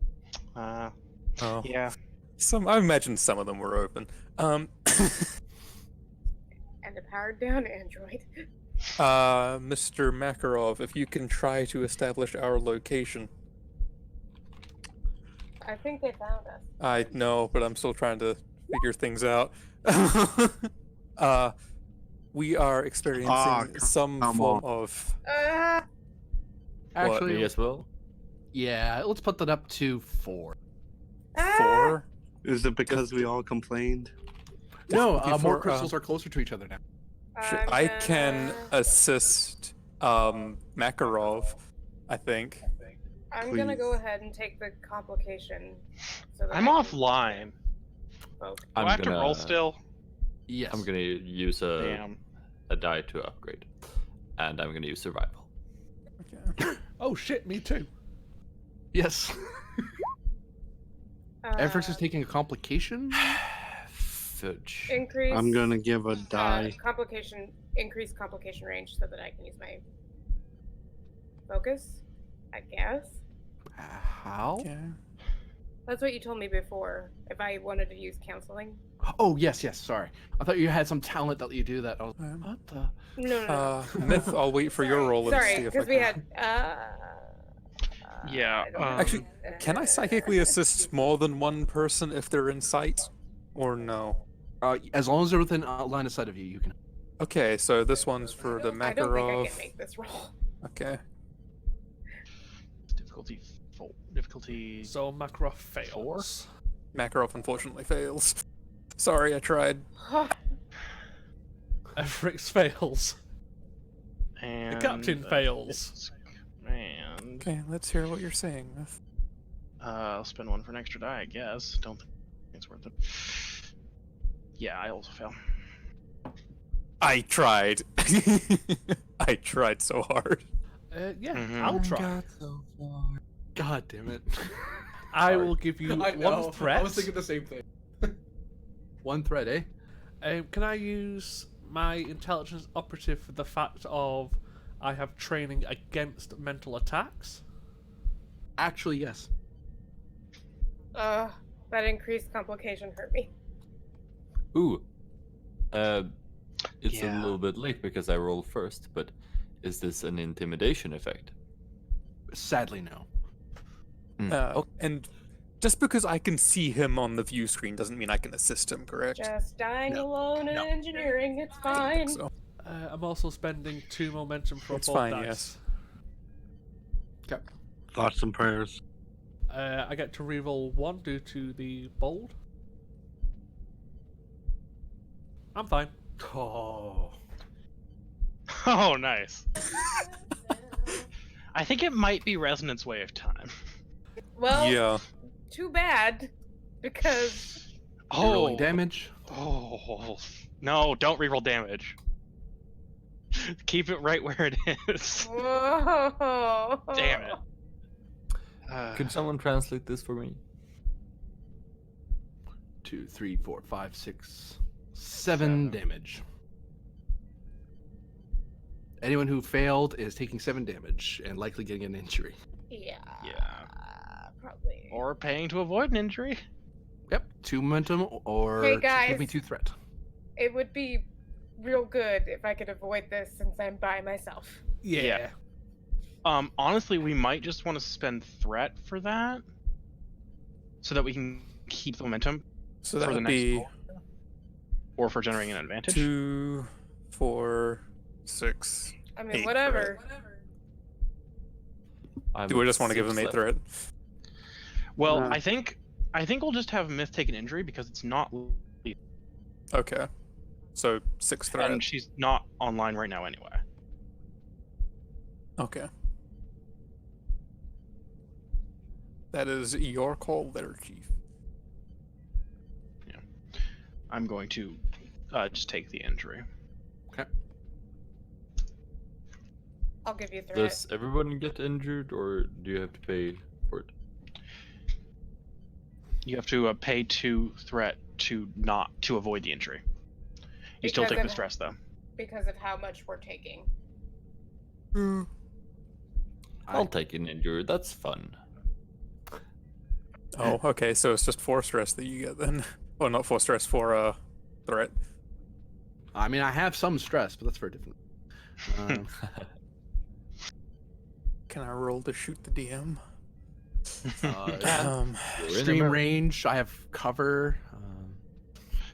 Oh. Yeah. I imagine some of them were open. And a powered down android. Mr. Makarov, if you can try to establish our location. I think they found us. I know, but I'm still trying to figure things out. We are experiencing some come form on. of... Actually, Me as well? yeah, let's put that up to 4. 4? Is it because we all complained? No, Before, more crystals are closer to each other now. I can assist Makarov, I think. I'm gonna please. go ahead and take the complication. So that I'm I can offline. vote. Do I have to roll still? Yes. I'm gonna use Damn. a die to upgrade. And I'm gonna use survival. Okay. Oh shit, me too. Yes. Everix is Uh, taking a complication. Fudge. increase. I'm gonna give a die. Increase complication range so that I can use my focus. I guess How? Okay. that's what you told me before. If I wanted to use counseling. Oh, yes. Sorry. I thought you had some talent that you do that. I was, what the? No. Myth, I'll wait for your roll and Sorry, see if I because can... we had. Yeah, I don't know. Actually, can I psychically assist more than one person if they're in sight? Or no? As long as they're within line of sight of you, you can. Okay, so this one's for the I don't think I Makarov. can make this roll. Okay. Difficulty. So Makarov fails. Makarov unfortunately fails. Sorry, I tried. Everix fails. And The captain fails. And Okay, let's hear what you're saying, Myth. I'll spend 1 for an extra die, I guess. Don't think it's worth it. Yeah, I also fail. I tried. I tried so hard. Yeah, Mhm. I'll try. God damn it. I will give you I know. one threat. I was thinking the same thing. One threat, eh? Can I use my intelligence operative for the fact of I have training against mental attacks? Actually, yes. That increased complication hurt me. Ooh. It's a Yeah. little bit late because I rolled first, but is this an intimidation effect? Sadly, no. And just because I can see him on the view screen doesn't mean I can assist him, correct? Just dying No. alone in No. engineering, it's I fine. think so. I'm also spending 2 momentum for It's both fine, dice. yes. Okay. Thoughts and prayers. I get to reroll 1 due to the bold. I'm fine. Oh. Oh, nice. I think it might be Resonance Wave time. Well, Yeah. too bad, because Rolling damage. Oh no! Don't reroll damage. Keep it right where it is. whoa. Damn it. Could someone translate this for me? 2, 3, 4, 5, 6, 7 damage. Anyone who failed is taking 7 damage and likely getting an injury. Yeah. Probably. Or paying to avoid an injury. Yep, 2 momentum or Hey, give me guys. 2 threat. It would be real good if I could avoid this since I'm by myself. Yeah. Honestly, we might just want to spend threat for that, so that we can keep the momentum So for that the would next be roll, or for generating an advantage. 2, 4, 6. I mean, 8 whatever. Do we just want to give him 8 threat? Well, Nah. I think we'll just have Myth take an injury because it's not lethal, Okay. So 6 threat. and she's not online right now anyway. Okay. That is your call there, Chief. I'm going to just take the injury. I'll give you threat. Does everyone get injured, or do you have to pay for it? You have to pay 2 threat to avoid the injury. You still Because take the of- stress though. Because of how much we're taking. I'll take an injury. That's fun. Oh, okay. So it's just 4 stress that you get then. Well, not 4 stress, 4 threat. I mean, I have some stress, but that's very different. Can I roll to shoot the DM? Uh, You're in Extreme America. range. I have cover.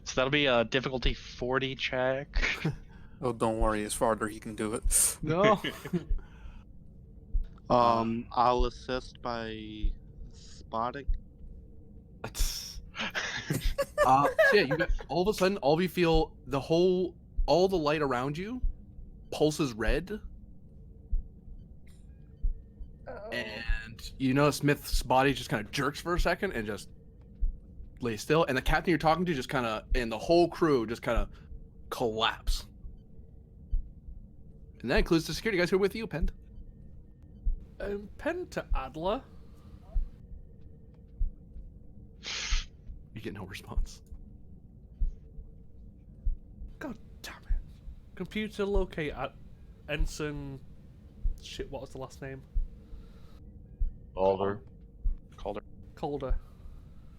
So that'll be a difficulty 40 check. Oh, don't worry. It's farther. He can do it. No. I'll assist by spotting. So yeah, you got, all of a sudden, all of you feel all the light around you pulses red, Oh. and you notice Smith's body just kind of jerks for a second and just lays still, and the captain you're talking to just kind of, and the whole crew just kind of collapse. And that includes the security guys who are with you, Pend. Pen to Adler. You get no response. God damn it. Computer locate at Ensign. Shit, what was the last name? Calder. Calder.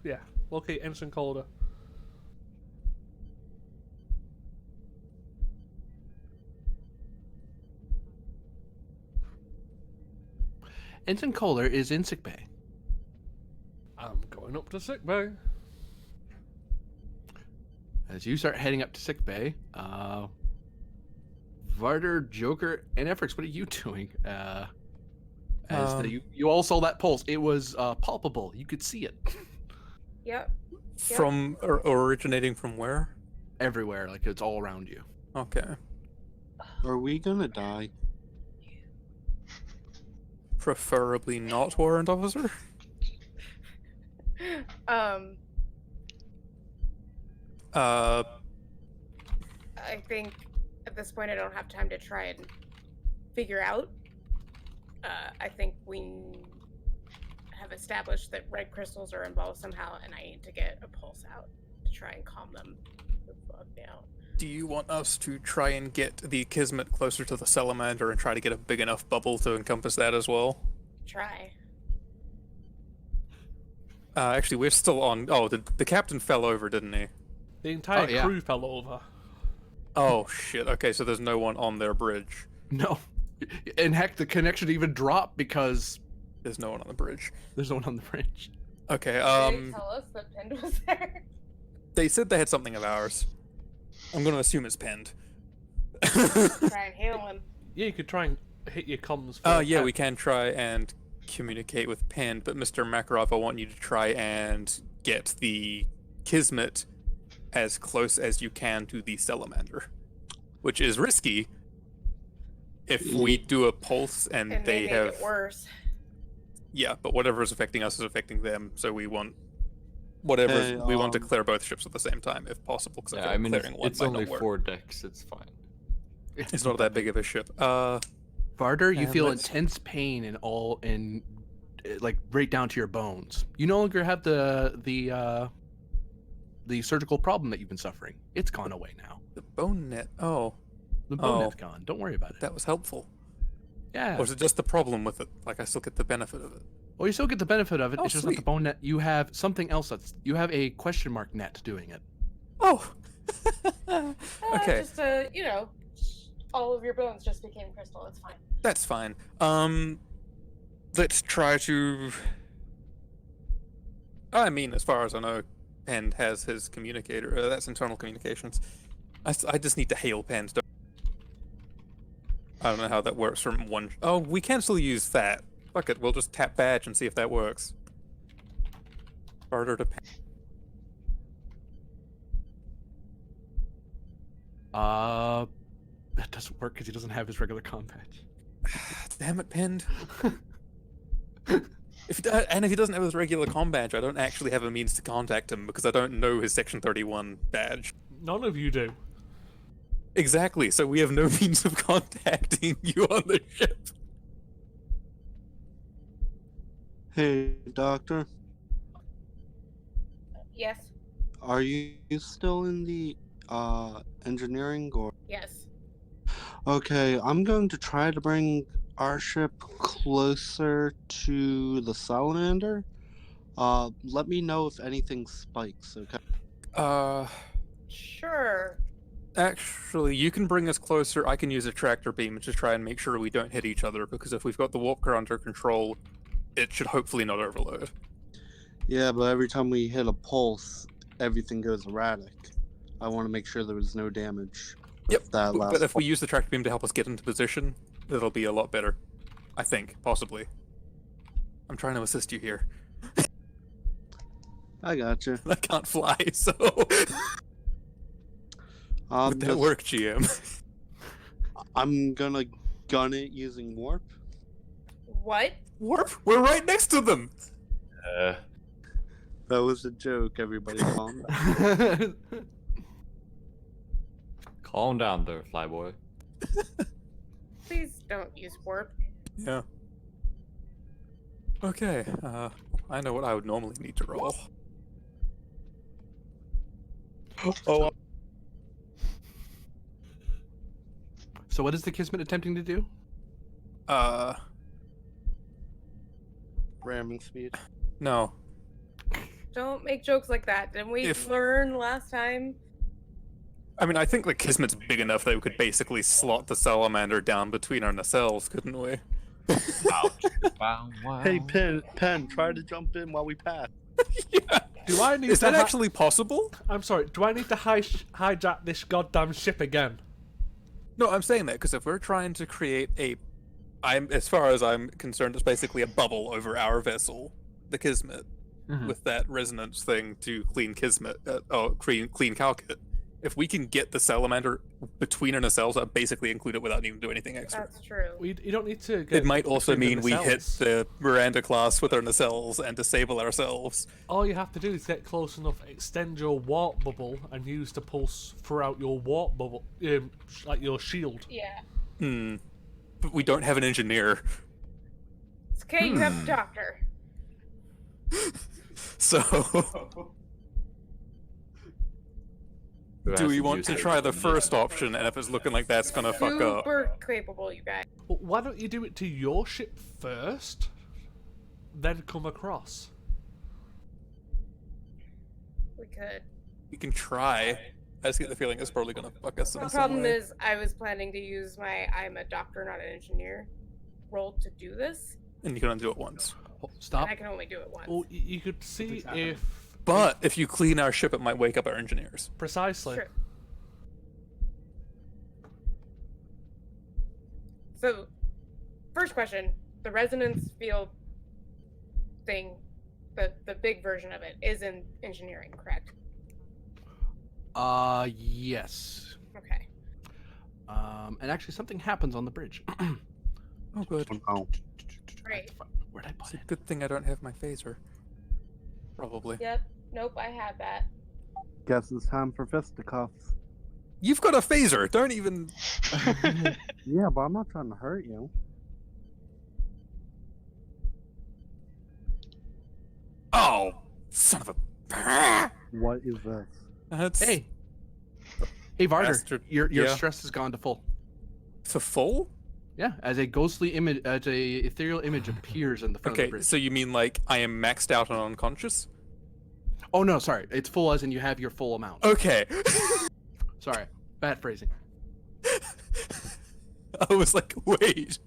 Yeah, locate Ensign Calder. Ensign Kohler is in sickbay. I'm going up to sickbay. As you start heading up to sickbay, Varder, Joker, and Efrix, what are you doing? You all saw that pulse. It was palpable. You could see it Yep. From originating from where? everywhere. Like it's all around you. Okay. Are we gonna die? Preferably not, warrant officer. I think at this point I don't have time to try and figure out. I think we have established that red crystals are involved somehow, and I need to get a pulse out to try and calm them the fuck down. Do you want us to try and get the Kismet closer to the salamander and try to get a big enough bubble to encompass that as well? Try. Actually, we're still on. Oh, the captain fell over, didn't he? The entire Oh, yeah. crew fell over. Oh shit. Okay, so there's no one on their bridge. No. And heck, the connection even dropped because There's no one on the bridge. there's no one on the bridge. Okay. Did they tell us that Pind was there? They said they had something of ours. I'm gonna assume it's pinned. Try and heal him. Yeah, you could try and hit your comms. Oh yeah, we can try and communicate with Pinned, but Mr. Makarov, I want you to try and get the Kismet as close as you can to the salamander, which is risky. If we do a pulse and, And they make have, it worse. yeah, but whatever is affecting us is affecting them, so we want whatever Hey, we want to clear both ships at the same time, if possible. Because Yeah, I mean, clearing one it's might only not work. 4 decks. It's fine. It's not that big of a ship. Varder, you And feel let's- intense pain in like right down to your bones. You no longer have the surgical problem that you've been suffering. It's gone away now. the bone net. Oh, The bone Oh. net's gone. Don't worry about it. that was helpful. Yeah. Or is it just the problem with it? Like I still get the benefit of it. Well, you still get the benefit of it. Oh, It's just not the sweet. bone net. You have something else you have a question mark net doing it. Oh. Okay. Just all of your bones just became crystal. It's fine. That's fine. Let's try to. I mean, as far as I know, Pend has his communicator. That's internal communications. I just need to hail Pend. I don't know how that works from one. Oh, we can still use that. Fuck it, we'll just tap badge and see if that works. Harder to. That doesn't work because he doesn't have his regular combat. Damn it, Pend. If he doesn't have his regular com badge, I don't actually have a means to contact him because I don't know his Section 31 badge. None of you do. Exactly, so we have no means of contacting you on the ship. Hey, Doctor, Yes. are you still in the engineering or? Yes. Okay, I'm going to try to bring our ship closer to the salamander. Let me know if anything spikes, okay? Sure. Actually, you can bring us closer. I can use a tractor beam to try and make sure we don't hit each other, because if we've got the warp core under control, it should hopefully not overload. Yeah, but every time we hit a pulse, everything goes erratic. I want to make sure there was no damage. Yep, That last but if we use the tractor beam to help us get into position, it'll be a lot better. I think, possibly. I'm trying to assist you here. I gotcha. I can't fly, so... Would that Just- work, GM? I'm gonna gun it using warp. What? Warp? We're right next to them! That was a joke, everybody. Calm down. Calm down there, flyboy. Please don't use warp. Yeah. Okay, I know what I would normally need to roll. Oh, So what is the Kismet attempting to do? ramming speed. No. Don't make jokes like that. Didn't we If- learn last time? I mean, I think the Kismet's big enough that we could basically slot the salamander down between our nacelles, couldn't we? Hey, Pen, try to jump in while we pass. Yeah. Do I need Is to that actually possible? I'm sorry. Do I need to hijack this goddamn ship again? No, I'm saying that because if we're trying to create as far as I'm concerned, it's basically a bubble over our vessel, the Kismet, with that resonance thing to clean Kismet, clean Calcut. If we can get the salamander between our nacelles, I'd basically include it without even doing anything extra. That's true. You don't need to. Get It might also between mean we hit nacelles. the Miranda class with our nacelles and disable ourselves. All you have to do is get close enough, extend your warp bubble, and use the pulse throughout your warp bubble, like your shield. Yeah. But we don't have an engineer. It's okay, you have a doctor. So Who Do has we to want use to it try the when first needed. option, and if it's looking like that's gonna fuck up? Super capable, you guys. Well, why don't you do it to your ship first, then come across? We could. We can try. I just get the feeling it's probably gonna fuck us The in some problem way. is, I was planning to use my I'm a doctor, not an engineer role to do this, And you can only do it once. Oh, and stop. I can only do it once. Well, you could see if... But if you clean our ship, it might wake up our engineers. Precisely. Sure. So, first question: the resonance field thing, the big version of it, is in engineering, correct? Yes. Okay. And actually, something happens on the bridge. Oh, good. Oh, Great. Where'd I put It's a it? good thing I don't have my phaser. Probably. Yep. Nope. I had that. guess it's time for fisticuffs. You've got a phaser. Don't even. Yeah, but I'm not trying to hurt you. Oh, son of a. What is this? That's Hey, Varder, Bastard. your Yeah. stress has gone to full. for full. Yeah, as a ghostly image, as a ethereal image appears in the front of Okay, the bridge. so you mean like I am maxed out and unconscious? Oh no, sorry, it's full as in you have your full amount. Okay. Sorry, bad phrasing. I was like, wait.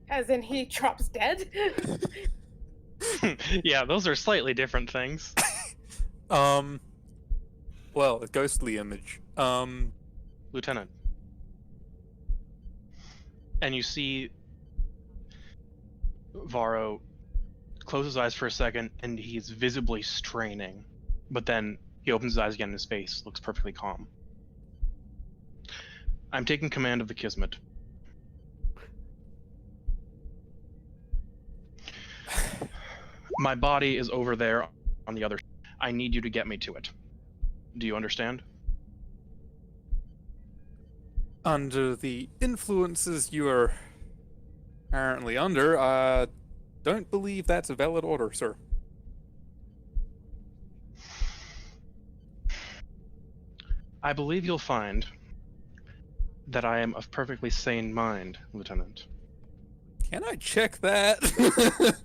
As in, he drops dead. Yeah, those are slightly different things. Well, a ghostly image. Lieutenant. And you see Varro close his eyes for a second, and he's visibly straining. But then he opens his eyes again, and his face looks perfectly calm. I'm taking command of the Kismet. My body is over there on the other. I need you to get me to it. Do you understand? Under the influences you are apparently under, I don't believe that's a valid order, sir. I believe you'll find that I am of perfectly sane mind, Lieutenant. Can I check that?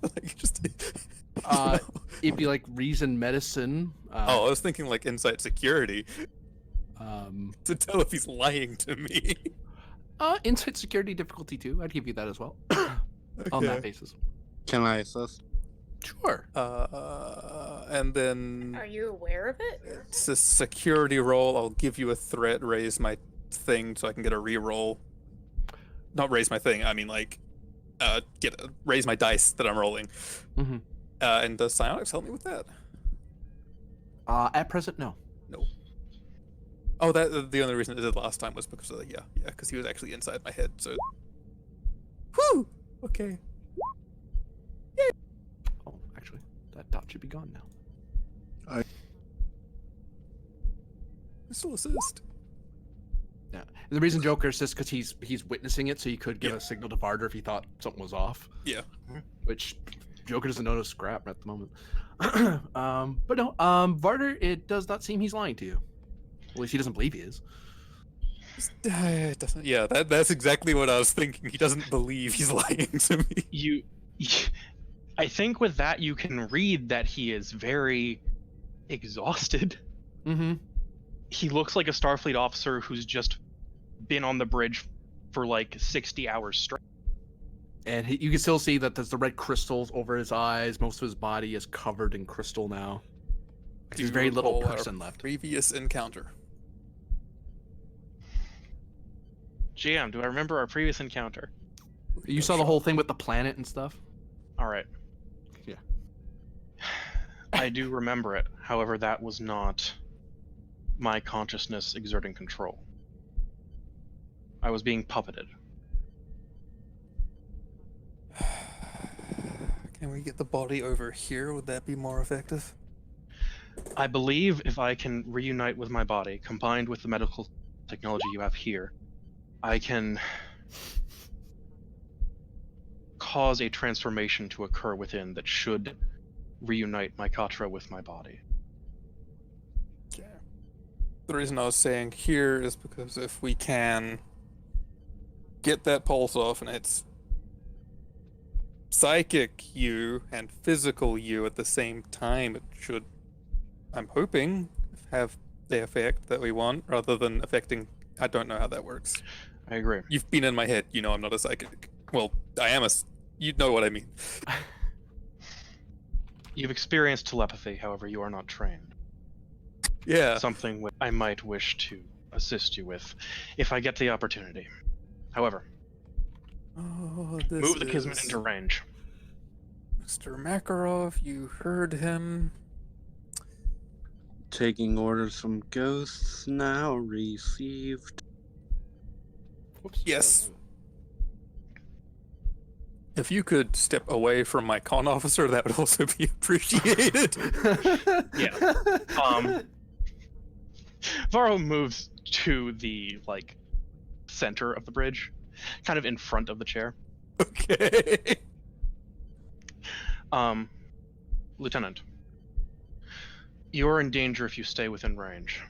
Like, just. Uh, It'd be like reason medicine. Oh, I was thinking like insight security Um, to tell if he's lying to me. insight security difficulty 2. I'd give you that as well. On that basis. Can I assist? Sure. And then Are you aware of it? it's a security roll. I'll give you a threat, raise my thing so I can get a reroll. Not raise my thing, I mean like raise my dice that I'm rolling. Mm-hmm. And does psionics help me with that? At present, no. Oh, that the only reason it did last time was because of the, because he was actually inside my head. So, whew. Okay. Oh, actually, that dot should be gone now. Still assist. Yeah. And the reason Joker assists because he's witnessing it, so he could give a signal to Varder if he thought something was off. Yeah. Which Joker doesn't notice scrap at the moment. But no, Varder, it does not seem he's lying to you. At least he doesn't believe he is. It doesn't. Yeah, that's exactly what I was thinking. He doesn't believe he's lying to me. I think with that you can read that he is very exhausted. Mm-hmm. He looks like a Starfleet officer who's just been on the bridge for like 60 hours straight. And you can still see that there's the red crystals over his eyes. Most of his body is covered in crystal now. There's Do very little recall our person left. Previous encounter. GM, do I remember our previous encounter? You saw the whole thing with the planet and stuff? All right. Yeah. I do remember it. However, that was not my consciousness exerting control. I was being puppeted. Can we get the body over here? Would that be more effective? I believe if I can reunite with my body, combined with the medical technology you have here, I can cause a transformation to occur within that should reunite my Katra with my body. Yeah. the reason I was saying here is because if we can get that pulse off and it's psychic you and physical you at the same time, it should, I'm hoping, have the effect that we want rather than affecting. I don't know how that works. I agree. You've been in my head. You know I'm not a psychic. Well, I am you know what I mean. You've experienced telepathy, however, you are not trained. Yeah. Something I might wish to assist you with, if I get the opportunity. However, move the Kismet into range. Mr. Makarov, you heard him. Taking orders from ghosts now received. Whoops. Yes. If you could step away from my con officer, that would also be appreciated. Yeah. Varro moves to the center of the bridge, kind of in front of the chair. Okay. Lieutenant, you're in danger if you stay within range.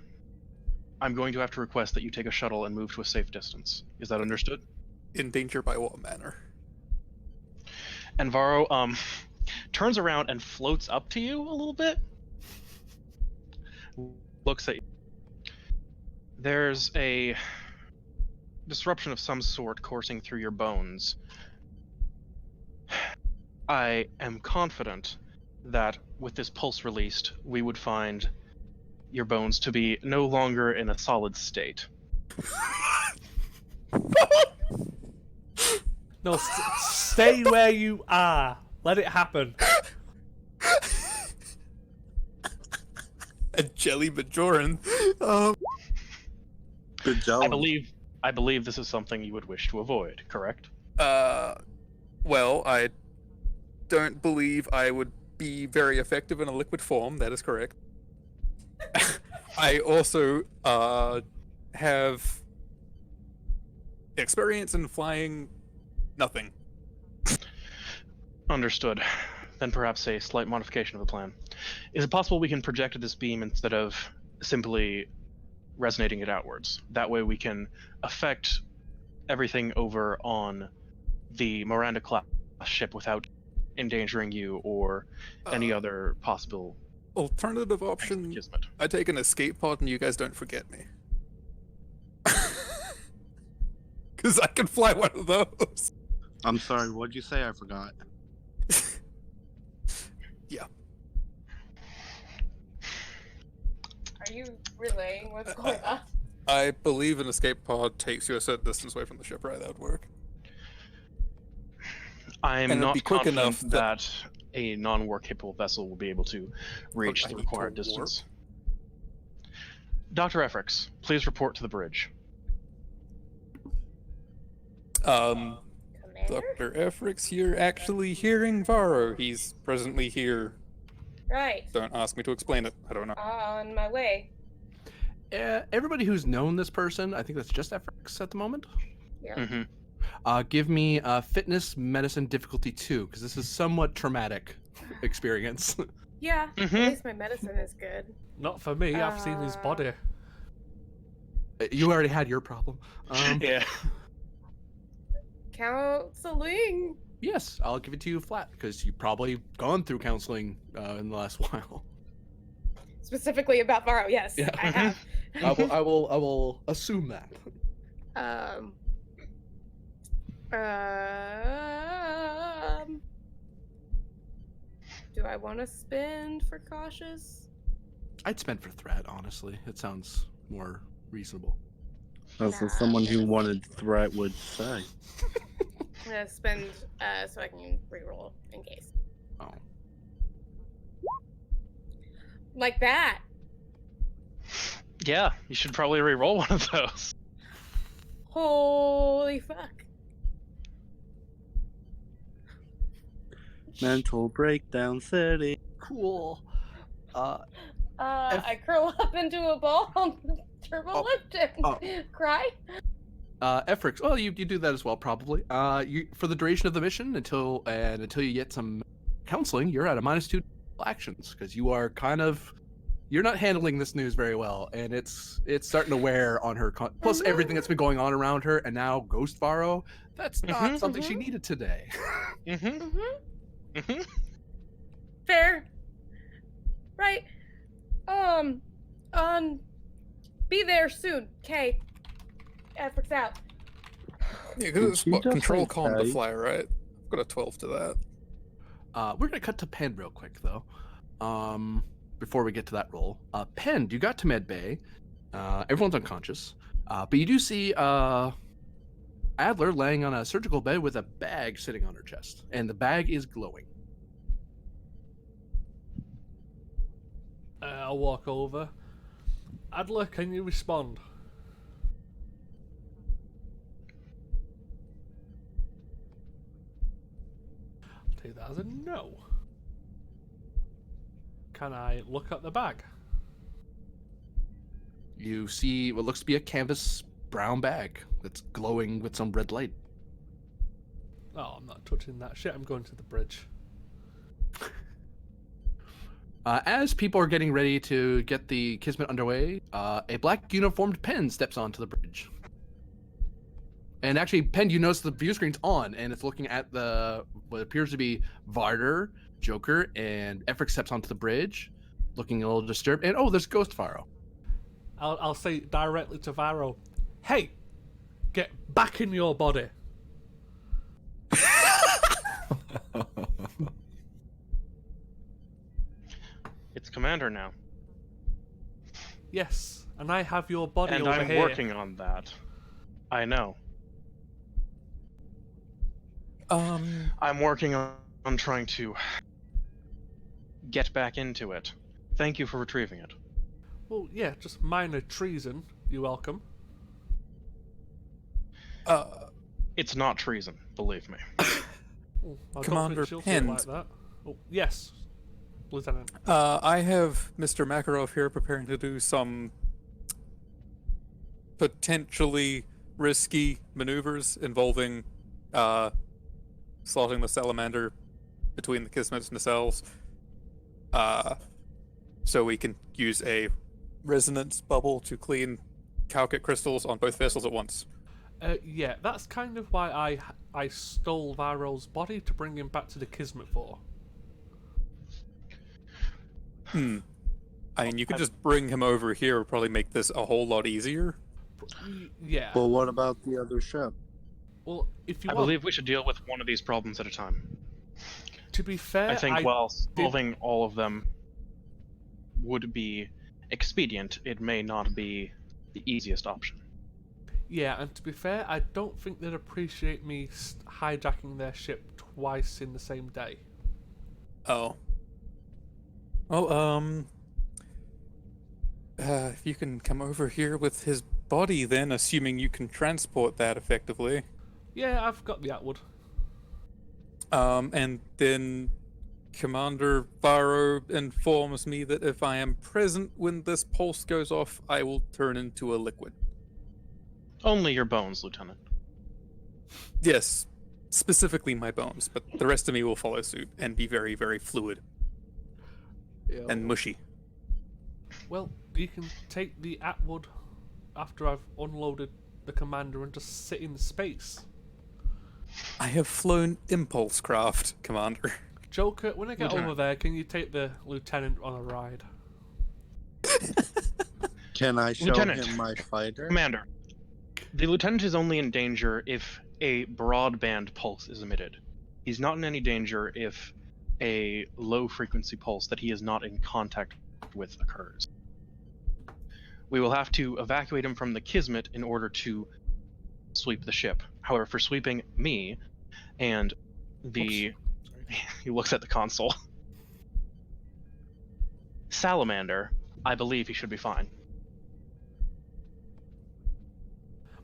I'm going to have to request that you take a shuttle and move to a safe distance. Is that understood? In danger by what manner? And Varro turns around and floats up to you a little bit. Looks at you. There's a disruption of some sort coursing through your bones. I am confident that with this pulse released, we would find your bones to be no longer in a solid state. No, stay where you are. Let it happen. A jelly Bajoran. Good job. I believe this is something you would wish to avoid, correct? Well, I don't believe I would be very effective in a liquid form. That is correct. I also have experience in flying nothing. Understood. Then perhaps a slight modification of the plan. Is it possible we can project this beam instead of simply resonating it outwards? That way we can affect everything over on the Miranda class ship without endangering you or any other possible Alternative option, Kismet. I take an escape pod and you guys don't forget me. Because I can fly one of those. I'm sorry, what'd you say? I forgot. Yeah. Are you relaying what's going on? I believe an escape pod takes you a certain distance away from the ship, right? That would work. I'm And it'd not be quick confident enough that a non-warp capable vessel will be able to reach I the need to required warp. distance. Dr. Efrix, please report to the bridge. Commander? Dr. Efrix here, actually hearing Varro. He's presently here. Right. Don't ask me to explain it. I don't know. On my way. Everybody who's known this person, I think that's just Efrix at the moment. Yeah. Mm-hmm. Give me fitness medicine difficulty 2, because this is somewhat traumatic experience. Yeah. Mhm. At least my medicine is good. Not for me. I've seen his body. You already had your problem. Yeah. Counseling. Yes, I'll give it to you flat, because you've probably gone through counseling in the last while. Specifically about Varro, yes. Yeah. I have. I will assume that. Do I want to spend for cautious? I'd spend for threat, honestly. It sounds more reasonable. That's what someone who wanted threat would say. I'm gonna spend so I can reroll in case. Oh. Like that. Yeah, you should probably re-roll one of those. Holy fuck. Mental breakdown city. Cool. I curl up into a ball, turbo lift, and cry. Efrix, well, you do that as well, probably. You for the duration of the mission until you get some counseling, you're at a -2 actions because you are kind of you're not handling this news very well, and it's starting to wear on her. Plus everything that's been going on around her, and now Ghost Varro. That's not Mhm. something she needed today. Fair. Right. Be there soon. Okay. Efforts out. Yeah, because it's Did she what, just control say calm to K? fly, right? I've got a 12 to that. We're gonna cut to Pen real quick though. Before we get to that roll, Pen, you got to med bay. Everyone's unconscious, but you do see Adler laying on a surgical bed with a bag sitting on her chest, and the bag is glowing. I'll walk over. Adler, can you respond? I'll take that as a no. Can I look at the bag? You see what looks to be a canvas brown bag that's glowing with some red light. Oh, I'm not touching that shit. I'm going to the bridge. As people are getting ready to get the Kismet underway, a black uniformed Pen steps onto the bridge. And actually, Pen, you notice the view screen's on, and it's looking at what appears to be Varder, Joker, and Efric steps onto the bridge, looking a little disturbed. And oh, there's Ghost Varro. I'll say directly to Varro, hey, get back in your body. It's Commander now. Yes, and I have your body And over I'm here. working on that. I know. I'm working on trying to get back into it. Thank you for retrieving it. Well, yeah, just minor treason. You're welcome. It's not treason, believe me. Oh, I don't Commander think she'll see it like Pend. that. Oh, yes, Lieutenant. I have Mr. Makarov here preparing to do some potentially risky maneuvers involving slotting the salamander between the Kismet's nacelles. So we can use a resonance bubble to clean calcite crystals on both vessels at once. Yeah, that's kind of why I stole Varro's body to bring him back to the Kismet for. I mean, you could just bring him over here, would probably make this a whole lot easier. Yeah. Well, what about the other ship? Well, if you I want, believe we should deal with one of these problems at a time. to be fair, I think while solving all of them would be expedient, it may not be the easiest option. Yeah, and to be fair, I don't think they'd appreciate me hijacking their ship twice in the same day. Oh. Well, if you can come over here with his body, then, assuming you can transport that effectively. Yeah, I've got the Atwood. And then Commander Varro informs me that if I am present when this pulse goes off, I will turn into a liquid. Only your bones, Lieutenant. Yes, specifically my bones, but the rest of me will follow suit and be very, very fluid and mushy. Well, you can take the Atwood after I've unloaded the commander and just sit in space. I have flown impulse craft, Commander. Joker, when I get Lieutenant. over there, can you take the lieutenant on a ride? Can I show Lieutenant. him my fighter? Commander, the Lieutenant is only in danger if a broadband pulse is emitted. He's not in any danger if a low-frequency pulse that he is not in contact with occurs. We will have to evacuate him from the Kismet in order to sweep the ship. However, for sweeping me and the... He looks at the console. Salamander, I believe he should be fine.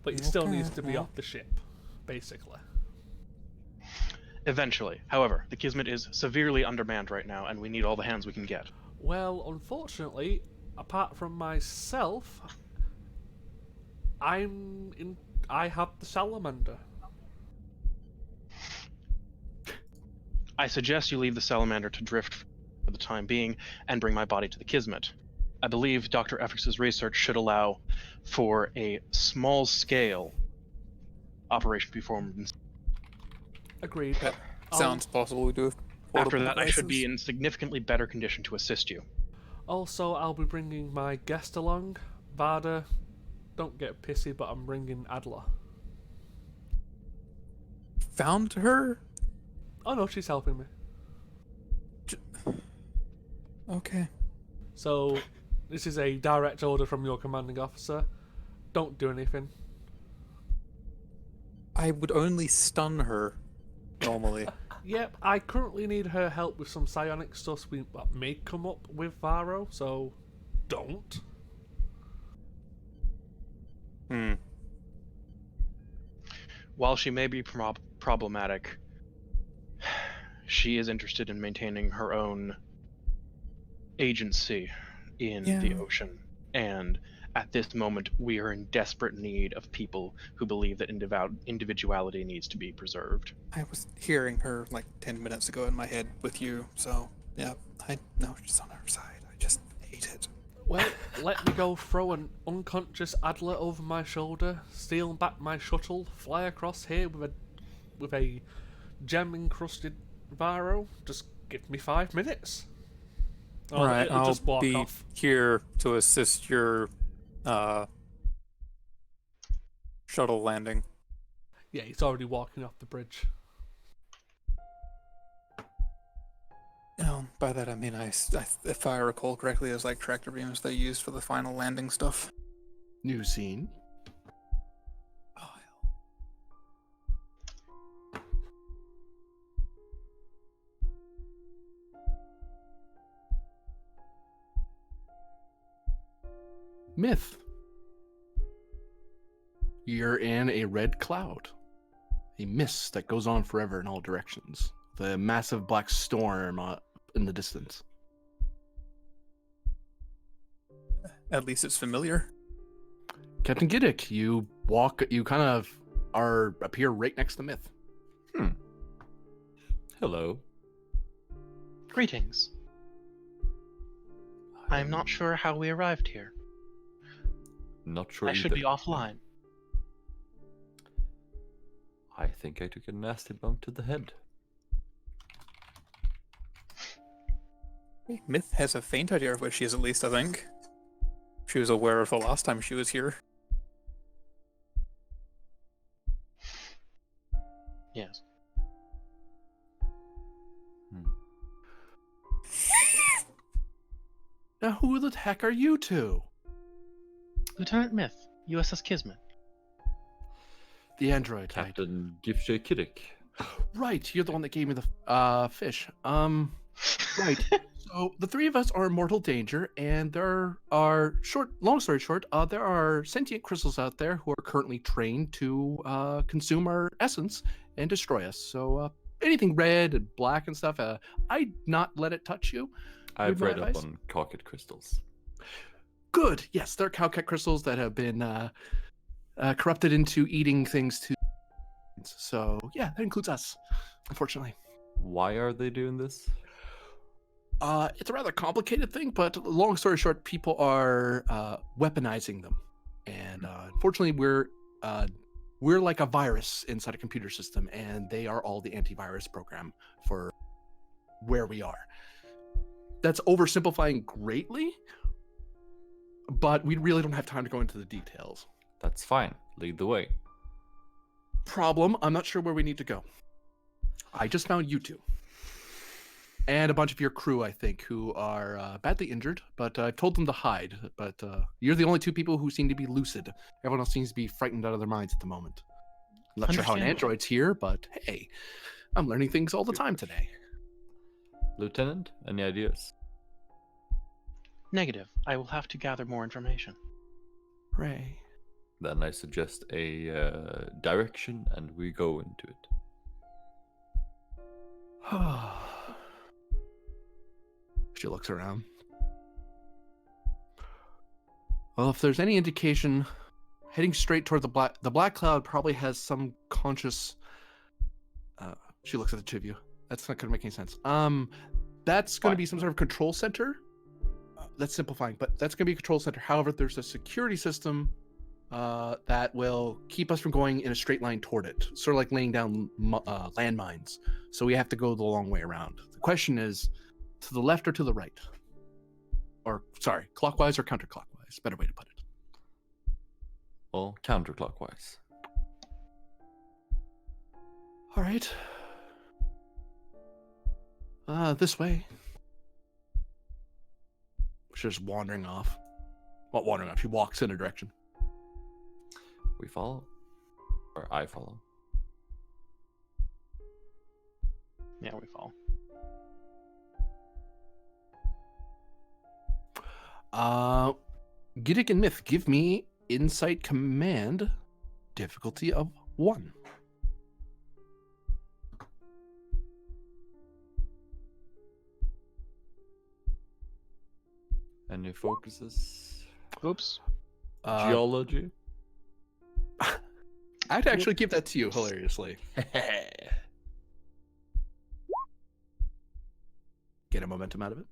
But he still needs to be off the ship, basically. Eventually. However, the Kismet is severely undermanned right now, and we need all the hands we can get. Well, unfortunately, apart from myself, I have the salamander. I suggest you leave the Salamander to drift for the time being and bring my body to the Kismet. I believe Dr. Effix's research should allow for a small-scale operation performance. Agreed. That I'll- sounds possible. We do have After portable that, I should be devices. in significantly better condition to assist you. Also, I'll be bringing my guest along, Varda. Don't get pissy, but I'm bringing Adler. Found her? Oh no, she's helping me. Okay. So, this is a direct order from your commanding officer. Don't do anything. I would only stun her, normally. Yep, I currently need her help with some psionic stuff we may come up with Varro, so don't. While she may be problematic, she is interested in maintaining her own agency in the Yeah. ocean. And at this moment, we are in desperate need of people who believe that individuality needs to be preserved. I was hearing her like 10 minutes ago in my head with you, so yeah, I know she's on her side. I just hate it. Well, let me go throw an unconscious Adler over my shoulder, steal back my shuttle, fly across here with a gem-encrusted Varro. Just give me 5 minutes. Oh, Right, it'll I'll just walk be off. here to assist your shuttle landing. Yeah, he's already walking off the bridge. By that I mean if I recall correctly, it's like tractor beams they use for the final landing stuff. New scene. Oh, Myth. You're in a red cloud. A mist that goes on forever in all directions. The massive black storm in the distance. at least it's familiar. Captain Giddick, you kind of appear right next to Myth. Hello. Greetings. I'm not sure how we arrived here. Not sure I should be either. offline. I think I took a nasty bump to the head. Myth has a faint idea of where she is, at least, I think. She was aware of the last time she was here. Yes. Now, who the heck are you two? Lieutenant Myth, USS Kismet. The android. Captain Gifshay Kiddick. Right, you're the one that gave me the fish. Right. So the three of us are in mortal danger, and there are long story short, there are sentient crystals out there who are currently trained to consume our essence and destroy us. So anything red and black and stuff, I'd not let it touch you. I've my read up advice? on Cocket crystals. Good. Yes, they're cowcat crystals that have been corrupted into eating things too. So yeah, that includes us, unfortunately. Why are they doing this? It's a rather complicated thing, but long story short, people are weaponizing them, and unfortunately, we're like a virus inside a computer system, and they are all the antivirus program for where we are. That's oversimplifying greatly, but we really don't have time to go into the details. That's fine. Lead the way. Problem, I'm not sure where we need to go. I just found you two. And a bunch of your crew, I think, who are badly injured, but I've told them to hide. But you're the only two people who seem to be lucid. Everyone else seems to be frightened out of their minds at the moment. I'm not sure how an Understandable. android's here, but hey, I'm learning things all the time today. Lieutenant, any ideas? Negative. I will have to gather more information. Ray. Then I suggest a direction and we go into it. She looks around. Well, if there's any indication, heading straight toward the black cloud probably has some conscious. She looks at the two of you. That's not going to make any sense. That's going to Fine. be some sort of control center. that's simplifying, but that's going to be a control center. However, there's a security system that will keep us from going in a straight line toward it, sort of like laying down landmines. So we have to go the long way around. The question is, to the left or to the right? Or, sorry, clockwise or counterclockwise? Better way to put it. Well, counterclockwise. All right. This way. She's just wandering off. Not wandering off, she walks in a direction. We follow? Or I follow? Yeah, we fall. Giddick and Myth, give me Insight Command, difficulty of 1. Any focuses? Oops. Geology? I'd actually give that to you, hilariously. Get a momentum out of it.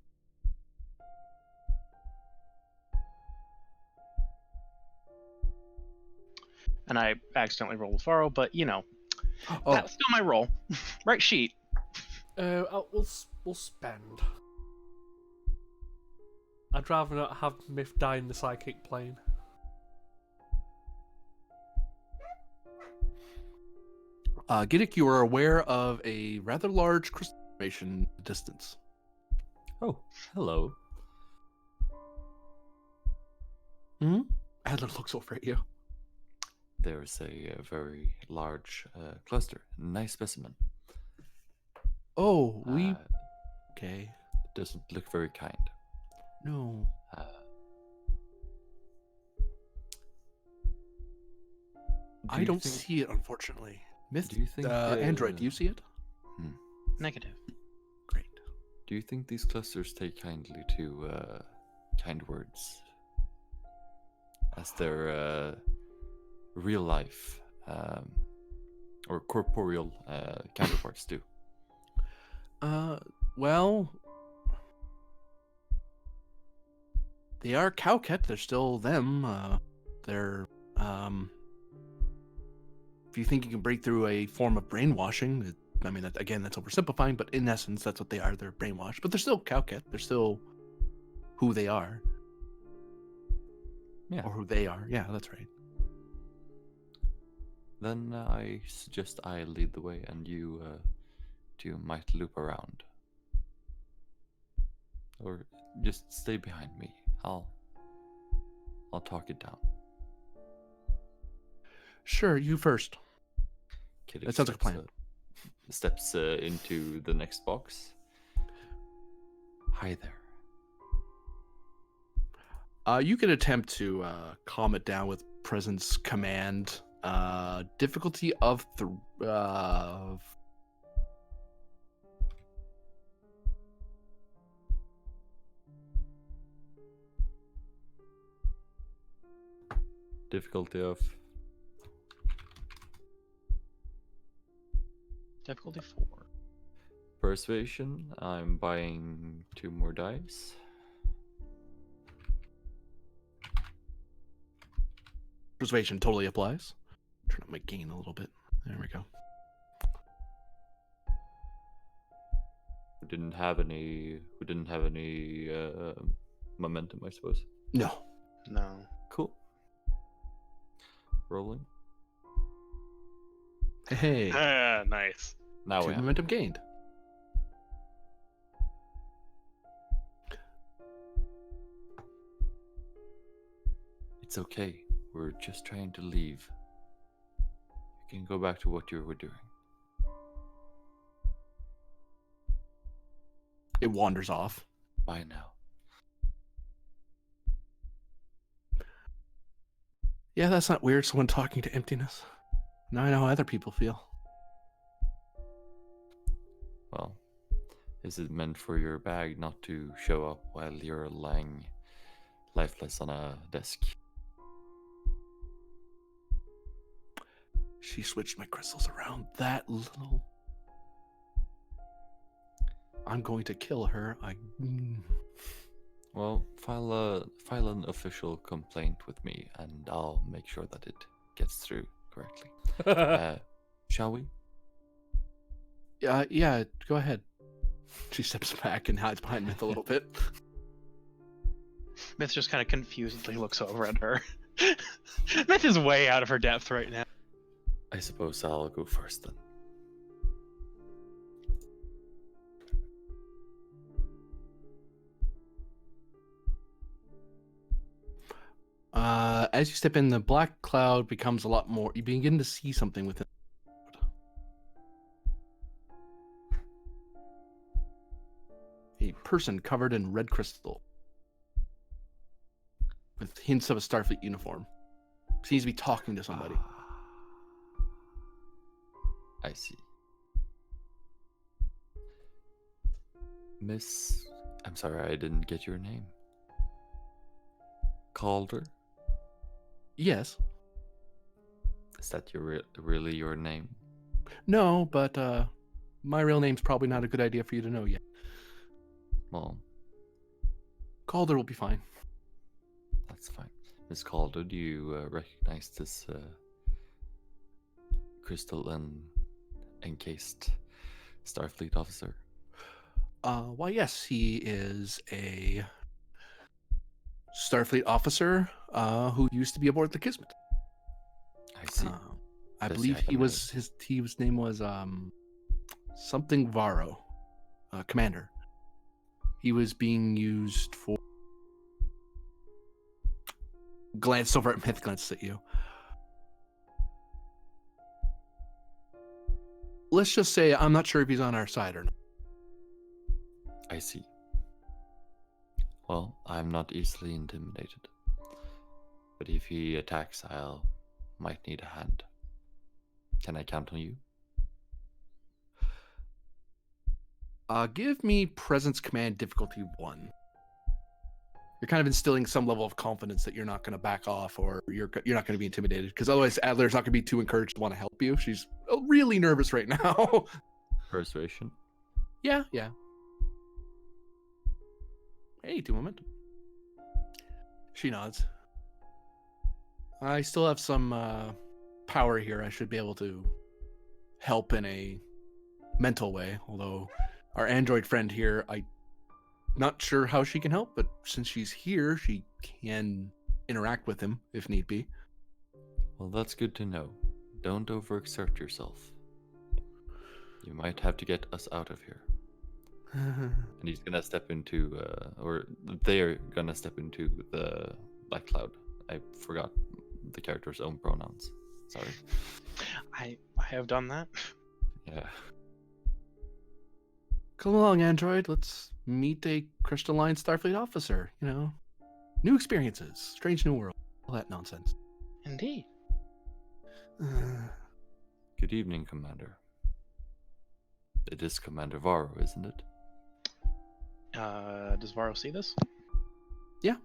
And I accidentally rolled with Faro, but you know, Oh, that's still my roll. Right sheet. We'll spend. I'd rather not have Myth die in the psychic plane. Giddick, you are aware of a rather large crystal formation distance. Oh, hello. Hmm? Adler looks over at you. There's a very large cluster. Nice specimen. Oh, we... Uh, Okay. it doesn't look very kind. No. Uh, I you don't think- see it, unfortunately. Myth, Do you think, Android, do you see it? Negative. Great. Do you think these clusters take kindly to kind words? As their real life or corporeal counterparts do? Well... They are Cowcat, they're still them. They're, if you think you can break through a form of brainwashing, I mean, that, again, that's oversimplifying, but in essence, that's what they are. They're brainwashed, but they're still Cowcat. They're still who they are. Yeah. Or who they are. Yeah, that's right. Then I suggest I lead the way, and you two might loop around, or just stay behind me. I'll talk it down. Sure, you first. Kiddick That sounds like a plan. Steps into the next box. Hi there. You can attempt to calm it down with presence command. Difficulty of Difficulty of Difficulty 4. persuasion. I'm buying 2 more dice. persuasion totally applies. Turn up my gain a little bit. There we go. We didn't have any momentum, I suppose. No. No. Cool. Rolling. Hey. Ah, nice. Now 2 we have. momentum gained. It's okay. We're just trying to leave. You can go back to what you were doing. It wanders off. Bye now. Yeah, that's not weird. Someone talking to emptiness. Now I know how other people feel. Well, is it meant for your bag not to show up while you're lying lifeless on a desk? She switched my crystals around that little. I'm going to kill her. Well, file an official complaint with me, and I'll make sure that it gets through correctly. Shall we? Yeah, go ahead. She steps back and hides behind Myth a little bit. Myth just kind of confusedly looks over at her. Myth is way out of her depth right now. I suppose I'll go first then. As you step in, the black cloud becomes a lot more. You begin to see something within. A person covered in red crystal, with hints of a Starfleet uniform. Seems to be talking to somebody. I see. Miss, I'm sorry, I didn't get your name. Calder? Yes. Is that really your name? No, but my real name's probably not a good idea for you to know yet. Well, Calder will be fine. that's fine. Miss Calder, do you recognize this crystal and encased Starfleet officer? Why, yes, he is a Starfleet officer who used to be aboard the Kismet. I see. I Does believe have he a was his name was something Varro, commander. He was being used for. Glance over at Myth, glances at you. Let's just say I'm not sure if he's on our side or not. I see. Well, I'm not easily intimidated. But if he attacks, might need a hand. Can I count on you? Give me presence command difficulty 1. You're kind of instilling some level of confidence that you're not going to back off, or you're not going to be intimidated, because otherwise Adler's not going to be too encouraged to want to help you. She's really nervous right now. Persuasion? Yeah. Hey, 2 momentum. She nods. I still have some power here. I should be able to help in a mental way, although our android friend here, I'm not sure how she can help, but since she's here, she can interact with him if need be. Well, that's good to know. Don't overexert yourself. You might have to get us out of here. And he's gonna step into, or they're gonna step into the Black Cloud. I forgot the character's own pronouns. Sorry. I have done that. Yeah. Come along, android. Let's meet a crystalline Starfleet officer. New experiences, strange new world, all that nonsense. Indeed. Good evening, Commander. It is Commander Varro, isn't it? Does Varro see this? Yeah.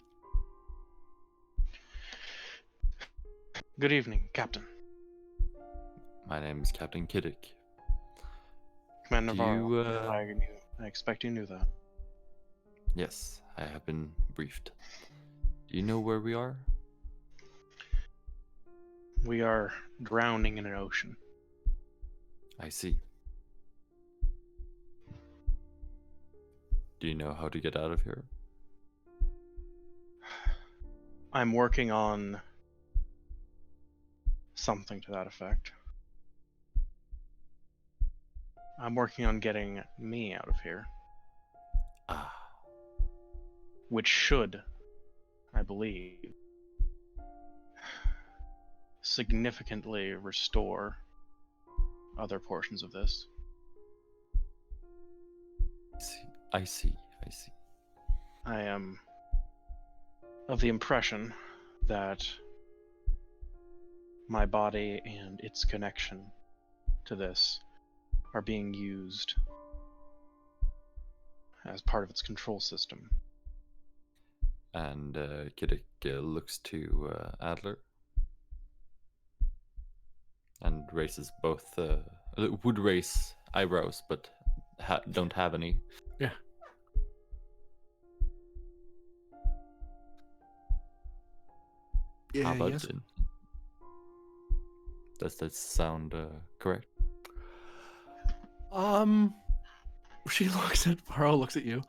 Good evening, Captain. My name is Captain Kiddick. Commander Do Varro. you, I expect you knew that. Yes, I have been briefed. Do you know where we are? We are drowning in an ocean. I see. Do you know how to get out of here? I'm working on something to that effect. I'm working on getting me out of here. Ah, Which should, I believe, significantly restore other portions of this. I see. I am of the impression that my body and its connection to this are being used as part of its control system. And Kiddick looks to Adler and raises both, would raise eyebrows, but don't have any. Yeah. Yeah, How about yes. it? Does that sound correct? She looks at Varro, looks at you.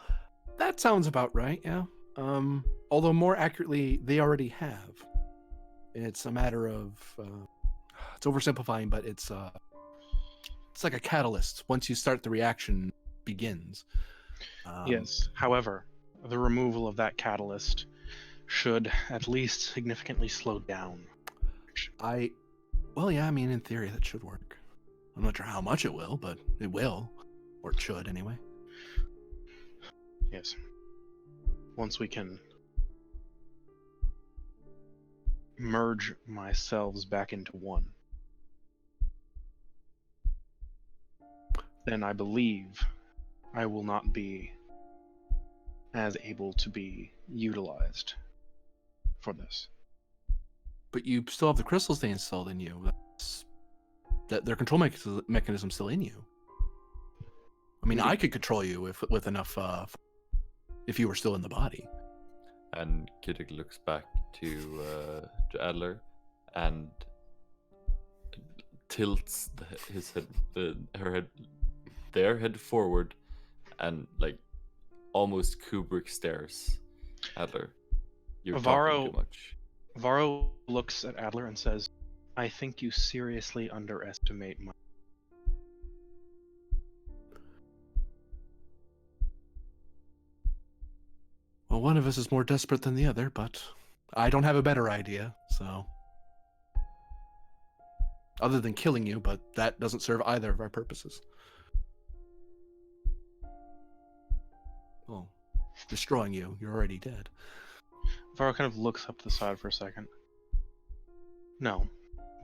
That sounds about right, yeah. Although more accurately, they already have. It's a matter of it's oversimplifying, but it's like a catalyst. Once you start, the reaction begins. Yes. However, the removal of that catalyst should at least significantly slow down. Well, yeah, I mean, in theory, that should work. I'm not sure how much it will, but it will. Or it should, anyway. Yes. Once we can merge myself back into one, then I believe I will not be as able to be utilized for this. But you still have the crystals they installed in you. That their control mechanism still in you. I mean, I could control you if with enough, if you were still in the body. And Kiddick looks back to Adler and tilts his head, her head, their head forward, and like almost Kubrick stares. Adler, you're talking too much. Varro looks at Adler and says, "I think you seriously underestimate my." Well, one of us is more desperate than the other, but I don't have a better idea, so. Other than killing you, but that doesn't serve either of our purposes. Well, destroying you, you're already dead. Varro kind of looks up to the side for a second. No,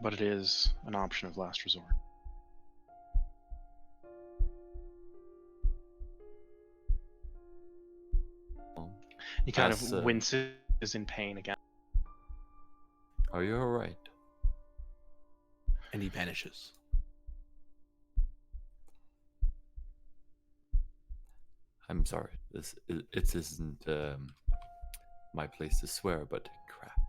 but it is an option of last resort. He kind of winces in pain again. Are you alright? And he vanishes. I'm sorry. It isn't my place to swear, but crap.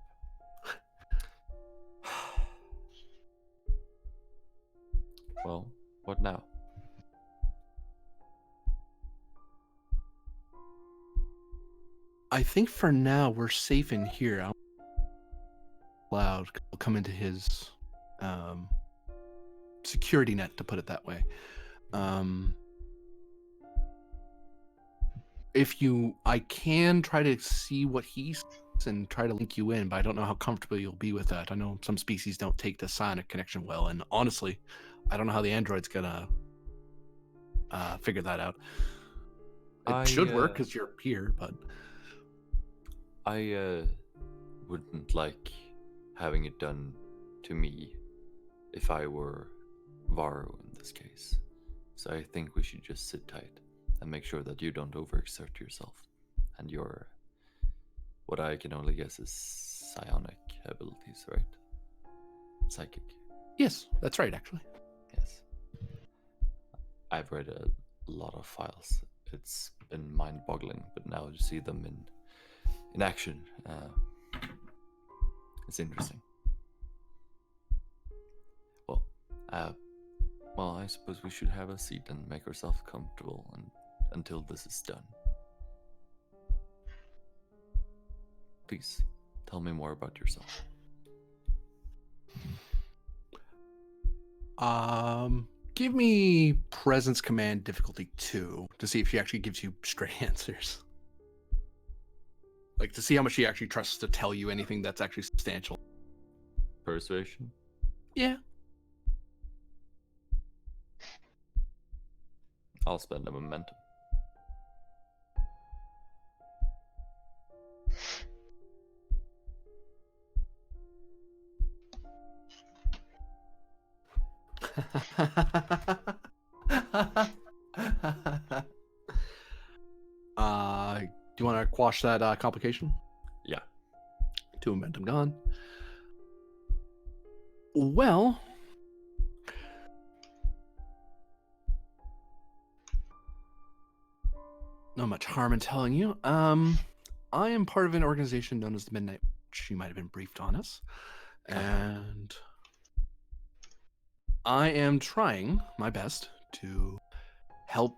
Well, what now? I think for now we're safe in here. I'll come into his security net, to put it that way. I can try to see what he sees and try to link you in, but I don't know how comfortable you'll be with that. I know some species don't take the sonic connection well, and honestly, I don't know how the android's gonna figure that out. It should work because you're here, but I wouldn't like having it done to me if I were Varro in this case. So I think we should just sit tight and make sure that you don't overexert yourself and your, what I can only guess is psionic abilities, right? Psychic. Yes, that's right, actually. Yes. I've read a lot of files. It's been mind-boggling, but now to see them in action, it's interesting. Well, I suppose we should have a seat and make ourselves comfortable until this is done. Please, tell me more about yourself. Give me Presence Command difficulty 2 to see if she actually gives you straight answers. Like, to see how much she actually trusts to tell you anything that's actually substantial. Persuasion? Yeah. I'll spend a momentum. Do you want to quash that complication? Yeah. 2 momentum gone. Well, not much harm in telling you. I am part of an organization known as the Midnight She might have been briefed on us. And I am trying my best to help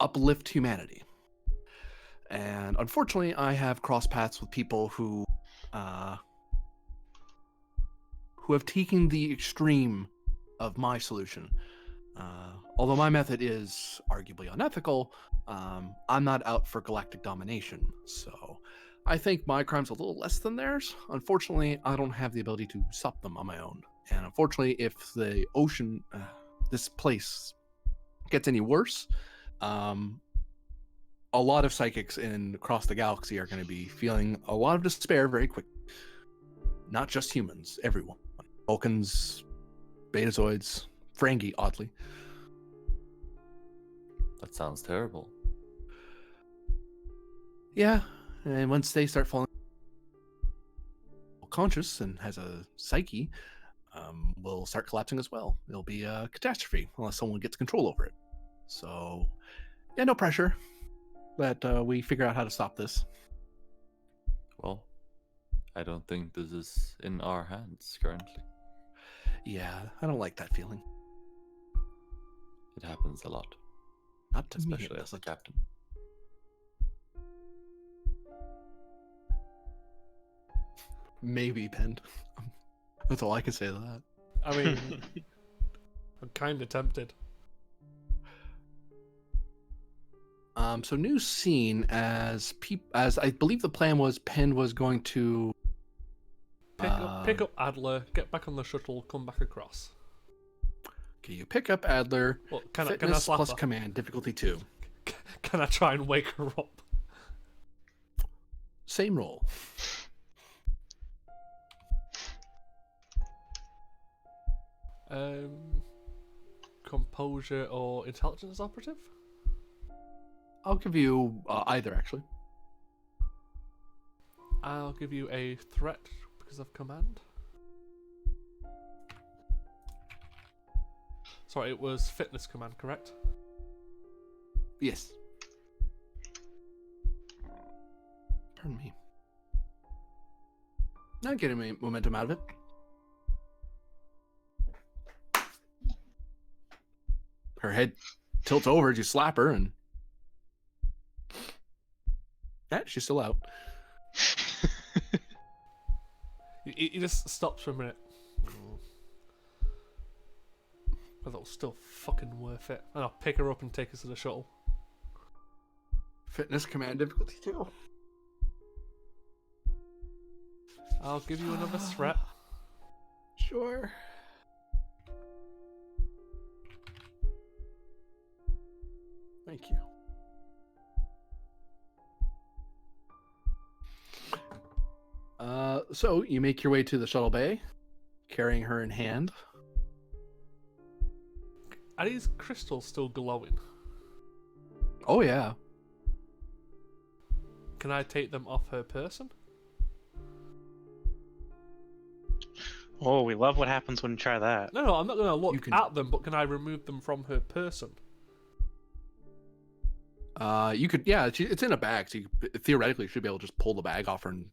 uplift humanity. And unfortunately, I have crossed paths with people who have taken the extreme of my solution. Although my method is arguably unethical, I'm not out for galactic domination, so I think my crime's a little less than theirs. Unfortunately, I don't have the ability to stop them on my own. And unfortunately, if the ocean, this place, gets any worse, a lot of psychics across the galaxy are going to be feeling a lot of despair very quick. Not just humans, everyone. Vulcans, Betazoids, Ferengi, oddly. That sounds terrible. Yeah, and once they start falling conscious and has a psyche, will start collapsing as well. It'll be a catastrophe unless someone gets control over it. So, yeah, no pressure. But we figure out how to stop this. Well, I don't think this is in our hands currently. Yeah, I don't like that feeling. It happens a lot, Not to me. especially as a captain. Maybe, Pen. That's all I can say to that. I mean, I'm kind of tempted. So new scene as I believe the plan was Penn was going to Pick up Adler, get back on the shuttle, come back across. Okay, you pick up Adler. Well, can I Fitness slap plus her? command, difficulty 2. Can I try and wake her up? Same roll. Composure or intelligence operative? I'll give you either, actually. I'll give you a threat because of command. Sorry, it was fitness command, correct? Yes. Pardon me. Not getting any momentum out of it. Her head tilts over as you slap her, and yeah, she's still out. He just stops for a minute. But that was still fucking worth it. And I'll pick her up and take her to the shuttle. Fitness command difficulty 2. I'll give you another threat. Sure. Thank you. So you make your way to the shuttle bay, carrying her in hand. Are these crystals still glowing? Oh yeah. Can I take them off her person? Oh, we love what happens when you try that. No, I'm not going to look You can- at them, but can I remove them from her person? You could, yeah, it's in a bag, so you theoretically should be able to just pull the bag off her and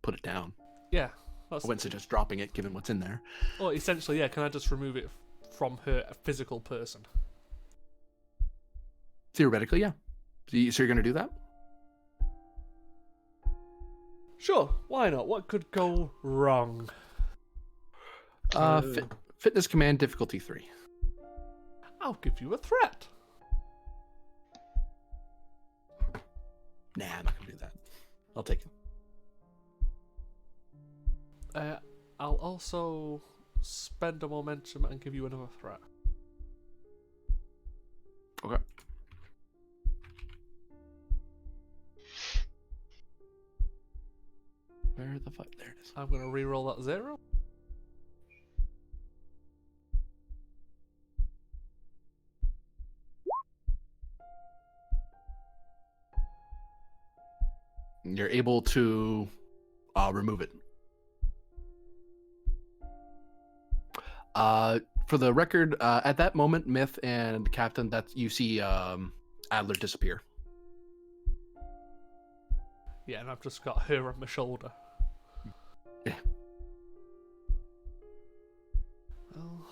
put it down. Yeah. I wouldn't suggest dropping it, given what's in there. Well, essentially, yeah, can I just remove it from her physical person? Theoretically, yeah. So you're going to do that? Sure, why not? What could go wrong? Fitness command difficulty 3. I'll give you a threat. Nah, I'm not going to do that. I'll take it. I'll also spend a momentum and give you another threat. Okay. Where the fuck? There it is. I'm going to re-roll that 0. You're able to remove it. For the record, at that moment, Myth and Captain, you see Adler disappear. Yeah, and I've just got her on my shoulder. Yeah. Well,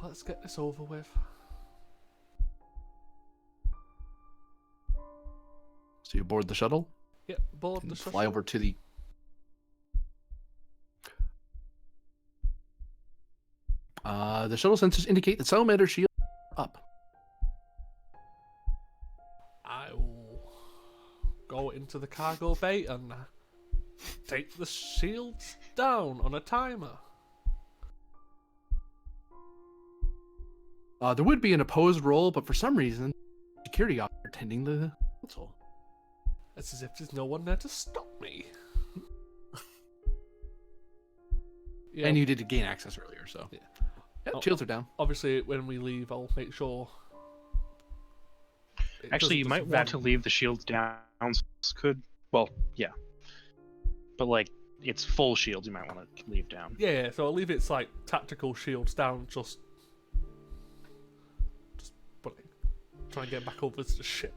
let's get this over with. So you board the shuttle? Yep, board And the fly shuttle. over to the... The shuttle sensors indicate the salamander shield up. I will go into the cargo bay and take the shields down on a timer. There would be an opposed roll, but for some reason, security officer attending the console. It's as if there's no one there to stop me. Yeah, And you did gain access earlier, so. Yeah. Yeah, shields are down. obviously when we leave, I'll make sure. it Actually, you doesn't might just want to vent. leave the shields down. Well, yeah. But like, it's full shields you might want to leave down. Yeah, so I'll leave its like tactical shields down. Just put it, try and get back over to the ship.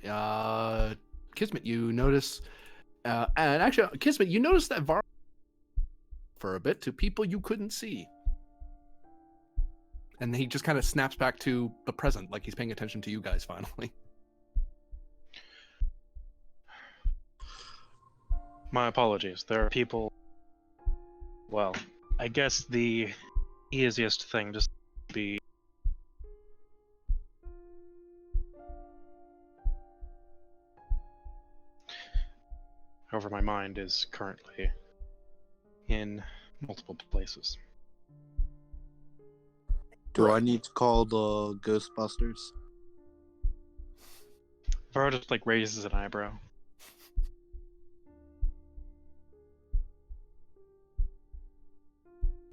Yeah, Kismet, you notice, and actually, Kismet, you notice that Var for a bit to people you couldn't see, and he just kind of snaps back to the present, like he's paying attention to you guys finally. My apologies. There are people. Well, I guess the easiest thing just be. However, my mind is currently in multiple places. Do I need to call the Ghostbusters? Varo just like raises an eyebrow.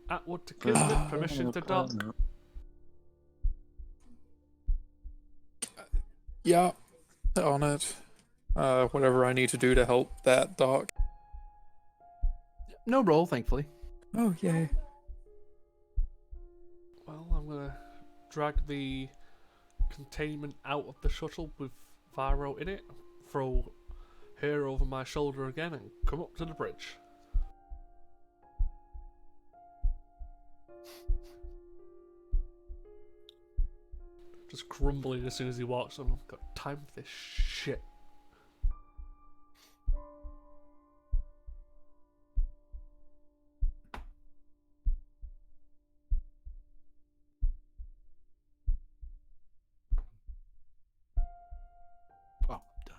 Atwood to Kismet, permission to dock. Yeah, on it. Whatever I need to do to help that doc. No roll, thankfully. Oh, yay. Well, I'm gonna drag the containment out of the shuttle with Varo in it, throw her over my shoulder again, and come up to the bridge. Just grumbling as soon as he walks on. I've got time for this shit. Oh, done.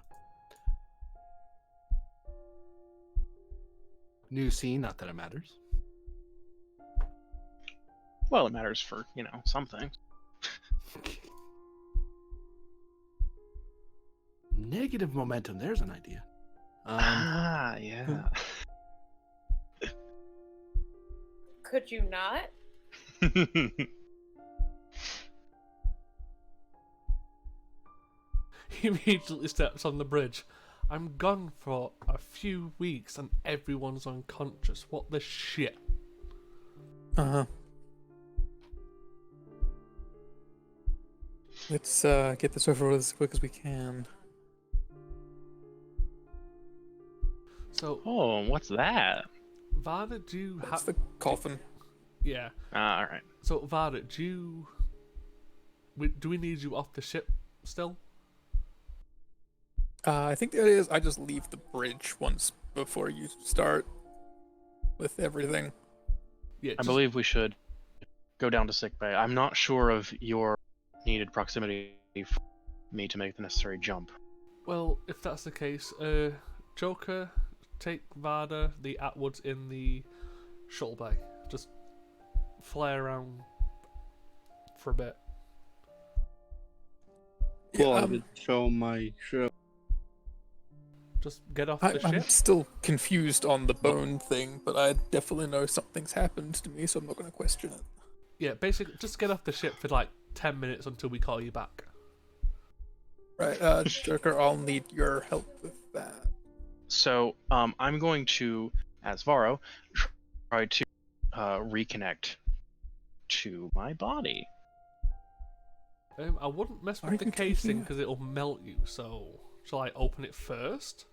New scene, not that it matters. Well, it matters for, something. Negative momentum, there's an idea. Yeah. Could you not? He immediately steps on the bridge. I'm gone for a few weeks and everyone's unconscious. What the shit? Uh-huh. Let's get this over with as quick as we can. So, Oh, what's that? Vada, do you That's have... the coffin. Yeah. Alright. So, Vada, do we need you off the ship still? I think the idea is I just leave the bridge once before you start with everything. Yeah, I believe we should go down to sickbay. I'm not sure of your needed proximity for me to make the necessary jump. Well, if that's the case, Joker, take Vada, the Atwoods in the shuttle bay. Just fly around for a bit. Well, I would show my show. Just get off the I'm ship. still confused on the bone thing, but I definitely know something's happened to me, so I'm not going to question it. Yeah, basically, just get off the ship for like 10 minutes until we call you back. Right, Joker, I'll need your help with that. So, I'm going to, as Varo, try to reconnect to my body. I wouldn't mess Are with the you taking casing it? because it'll melt you, so shall I open it first?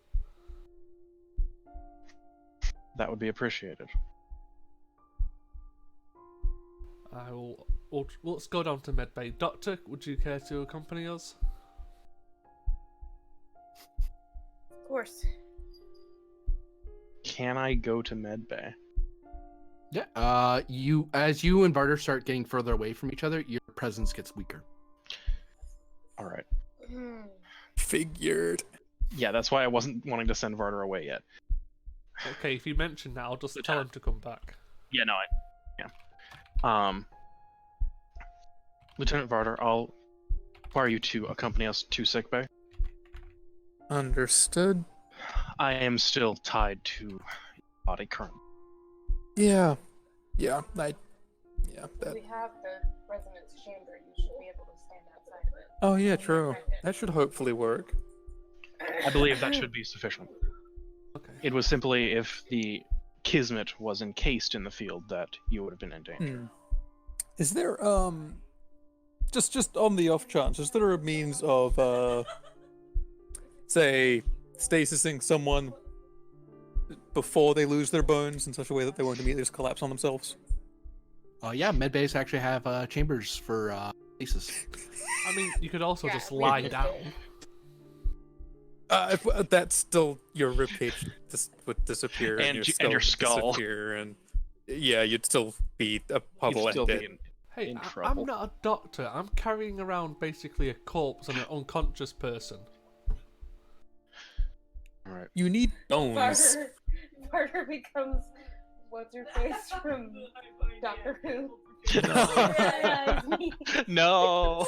That would be appreciated. I will. Well, let's go down to medbay. Doctor, would you care to accompany us? Of course. Can I go to medbay? Yeah. As you and Varder start getting further away from each other, your presence gets weaker. All right. Hmm. Figured. Yeah, that's why I wasn't wanting to send Varder away yet. Okay, if you mention that, I'll just tell him to come back. Yeah, no, Lieutenant Varder, I'll require you to accompany us to sickbay. Understood. I am still tied to body current. Yeah. That. We have the resonance chamber. You should be able to stand outside of it. Oh yeah, true. That should hopefully work. I believe that should be sufficient. Okay. It was simply if the Kismet was encased in the field that you would have been in danger. Is there just on the off chance, is there a means of say stasising someone before they lose their bones in such a way that they won't immediately just collapse on themselves? Yeah, medbays actually have chambers for stasis. I mean, you could also Yeah, just we lie did. down. That's still your ribcage would disappear And your would skull. disappear, and yeah, you'd still be a puddle You'd and still dead. be in Hey, I'm trouble. not a doctor. I'm carrying around basically a corpse and an unconscious person. All right. You need bones. Barter becomes what's her face from Doctor Who. No, No.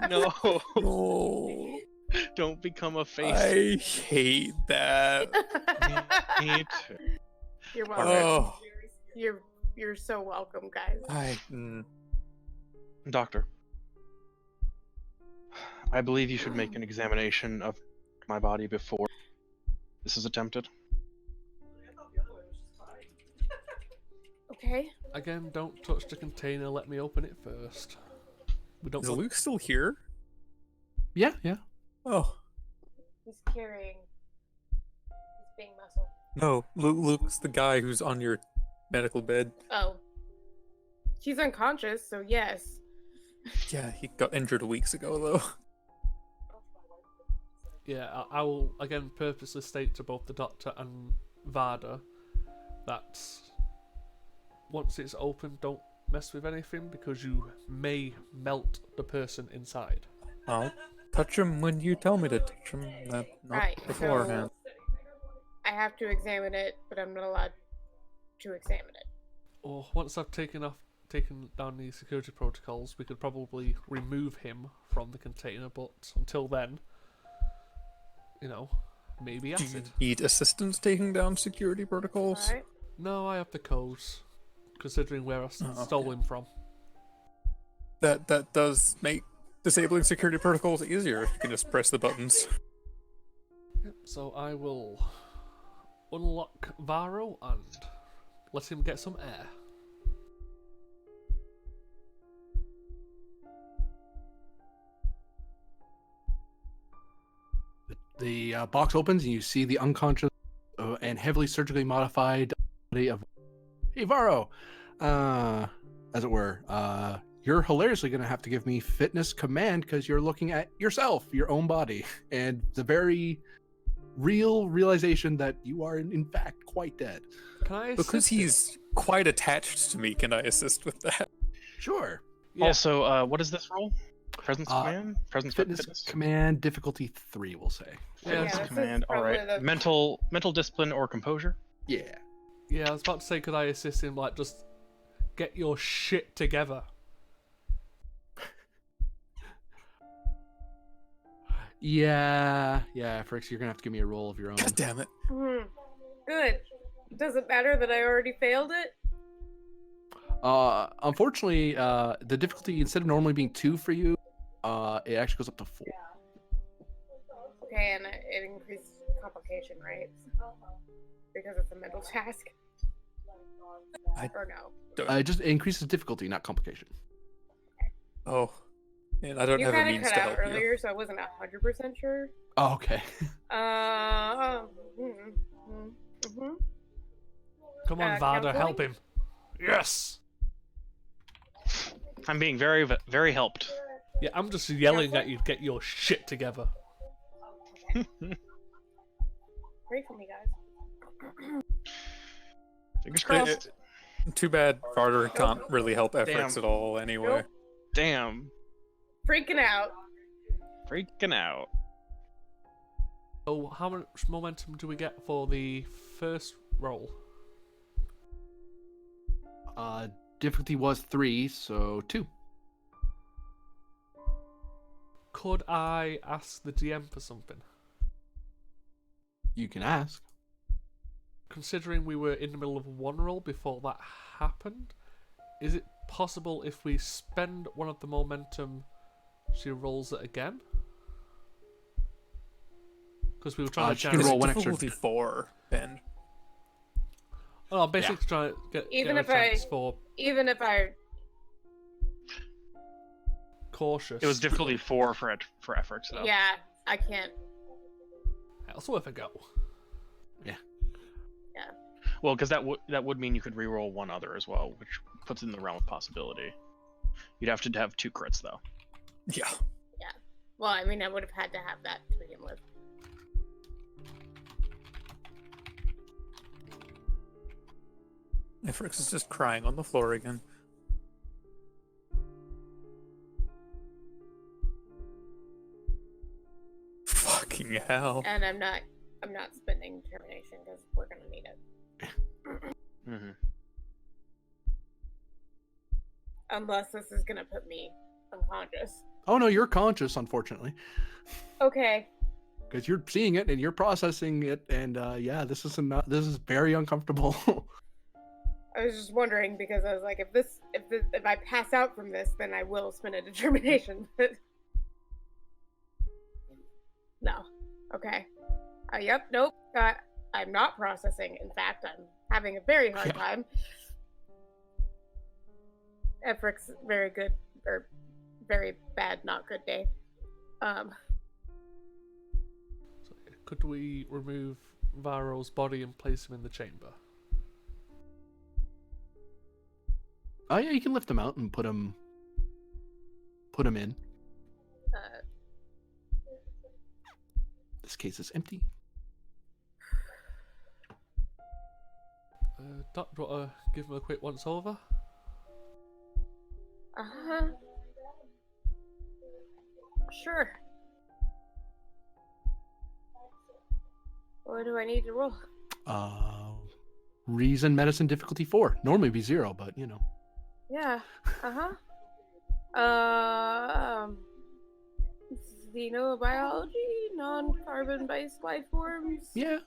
no, No. don't become a face. I hate that. Me too. You're welcome. Oh, You're so welcome, guys. Doctor, I believe you should make an examination of my body before this is attempted. Okay. Again, don't touch the container. Let me open it first. We don't. is Luke still here? Yeah. Oh He's carrying. He's being muscled. no, Luke's the guy who's on your medical bed. Oh. He's unconscious, so yes. Yeah, he got injured weeks ago though. Yeah, I will again purposely state to both the doctor and Varda that once it's open, don't mess with anything because you may melt the person inside. I'll touch him when you tell me to touch him, not Right. beforehand. So I have to examine it, but I'm not allowed to examine it. Or once I've taken down the security protocols, we could probably remove him from the container. But until then, maybe Do you acid. need assistance taking down security protocols? Alright. No, I have the codes. Considering where I Oh, stole okay. him from. That does make disabling security protocols easier if you can just press the buttons. Yep, so I will unlock Varro and let him get some air. The box opens and you see the unconscious and heavily surgically modified body of Varro. As it were. You're hilariously going to have to give me fitness command because you're looking at yourself, your own body, and the very real realization that you are in fact quite dead. Can I assist Because him? he's quite attached to me, can I assist with that? Sure. Yeah. Also, what is this role? Presence command? Presence Fitness command difficulty 3, we'll say. Yeah, this Presence is command. All probably right. the- Mental discipline or composure. Yeah. Yeah, I was about to say, could I assist him? Like, just get your shit together. Yeah, Frix, you're gonna have to give me a roll of your own. God damn it. Good. Does it matter that I already failed it? Unfortunately, the difficulty instead of normally being 2 for you, it actually goes up to 4. Okay, and it increases complication, right? Because it's a mental task. I Or no? don't. It just increases difficulty, not complication. Oh, And I don't You have a kind of means cut to out help you. earlier, so I wasn't 100% sure. Oh, okay. Mm-hmm. Come on, Vada, counseling? help him. Yes. I'm being very, very helped. Yeah, I'm just yelling at you to get your shit together. Pray for me, guys. Fingers Eh, crossed. Too bad Varder can't really help Efrix Damn. at all anyway. Nope. Damn. Freaking out. Freaking out. So, how much momentum do we get for the first roll? Difficulty was 3, so 2. Could I ask the DM for something? You can ask. Considering we were in the middle of one roll before that happened, is it possible if we spend one of the momentum, she rolls it again? Because we were trying to she can It's roll one extra. difficulty 4, Ben. Oh, I'm basically trying to get Even a if I- chance for Even if I cautious. It was difficulty 4 for Efrix. So. Yeah, I can't. It's worth a go. Well, because that would mean you could reroll one other as well, which puts it in the realm of possibility. You'd have to have 2 crits though. Yeah. Well, I mean, I would have had to have that to begin with. Efrix is just crying on the floor again. Fucking hell. And I'm not spending determination because we're gonna need it. Mm-hmm. Unless this is gonna put me unconscious. Oh no, you're conscious, unfortunately, Okay. because you're seeing it and you're processing it, and yeah, this is very uncomfortable. I was just wondering because I was like, if I pass out from this, then I will spend a determination. But no. Okay. Yep. Nope. I'm not processing. In fact, I'm having a very hard time. Efrix, very good or very bad, not good day. So, could we remove Varro's body and place him in the chamber? Oh yeah, you can lift him out and put him in. This case is empty. Doc, do you want to give him a quick once over? Sure. What do I need to roll? Reason medicine difficulty 4. Normally it'd be 0, but you know. Yeah. Xenobiology, non-carbon-based life forms. Yeah.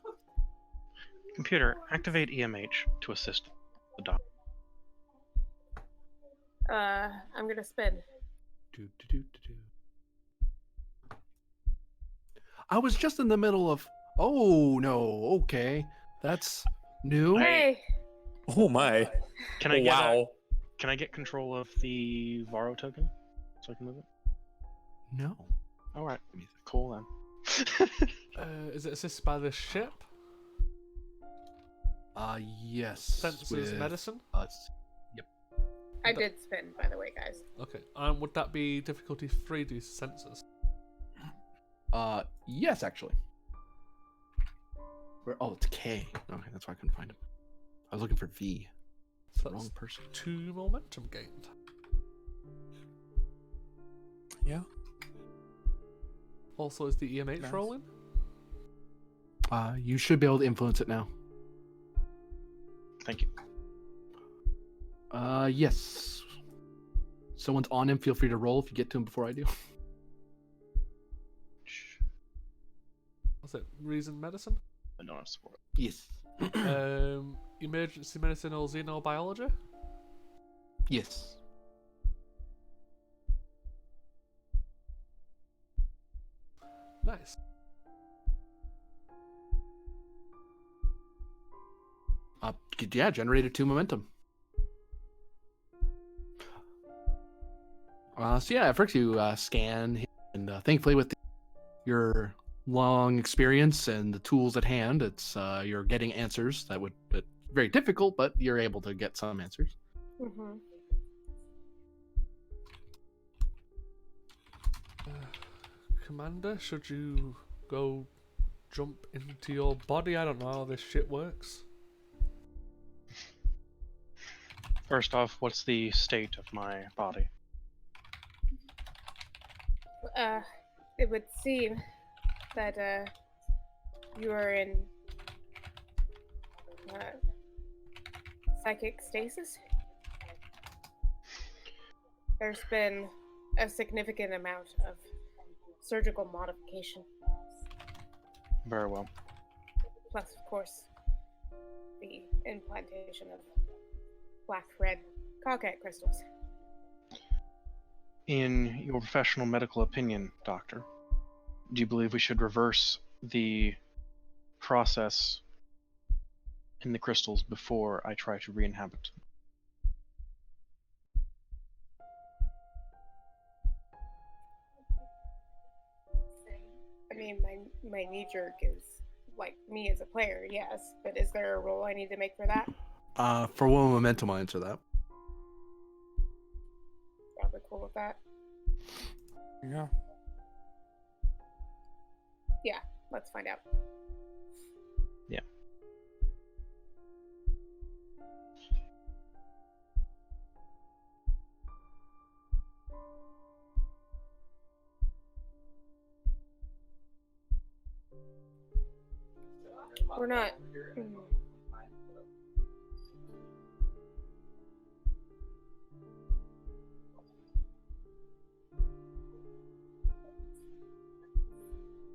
Computer, activate EMH to assist the doctor. I'm gonna spin. I was just in the middle of. Oh no. Okay, that's new. Hey. Oh my. Can I get Wow. Can I get control of the Varro token so I can move it? No. All right. Cool then. Is it assisted by the ship? Yes. Senses with medicine? us. I did spin, by the way, guys. Okay. Would that be difficulty 3 due to senses? Yes, actually. Where? Oh, it's K. Okay, that's why I couldn't find him. I was looking for V. So Wrong that's person. 2 momentum gained. Yeah. Also, is the EMH Nice. rolling? You should be able to influence it now. Thank you. Yes. Someone's on him. Feel free to roll if you get to him before I do. What's it? Reason medicine? I don't have support. Yes. Emergency medicine or xenobiology? Yes. Nice. Yeah, generated 2 momentum. So yeah, first you scan him, and thankfully with your long experience and the tools at hand, it's you're getting answers that would very difficult, but you're able to get some answers. Mm-hmm. Commander, should you go jump into your body? I don't know how this shit works. First off, what's the state of my body? It would seem that you are in psychic stasis. There's been a significant amount of surgical modification. Very well. Plus, of course, the implantation of black-red cockeye crystals. In your professional medical opinion, Doctor, do you believe we should reverse the process in the crystals before I try to re-inhabit? I mean, my knee-jerk is, like, me as a player, yes, but is there a role I need to make for that? For one momentum, I'll answer that. Probably cool with that. Yeah. Yeah, let's find out. Yeah. We're not...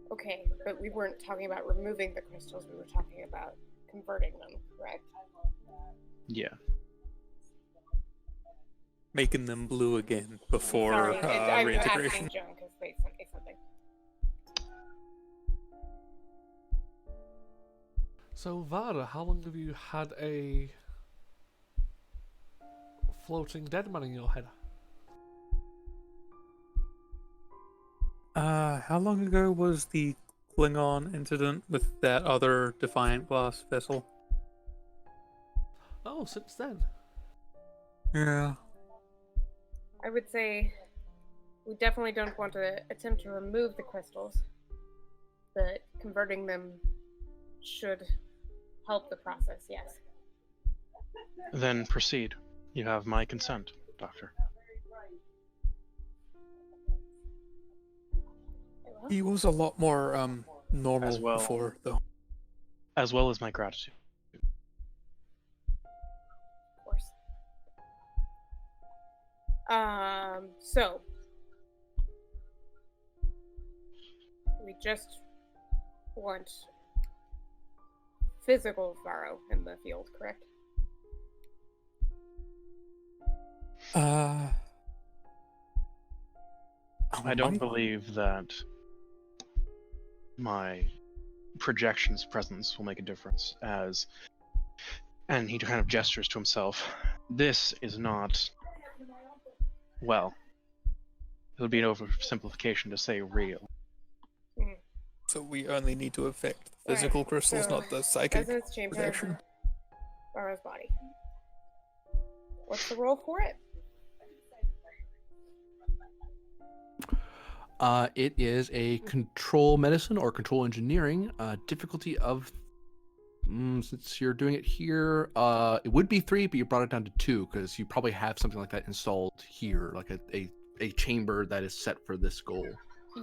Okay, but we weren't talking about removing the crystals, we were talking about converting them, correct? Yeah. Making them blue again before Sorry, I'm reintegration. asking Joan because they sent me something. So, Vara, how long have you had a floating dead man in your head? How long ago was the Klingon incident with that other Defiant class vessel? Oh, since then. Yeah. I would say we definitely don't want to attempt to remove the crystals, but converting them should help the process, yes. Then proceed. You have my consent, Doctor. He was a lot more normal As well. before, though. As well as my gratitude. Of course. So we just want physical Varro in the field, correct? I don't believe that my projection's presence will make a difference, and he kind of gestures to himself. This is not, well, it would be an oversimplification to say real. So we only need to affect the physical crystals, so not the psychic Resonance chamber, projection. Varro's body. What's the role for it? It is a control medicine or control engineering. Difficulty of, since you're doing it here, it would be 3, but you brought it down to 2 because you probably have something like that installed here, like a chamber that is set for this goal.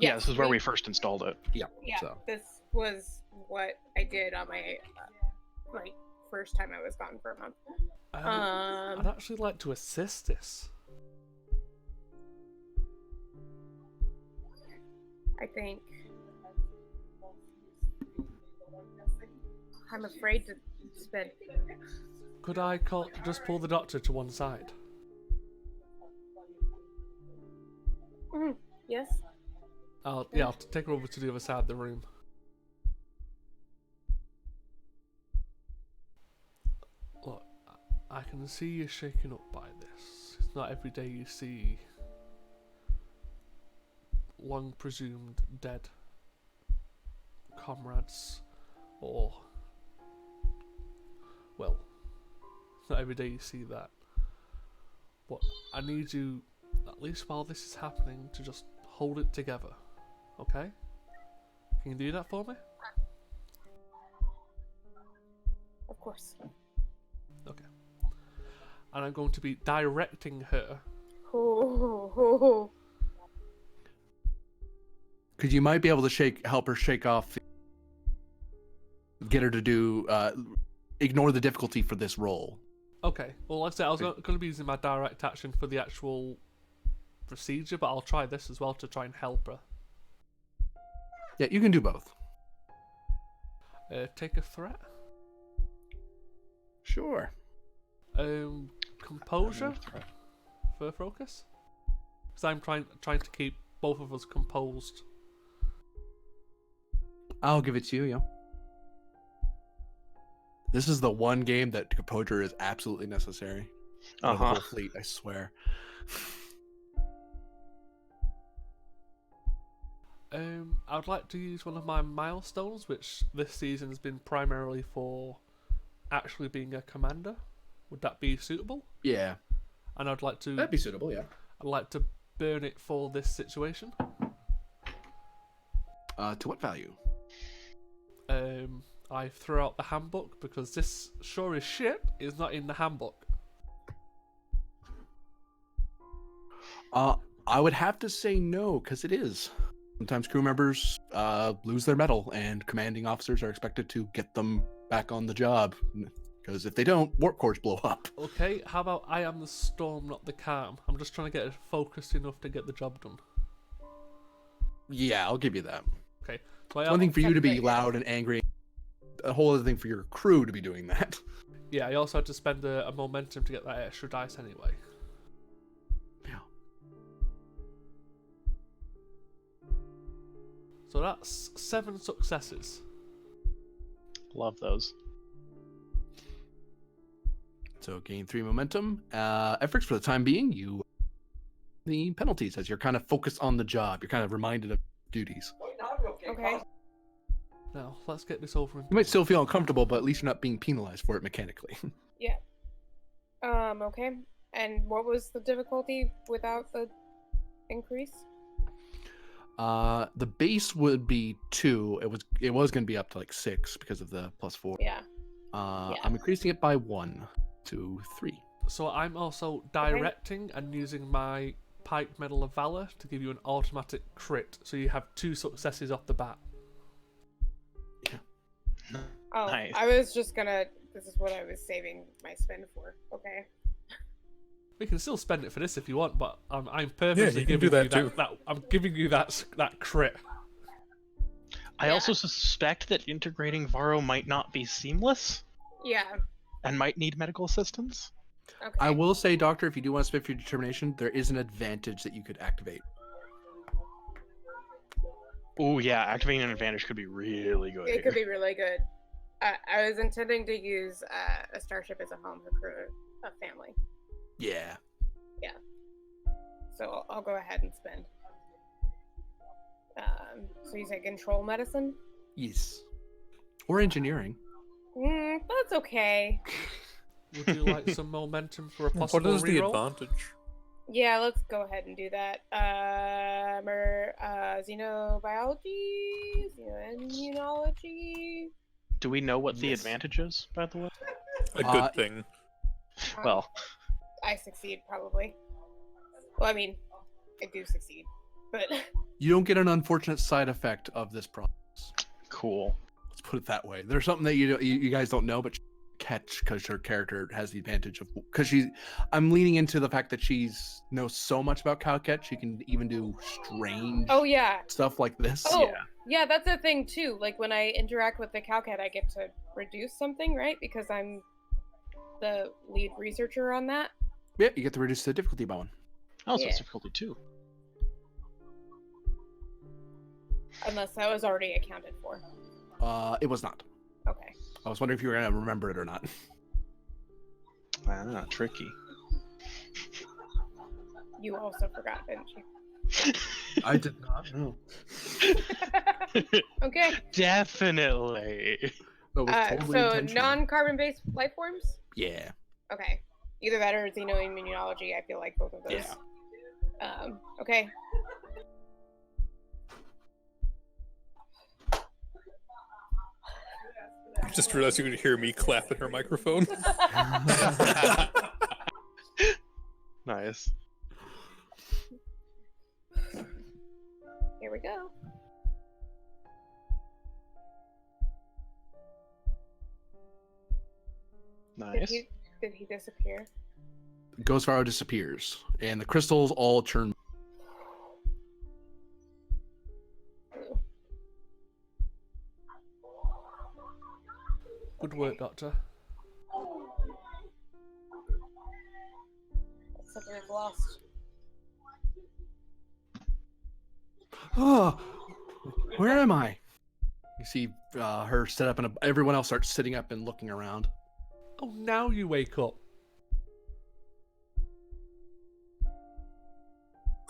Yeah, this is where we first installed it. Yeah. Yeah, So. this was what I did on my first time I was gone for a month. I'd actually like to assist this. I think I'm afraid to spend. Could I just pull the doctor to one side? Yes. I'll take her over to the other side of the room. Look, I can see you're shaken up by this. It's not every day you see long presumed dead comrades, or, well, not every day you see that. But I need you, at least while this is happening, to just hold it together, okay? Can you do that for me? Of course. Okay. And I'm going to be directing her. Oh. Because you might be able to help her shake off, get her to do, ignore the difficulty for this role. Okay, well, like I said, I was going to be using my direct action for the actual procedure, but I'll try this as well to try and help her. Yeah, you can do both. Take a threat. Sure. Composure for focus, because I'm trying to keep both of us composed. I'll give it to you, yeah. This is the one game that composure is absolutely necessary. The whole fleet, I swear. I'd like to use one of my milestones, which this season has been primarily for actually being a commander. Would that be suitable? Yeah. And I'd like to. That'd be suitable, yeah. I'd like to burn it for this situation. To what value? I throw out the handbook because this sure as shit is not in the handbook. I would have to say no, because it is. Sometimes crew members lose their medal, and commanding officers are expected to get them back on the job. Because if they don't, warp cores blow up. Okay, how about I am the storm, not the calm? I'm just trying to get it focused enough to get the job done. Yeah, I'll give you that. Okay. So one thing for you to be loud and angry, a whole other thing for your crew to be doing that. Yeah, I also had to spend a momentum to get that extra dice anyway. Yeah. So that's 7 successes. Love those. So gain 3 momentum. Efforts for the time being, the penalties as you're kind of focused on the job. You're kind of reminded of duties. Okay. Now, let's get this over and You might still feel uncomfortable, but at least you're not being penalized for it mechanically. Yeah. Okay. And what was the difficulty without the increase? The base would be 2. It was going to be up to like 6 because of the +4. Yeah. I'm increasing it by 1 to 3. So I'm also directing and using my Pike Medal of Valor to give you an automatic crit, so you have 2 successes off the bat. Oh, Nice. I was just gonna. This is what I was saving my spend for. Okay. We can still spend it for this if you want, but I'm purposely you can giving do you that too. that. I'm giving you that crit. I Yeah. also suspect that integrating Varro might not be seamless Yeah. and might need medical assistance. Okay. I will say, Doctor, if you do want to spend for your determination, there is an advantage that you could activate. Oh yeah, activating an advantage could be really good. It could be really good. I was intending to use a starship as a home for crew, a family. Yeah. So I'll go ahead and spend. So you say control medicine? Yes. Or engineering. That's okay. Would you like some momentum for a possible What is the reroll? advantage? Yeah, let's go ahead and do that. Xenobiology, xenoimmunology. Do we know what the Yes. advantage is, by the way? A good thing. Well, I succeed probably. Well, I mean, I do succeed, but You don't get an unfortunate side effect of this process. cool. Let's put it that way. There's something that you guys don't know, but catch because her character has the advantage of I'm leaning into the fact that she's knows so much about Calcat. She can even do strange oh yeah, stuff like this. oh Yeah. yeah, that's a thing too. Like when I interact with the Calcat, I get to reduce something, right? Because I'm the lead researcher on that. Yeah, you get to reduce the difficulty by 1. Oh, so Yeah. it's difficulty 2. Unless that was already accounted for. It was not. Okay. I was wondering if you were gonna remember it or not. Ah, tricky. You also forgot, didn't you? I did not know. Okay. Definitely. That was totally So intentional. non-carbon-based life forms. Yeah. Okay. Either that or xenoimmunology. I feel like both of those. Yeah. Okay. I just realized you could hear me clap at her microphone. Nice. Here we go. Nice. Did he disappear? Ghost Varro disappears, and the crystals all turn. Ooh. Good work, Doctor. Looks like we've lost. Oh, where am I? You see her sit up, and everyone else starts sitting up and looking around. Oh, now you wake up.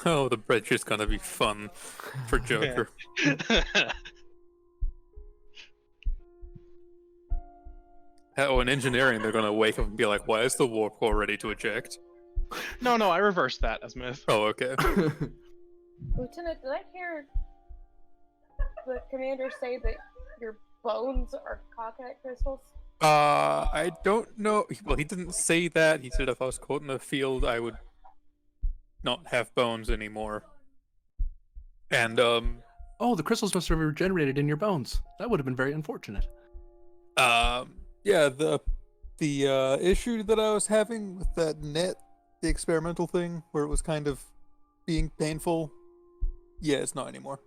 Oh, the bridge is gonna be fun for Joker. Oh, in engineering, they're gonna wake up and be like, "Why is the warp core ready to eject?" No, I reversed that as myth. Oh, okay. Lieutenant, did I hear the commander say that your bones are cockeyed crystals? I don't know. Well, he didn't say that. He said if I was caught in the field, I would not have bones anymore. And Oh, the crystals must have regenerated in your bones. That would have been very unfortunate. yeah, the issue that I was having with that net, the experimental thing, where it was kind of being painful. Yeah, it's not anymore.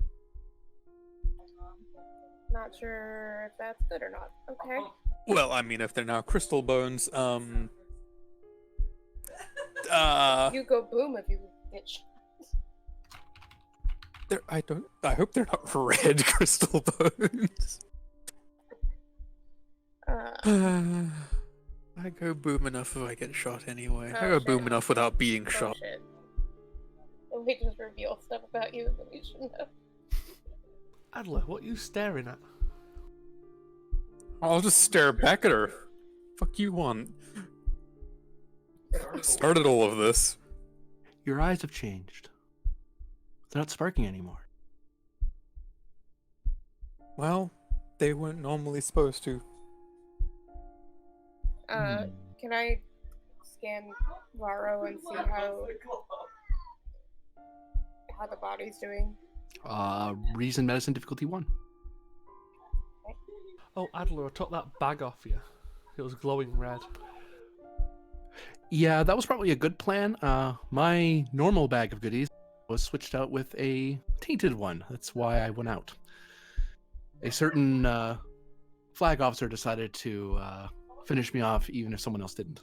Not sure if that's good or not. Okay. Well, I mean, if they're now crystal bones, You go boom if you get shot. I hope they're not red crystal bones. I go boom enough if I get shot anyway. I Oh, go shit. boom enough without being Oh, shot. shit. Did we just reveal stuff about you that we shouldn't have? Adler, what are you staring at? I'll just stare back at her. Fuck you want? Started all of this. Your eyes have changed. They're not sparking anymore. Well, they weren't normally supposed to. Can I scan Varro and see how the body's doing? Reason medicine difficulty 1. Oh, Adler, I took that bag off you. It was glowing red. Yeah, that was probably a good plan. My normal bag of goodies was switched out with a tainted one. That's why I went out. A certain flag officer decided to finish me off, even if someone else didn't.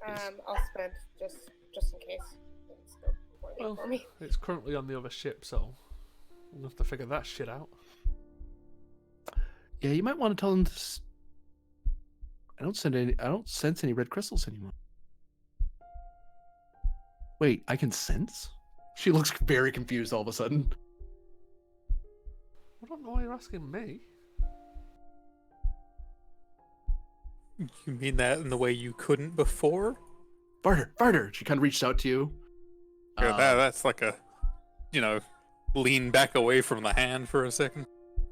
I'll spend just in case. It's still poorly Well, for me. it's currently on the other ship, so we'll have to figure that shit out. Yeah, you might want to tell them to. I don't sense any red crystals anymore. Wait, I can sense? She looks very confused all of a sudden. I don't know why you're asking me. You mean that in the way you couldn't before? Barter. She kind of reached out to you. Yeah, that's like a, lean back away from the hand for a second.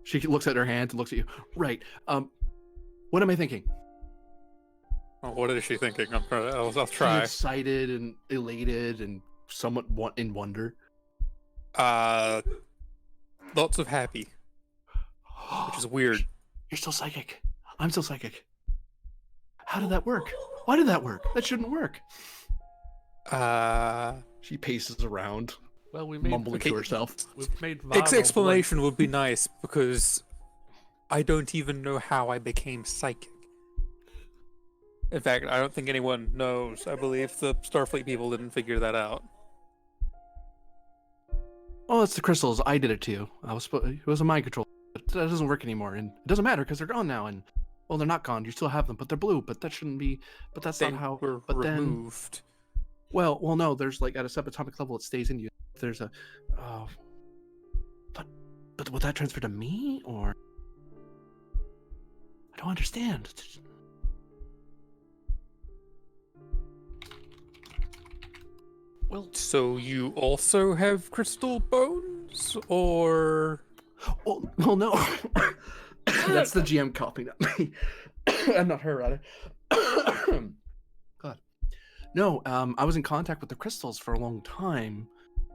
She looks at her hand and looks at you. Right. What am I thinking? Well, what is she thinking? I'll She's try. excited and elated and somewhat in wonder. Lots of happy, which is weird. You're still psychic. I'm still psychic. How did that work? Why did that work? That shouldn't work. She paces around, Well, we made mumbling to herself. We've made Varro Explanation would be nice because I don't even know how I became psychic. In fact, I don't think anyone knows. I believe the Starfleet people didn't figure that out. Oh, it's the crystals. I did it to you. It was a mind control. But that doesn't work anymore, and it doesn't matter because they're gone now. And well, they're not gone. You still have them, but they're blue. But that shouldn't be. But that's They not how. were But removed. Well, no. There's like at a subatomic level, it stays in you. There's a, uh, but will that transfer to me or? I don't understand. Well, So you also have crystal bones, or Well, no. That's the GM coughing at me. I'm not her, rather. God. No, I was in contact with the crystals for a long time,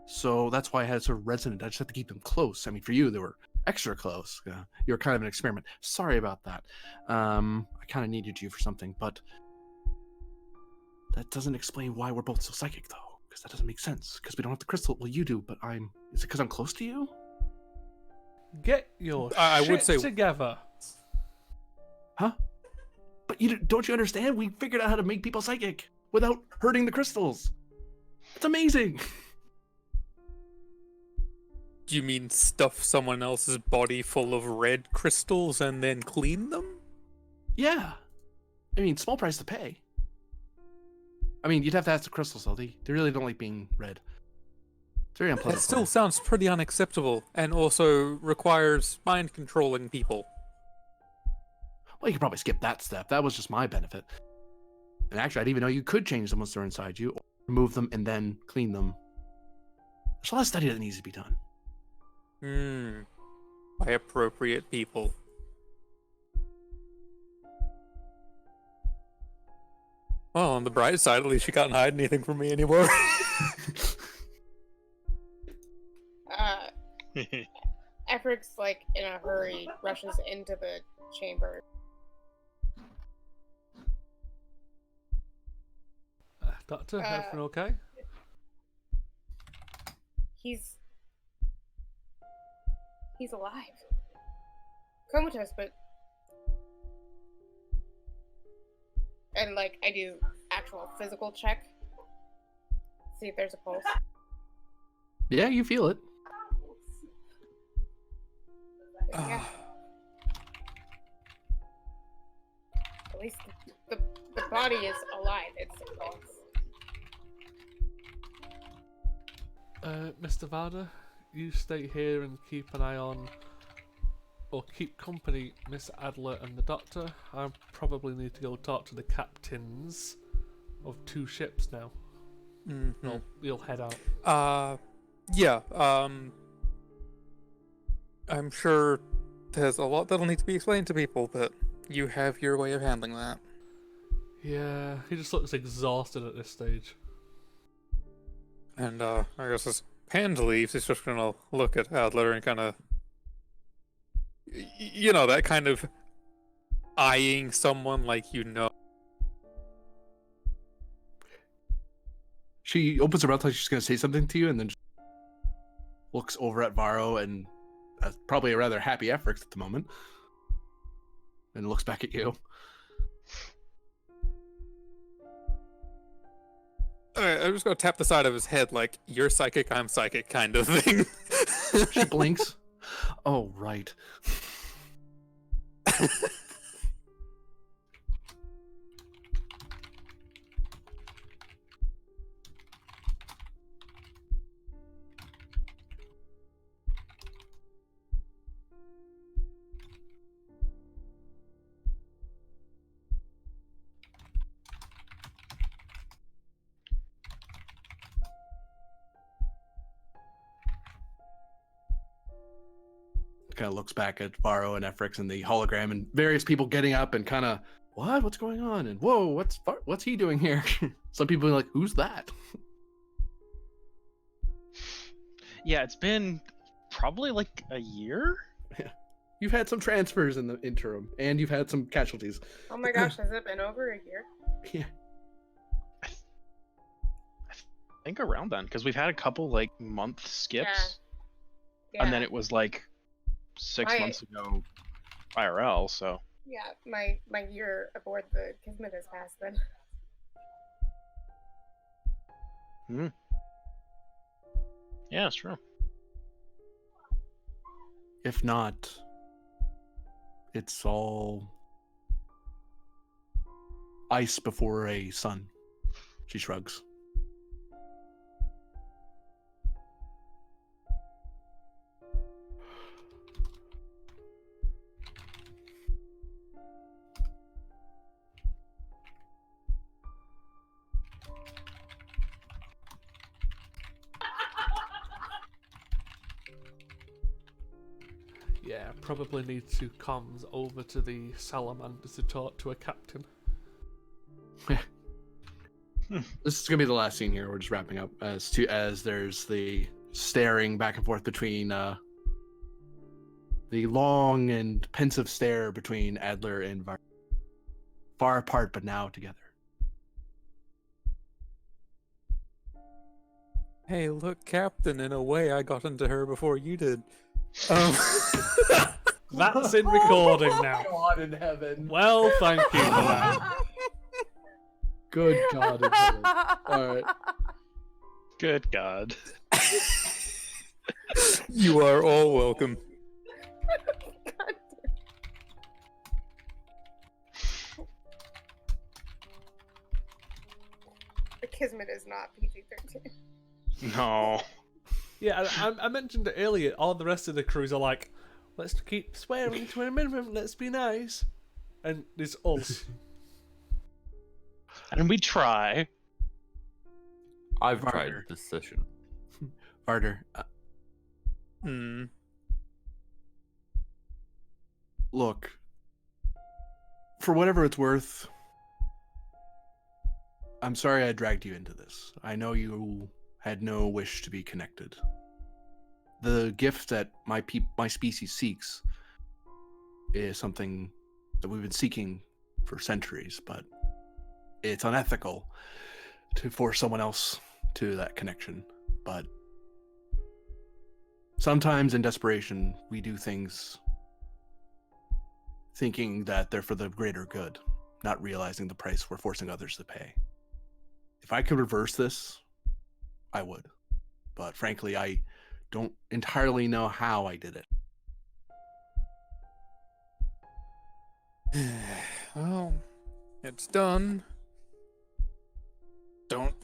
so that's why I had sort of resonant. I just had to keep them close. I mean, for you, they were extra close. You were kind of an experiment. Sorry about that. I kind of needed you for something, but that doesn't explain why we're both so psychic, though. Because that doesn't make sense. Because we don't have the crystal. Well, you do, but I'm. Is it because I'm close to you? get your I shit would say- together. Huh? But don't you understand? We figured out how to make people psychic without hurting the crystals. It's amazing. do you mean stuff someone else's body full of red crystals and then clean them? Yeah. I mean, small price to pay. I mean, you'd have to ask the crystals, though. They really don't like being red. It's very unpleasant. That still sounds pretty unacceptable, and also requires mind controlling people. Well, you could probably skip that step. That was just my benefit. And actually, I didn't even know you could change them once they're inside you, or remove them and then clean them. There's a lot of study that needs to be done. By appropriate people. Well, on the bright side, at least you can't hide anything from me anymore. Efrick's like in a hurry, rushes into the chamber. Doctor, everything okay? He's alive. Comatose, but and like I do actual physical check. See if there's a pulse. Yeah, you feel it. Yeah. At least the body is alive. It's Mr. Varda, you stay here and keep an eye on, or keep company, Miss Adler and the Doctor. I probably need to go talk to the captains of 2 ships now. You'll head out. Yeah, I'm sure there's a lot that'll need to be explained to people, but you have your way of handling that. Yeah, he just looks exhausted at this stage. And, I guess as Pand leaves, he's just gonna look at Adler and kinda... You know, that kind of eyeing someone like you know. She opens her mouth like she's going to say something to you and then just looks over at Varro and probably a rather happy Efrix at the moment. And looks back at you. Alright, I'm just gonna tap the side of his head like, you're psychic, I'm psychic kind of thing. She blinks. Oh, right. Kind of looks back at Varro and Efrix and the hologram and various people getting up and kind of, what's going on? And whoa, what's he doing here? Some people are like, who's that? Yeah, it's been probably like a year. You've had some transfers in the interim, and you've had some casualties. Oh my gosh, has it been over a year? Yeah. I think around then, because we've had a couple like month skips, Yeah. and then it was like 6 months ago IRL. So Yeah, my year aboard the Kismet has passed then. yeah, it's true. If not, it's all ice before a sun. She shrugs. probably need to comms over to the salamanders to talk to a captain. This is gonna be the last scene here. We're just wrapping up as there's the staring back and forth between the long and pensive stare between Adler and Var, far apart but now together. Hey, look, Captain, in a way I got into her before you did. That's in recording now. God in heaven. Well, thank you for that. Good God in heaven. All right. Good God. You are all welcome. The Kismet is not PG-13. No. Yeah, I mentioned it earlier. All the rest of the crews are like, let's keep swearing to a minimum, let's be nice. And there's us. And we try. I've Varder. tried this session. Varder, look, for whatever it's worth, I'm sorry I dragged you into this. I know you had no wish to be connected. The gift that my species seeks is something that we've been seeking for centuries, but it's unethical to force someone else to that connection. But sometimes in desperation, we do things thinking that they're for the greater good, not realizing the price we're forcing others to pay. If I could reverse this, I would. But frankly, I don't entirely know how I did it. Well, it's done. Don't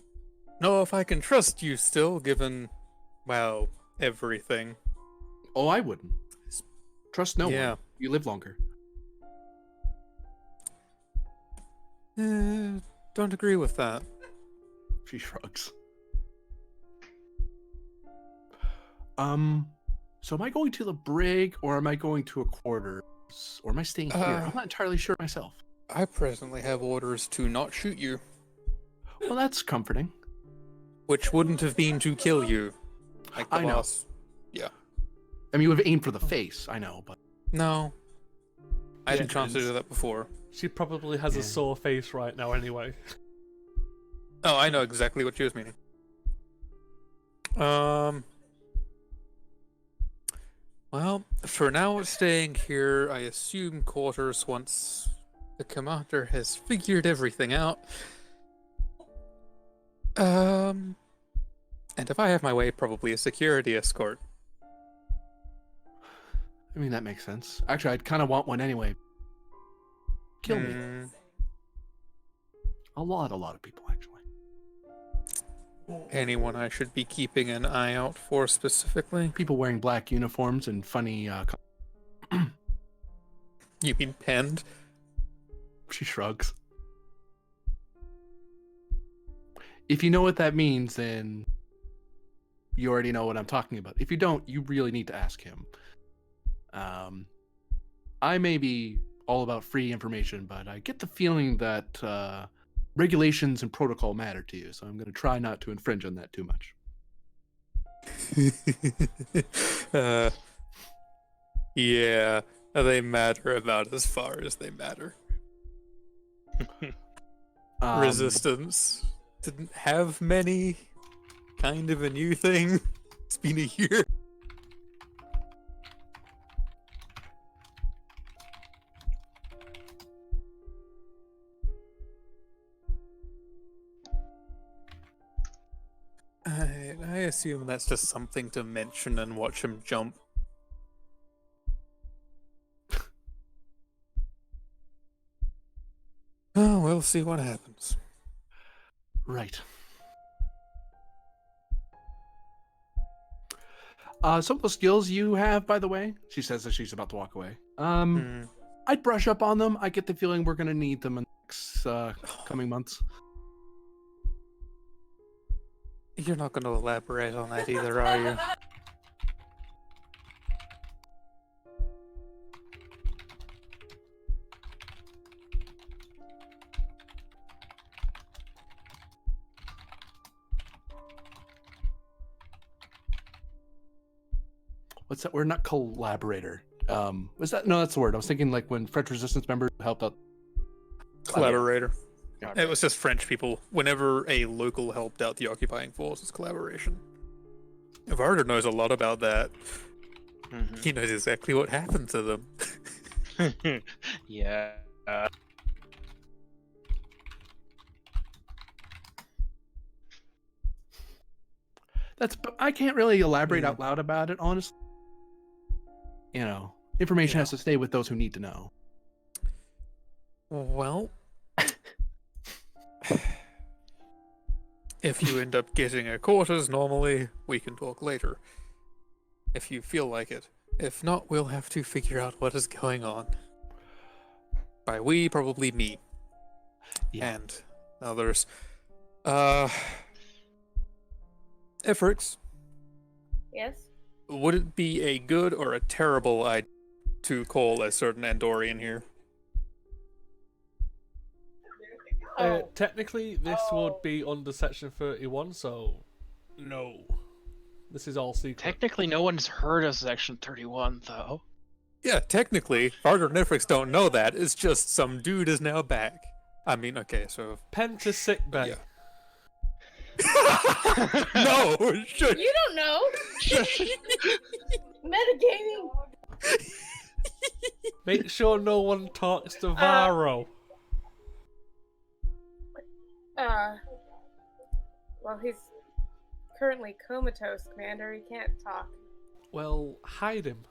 know if I can trust you still, given, well, everything. Oh, I wouldn't. Trust no Yeah. one. You live longer. Don't agree with that. She shrugs. So am I going to the brig, or am I going to a quarters, or am I staying here? I'm not entirely sure myself. I presently have orders to not shoot you, Well, that's comforting. which wouldn't have been to kill you. Like the I know. boss. Yeah. I mean, you have aimed for the face, I know, but No. I had a Yeah, chance to do that before. She probably has a sore face right now anyway. Oh, I know exactly what she was meaning. Well, for now, staying here, I assume quarters once the commander has figured everything out. And if I have my way, probably a security escort. I mean, that makes sense. Actually, I'd kind of want one anyway. Kill me. A lot of people, actually. Anyone I should be keeping an eye out for specifically? People wearing black uniforms and funny, You mean penned? She shrugs. If you know what that means, then you already know what I'm talking about. If you don't, you really need to ask him. I may be all about free information, but I get the feeling that regulations and protocol matter to you, so I'm going to try not to infringe on that too much. Yeah, they matter about as far as they matter. Resistance didn't have many. Kind of a new thing. It's been a year. I assume that's just something to mention and watch him jump. Oh, we'll see what happens. Right. Some of the skills you have, by the way, she says as she's about to walk away. I'd brush up on them. I get the feeling we're going to need them in the next coming months. You're not going to elaborate on that either, are you? what's that word? Not collaborator. Was that no? That's the word. I was thinking like when French resistance members helped out. Collaborator. Yeah. It was just French people. Whenever a local helped out the occupying force, it's collaboration. Varder knows a lot about that. Mhm. He knows exactly what happened to them. Yeah. I can't really elaborate out loud about it, honestly. Information has to stay with those who need to know. Well, if you end up getting a quarters normally, we can talk later. If you feel like it. If not, we'll have to figure out what is going on. By we, probably me. Yeah. And others. Efrix, Yes? would it be a good or a terrible idea to call a certain Andorian here? Oh, Technically, this would be under Section 31, so no. This is all secret. Technically, no one's heard of Section 31, though. Yeah, technically, Varder and Efrix don't know that. It's just some dude is now back. I mean, okay, so... Pen to sick bay. Yeah. No! Shut... you don't know. Metagaming. Make sure no one talks to Varro. Well, he's currently comatose, Commander. He can't talk. Well, hide him.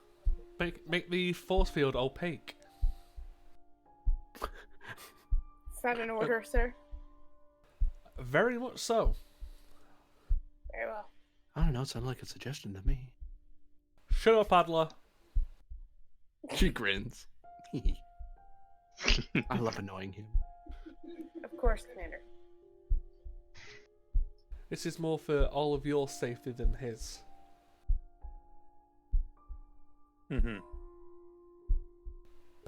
Make the force field opaque. Is that an order, sir? Very much so. Very well. I don't know. It sounded like a suggestion to me. Shut up, Adler. She grins. I love annoying him. Of course, Commander. This is more for all of your safety than his. Mm-hmm.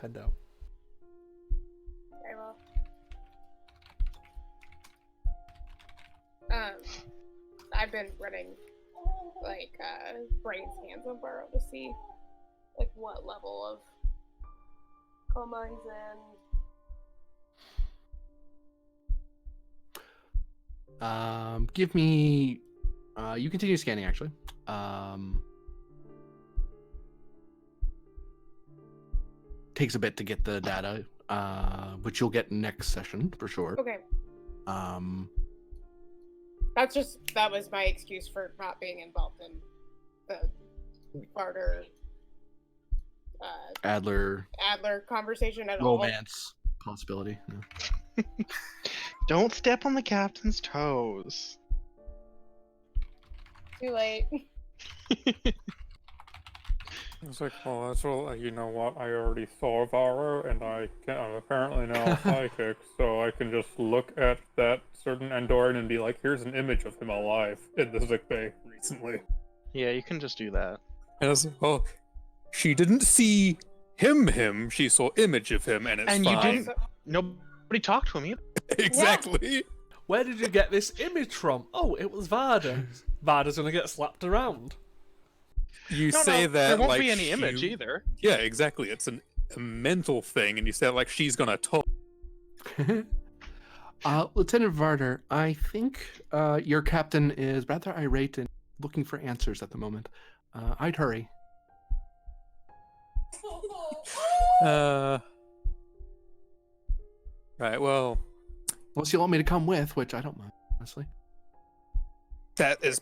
Pendo. Very well. I've been running brain scans on Burrow to see what level of coma he's in. Give me. You continue scanning, actually. Takes a bit to get the data, which you'll get next session for sure. Okay. That was my excuse for not being involved in the Barter Adler conversation at all. romance possibility. No. Don't step on the captain's toes. Too late. It's like, well, that's all. You know what? I already saw Varro, and I'm apparently now psychic, so I can just look at that certain Andorian and be like, "Here's an image of him alive in the sick bay recently." Yeah, you can just do that. And I was like, "Well, she didn't see him. She saw image of him, and it's And fine." you didn't. Nobody talked to him either. Exactly. Where did you get this image from? Oh, it was Varda. Varda's gonna get slapped around. You No, say no, that there won't like be any she- image either. Yeah, exactly. It's a mental thing, and you say it like she's gonna talk. Lieutenant Varder, I think your captain is rather irate and looking for answers at the moment. I'd hurry. Right. Well, Unless you want me to come with, which I don't mind, honestly. that is.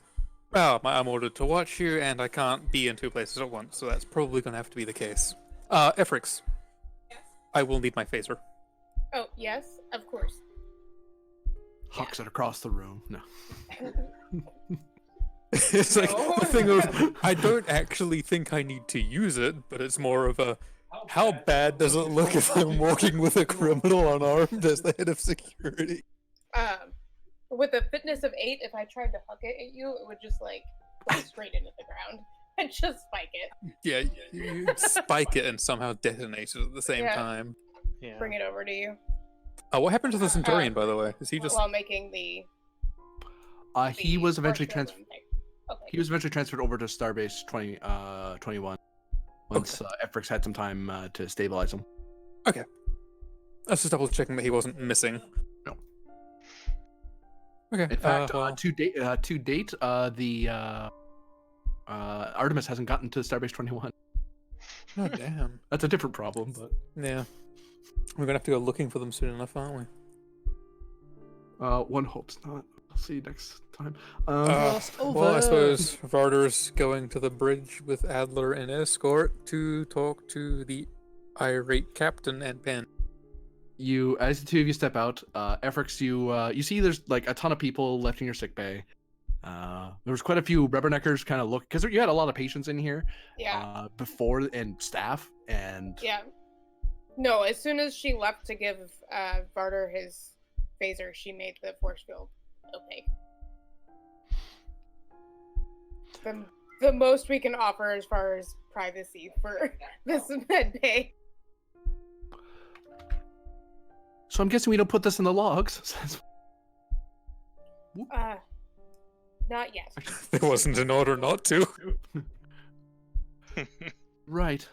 Well, I'm ordered to watch you, and I can't be in two places at once, so that's probably gonna have to be the case. Efrix. Yes. I will need my phaser. Oh, yes, of course. Hucks it across the room. No. It's like No. the thing of, I don't actually think I need to use it, but it's more of a, how bad does it look if I'm walking with a criminal unarmed as the head of security? With a fitness of 8, if I tried to huck it at you, it would just go straight into the ground and just spike it. Yeah, you spike it and somehow detonate it at the same Yeah. time. Yeah. Bring it over to you Oh, what happened to the Centurion, by the way? Is he just... while making the He was eventually force field transferred. thing. Okay. He was eventually transferred over to Starbase 21 once Efrix had some time to stabilize him. Okay. I was just double checking that he wasn't missing. No. Okay. In fact, well, to date, the Artemis hasn't gotten to Starbase 21. oh damn. That's a different problem, but Yeah. We're gonna have to go looking for them soon enough, aren't we? one hopes not. I'll see you next time. Well, I suppose Varder's going to the bridge with Adler and escort to talk to the irate captain and Penn. You, as the two of you step out, Efrix, you see there's like a ton of people left in your sick bay. There's quite a few rubberneckers kind of look, because you had a lot of patients in here Yeah. before, and staff, and Yeah. No, as soon as she left to give Varder his phaser, she made the force field opaque. The most we can offer as far as privacy for this med bay. so I'm guessing we don't put this in the logs. Not yet. There wasn't an order not to. Right.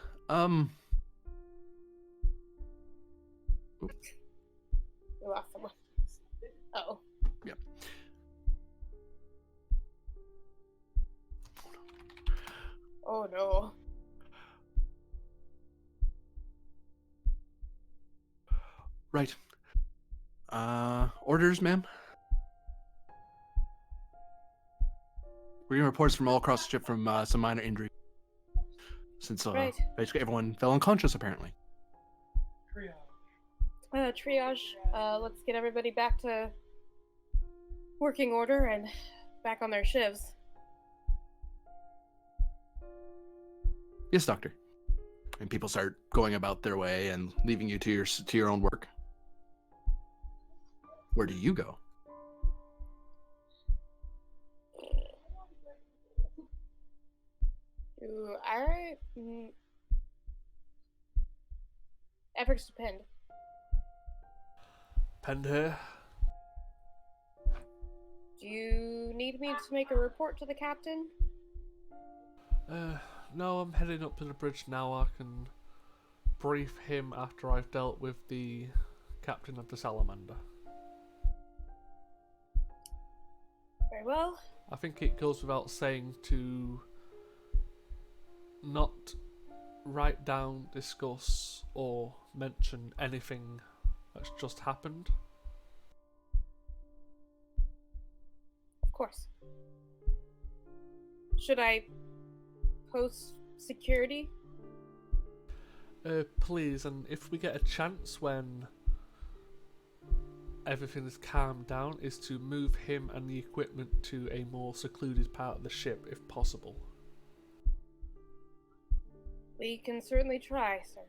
We lost someone. Oh. Yep. Oh no. Right. Orders, ma'am? We're getting reports from all across the ship from some minor injury. Since Right. basically everyone fell unconscious, apparently. Triage. Let's get everybody back to working order and back on their shifts. Yes, doctor. And people start going about their way and leaving you to your own work. Where do you go? Efforts depend. Pend here. Do you need me to make a report to the captain? No, I'm heading up to the bridge now. I can brief him after I've dealt with the captain of the Salamander. Very well. I think it goes without saying to not write down, discuss, or mention anything that's just happened. Of course. Should I post security? Please, and if we get a chance when everything is calmed down, is to move him and the equipment to a more secluded part of the ship, if possible. We can certainly try, sir.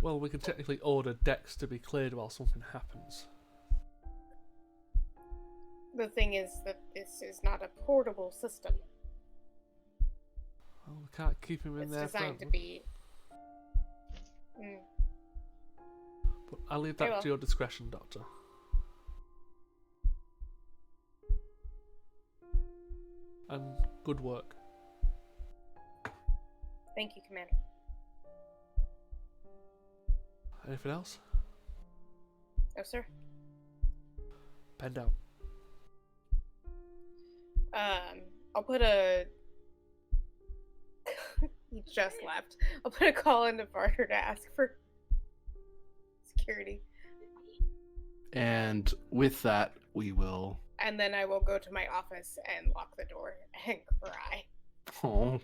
Well, we can technically order decks to be cleared while something happens. The thing is that this is not a portable system. Well, we can't keep him in It's there designed to forever. be... But I'll leave Very that well. to your discretion, Doctor. And good work. Thank you, Commander. Anything else? No, sir. Pen down. I'll put a... He just left. I'll put a call into Barter to ask for security. And with that, we will. And then I will go to my office and lock the door and cry. Oh.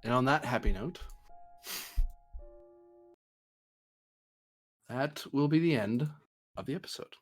And on that happy note, that will be the end of the episode.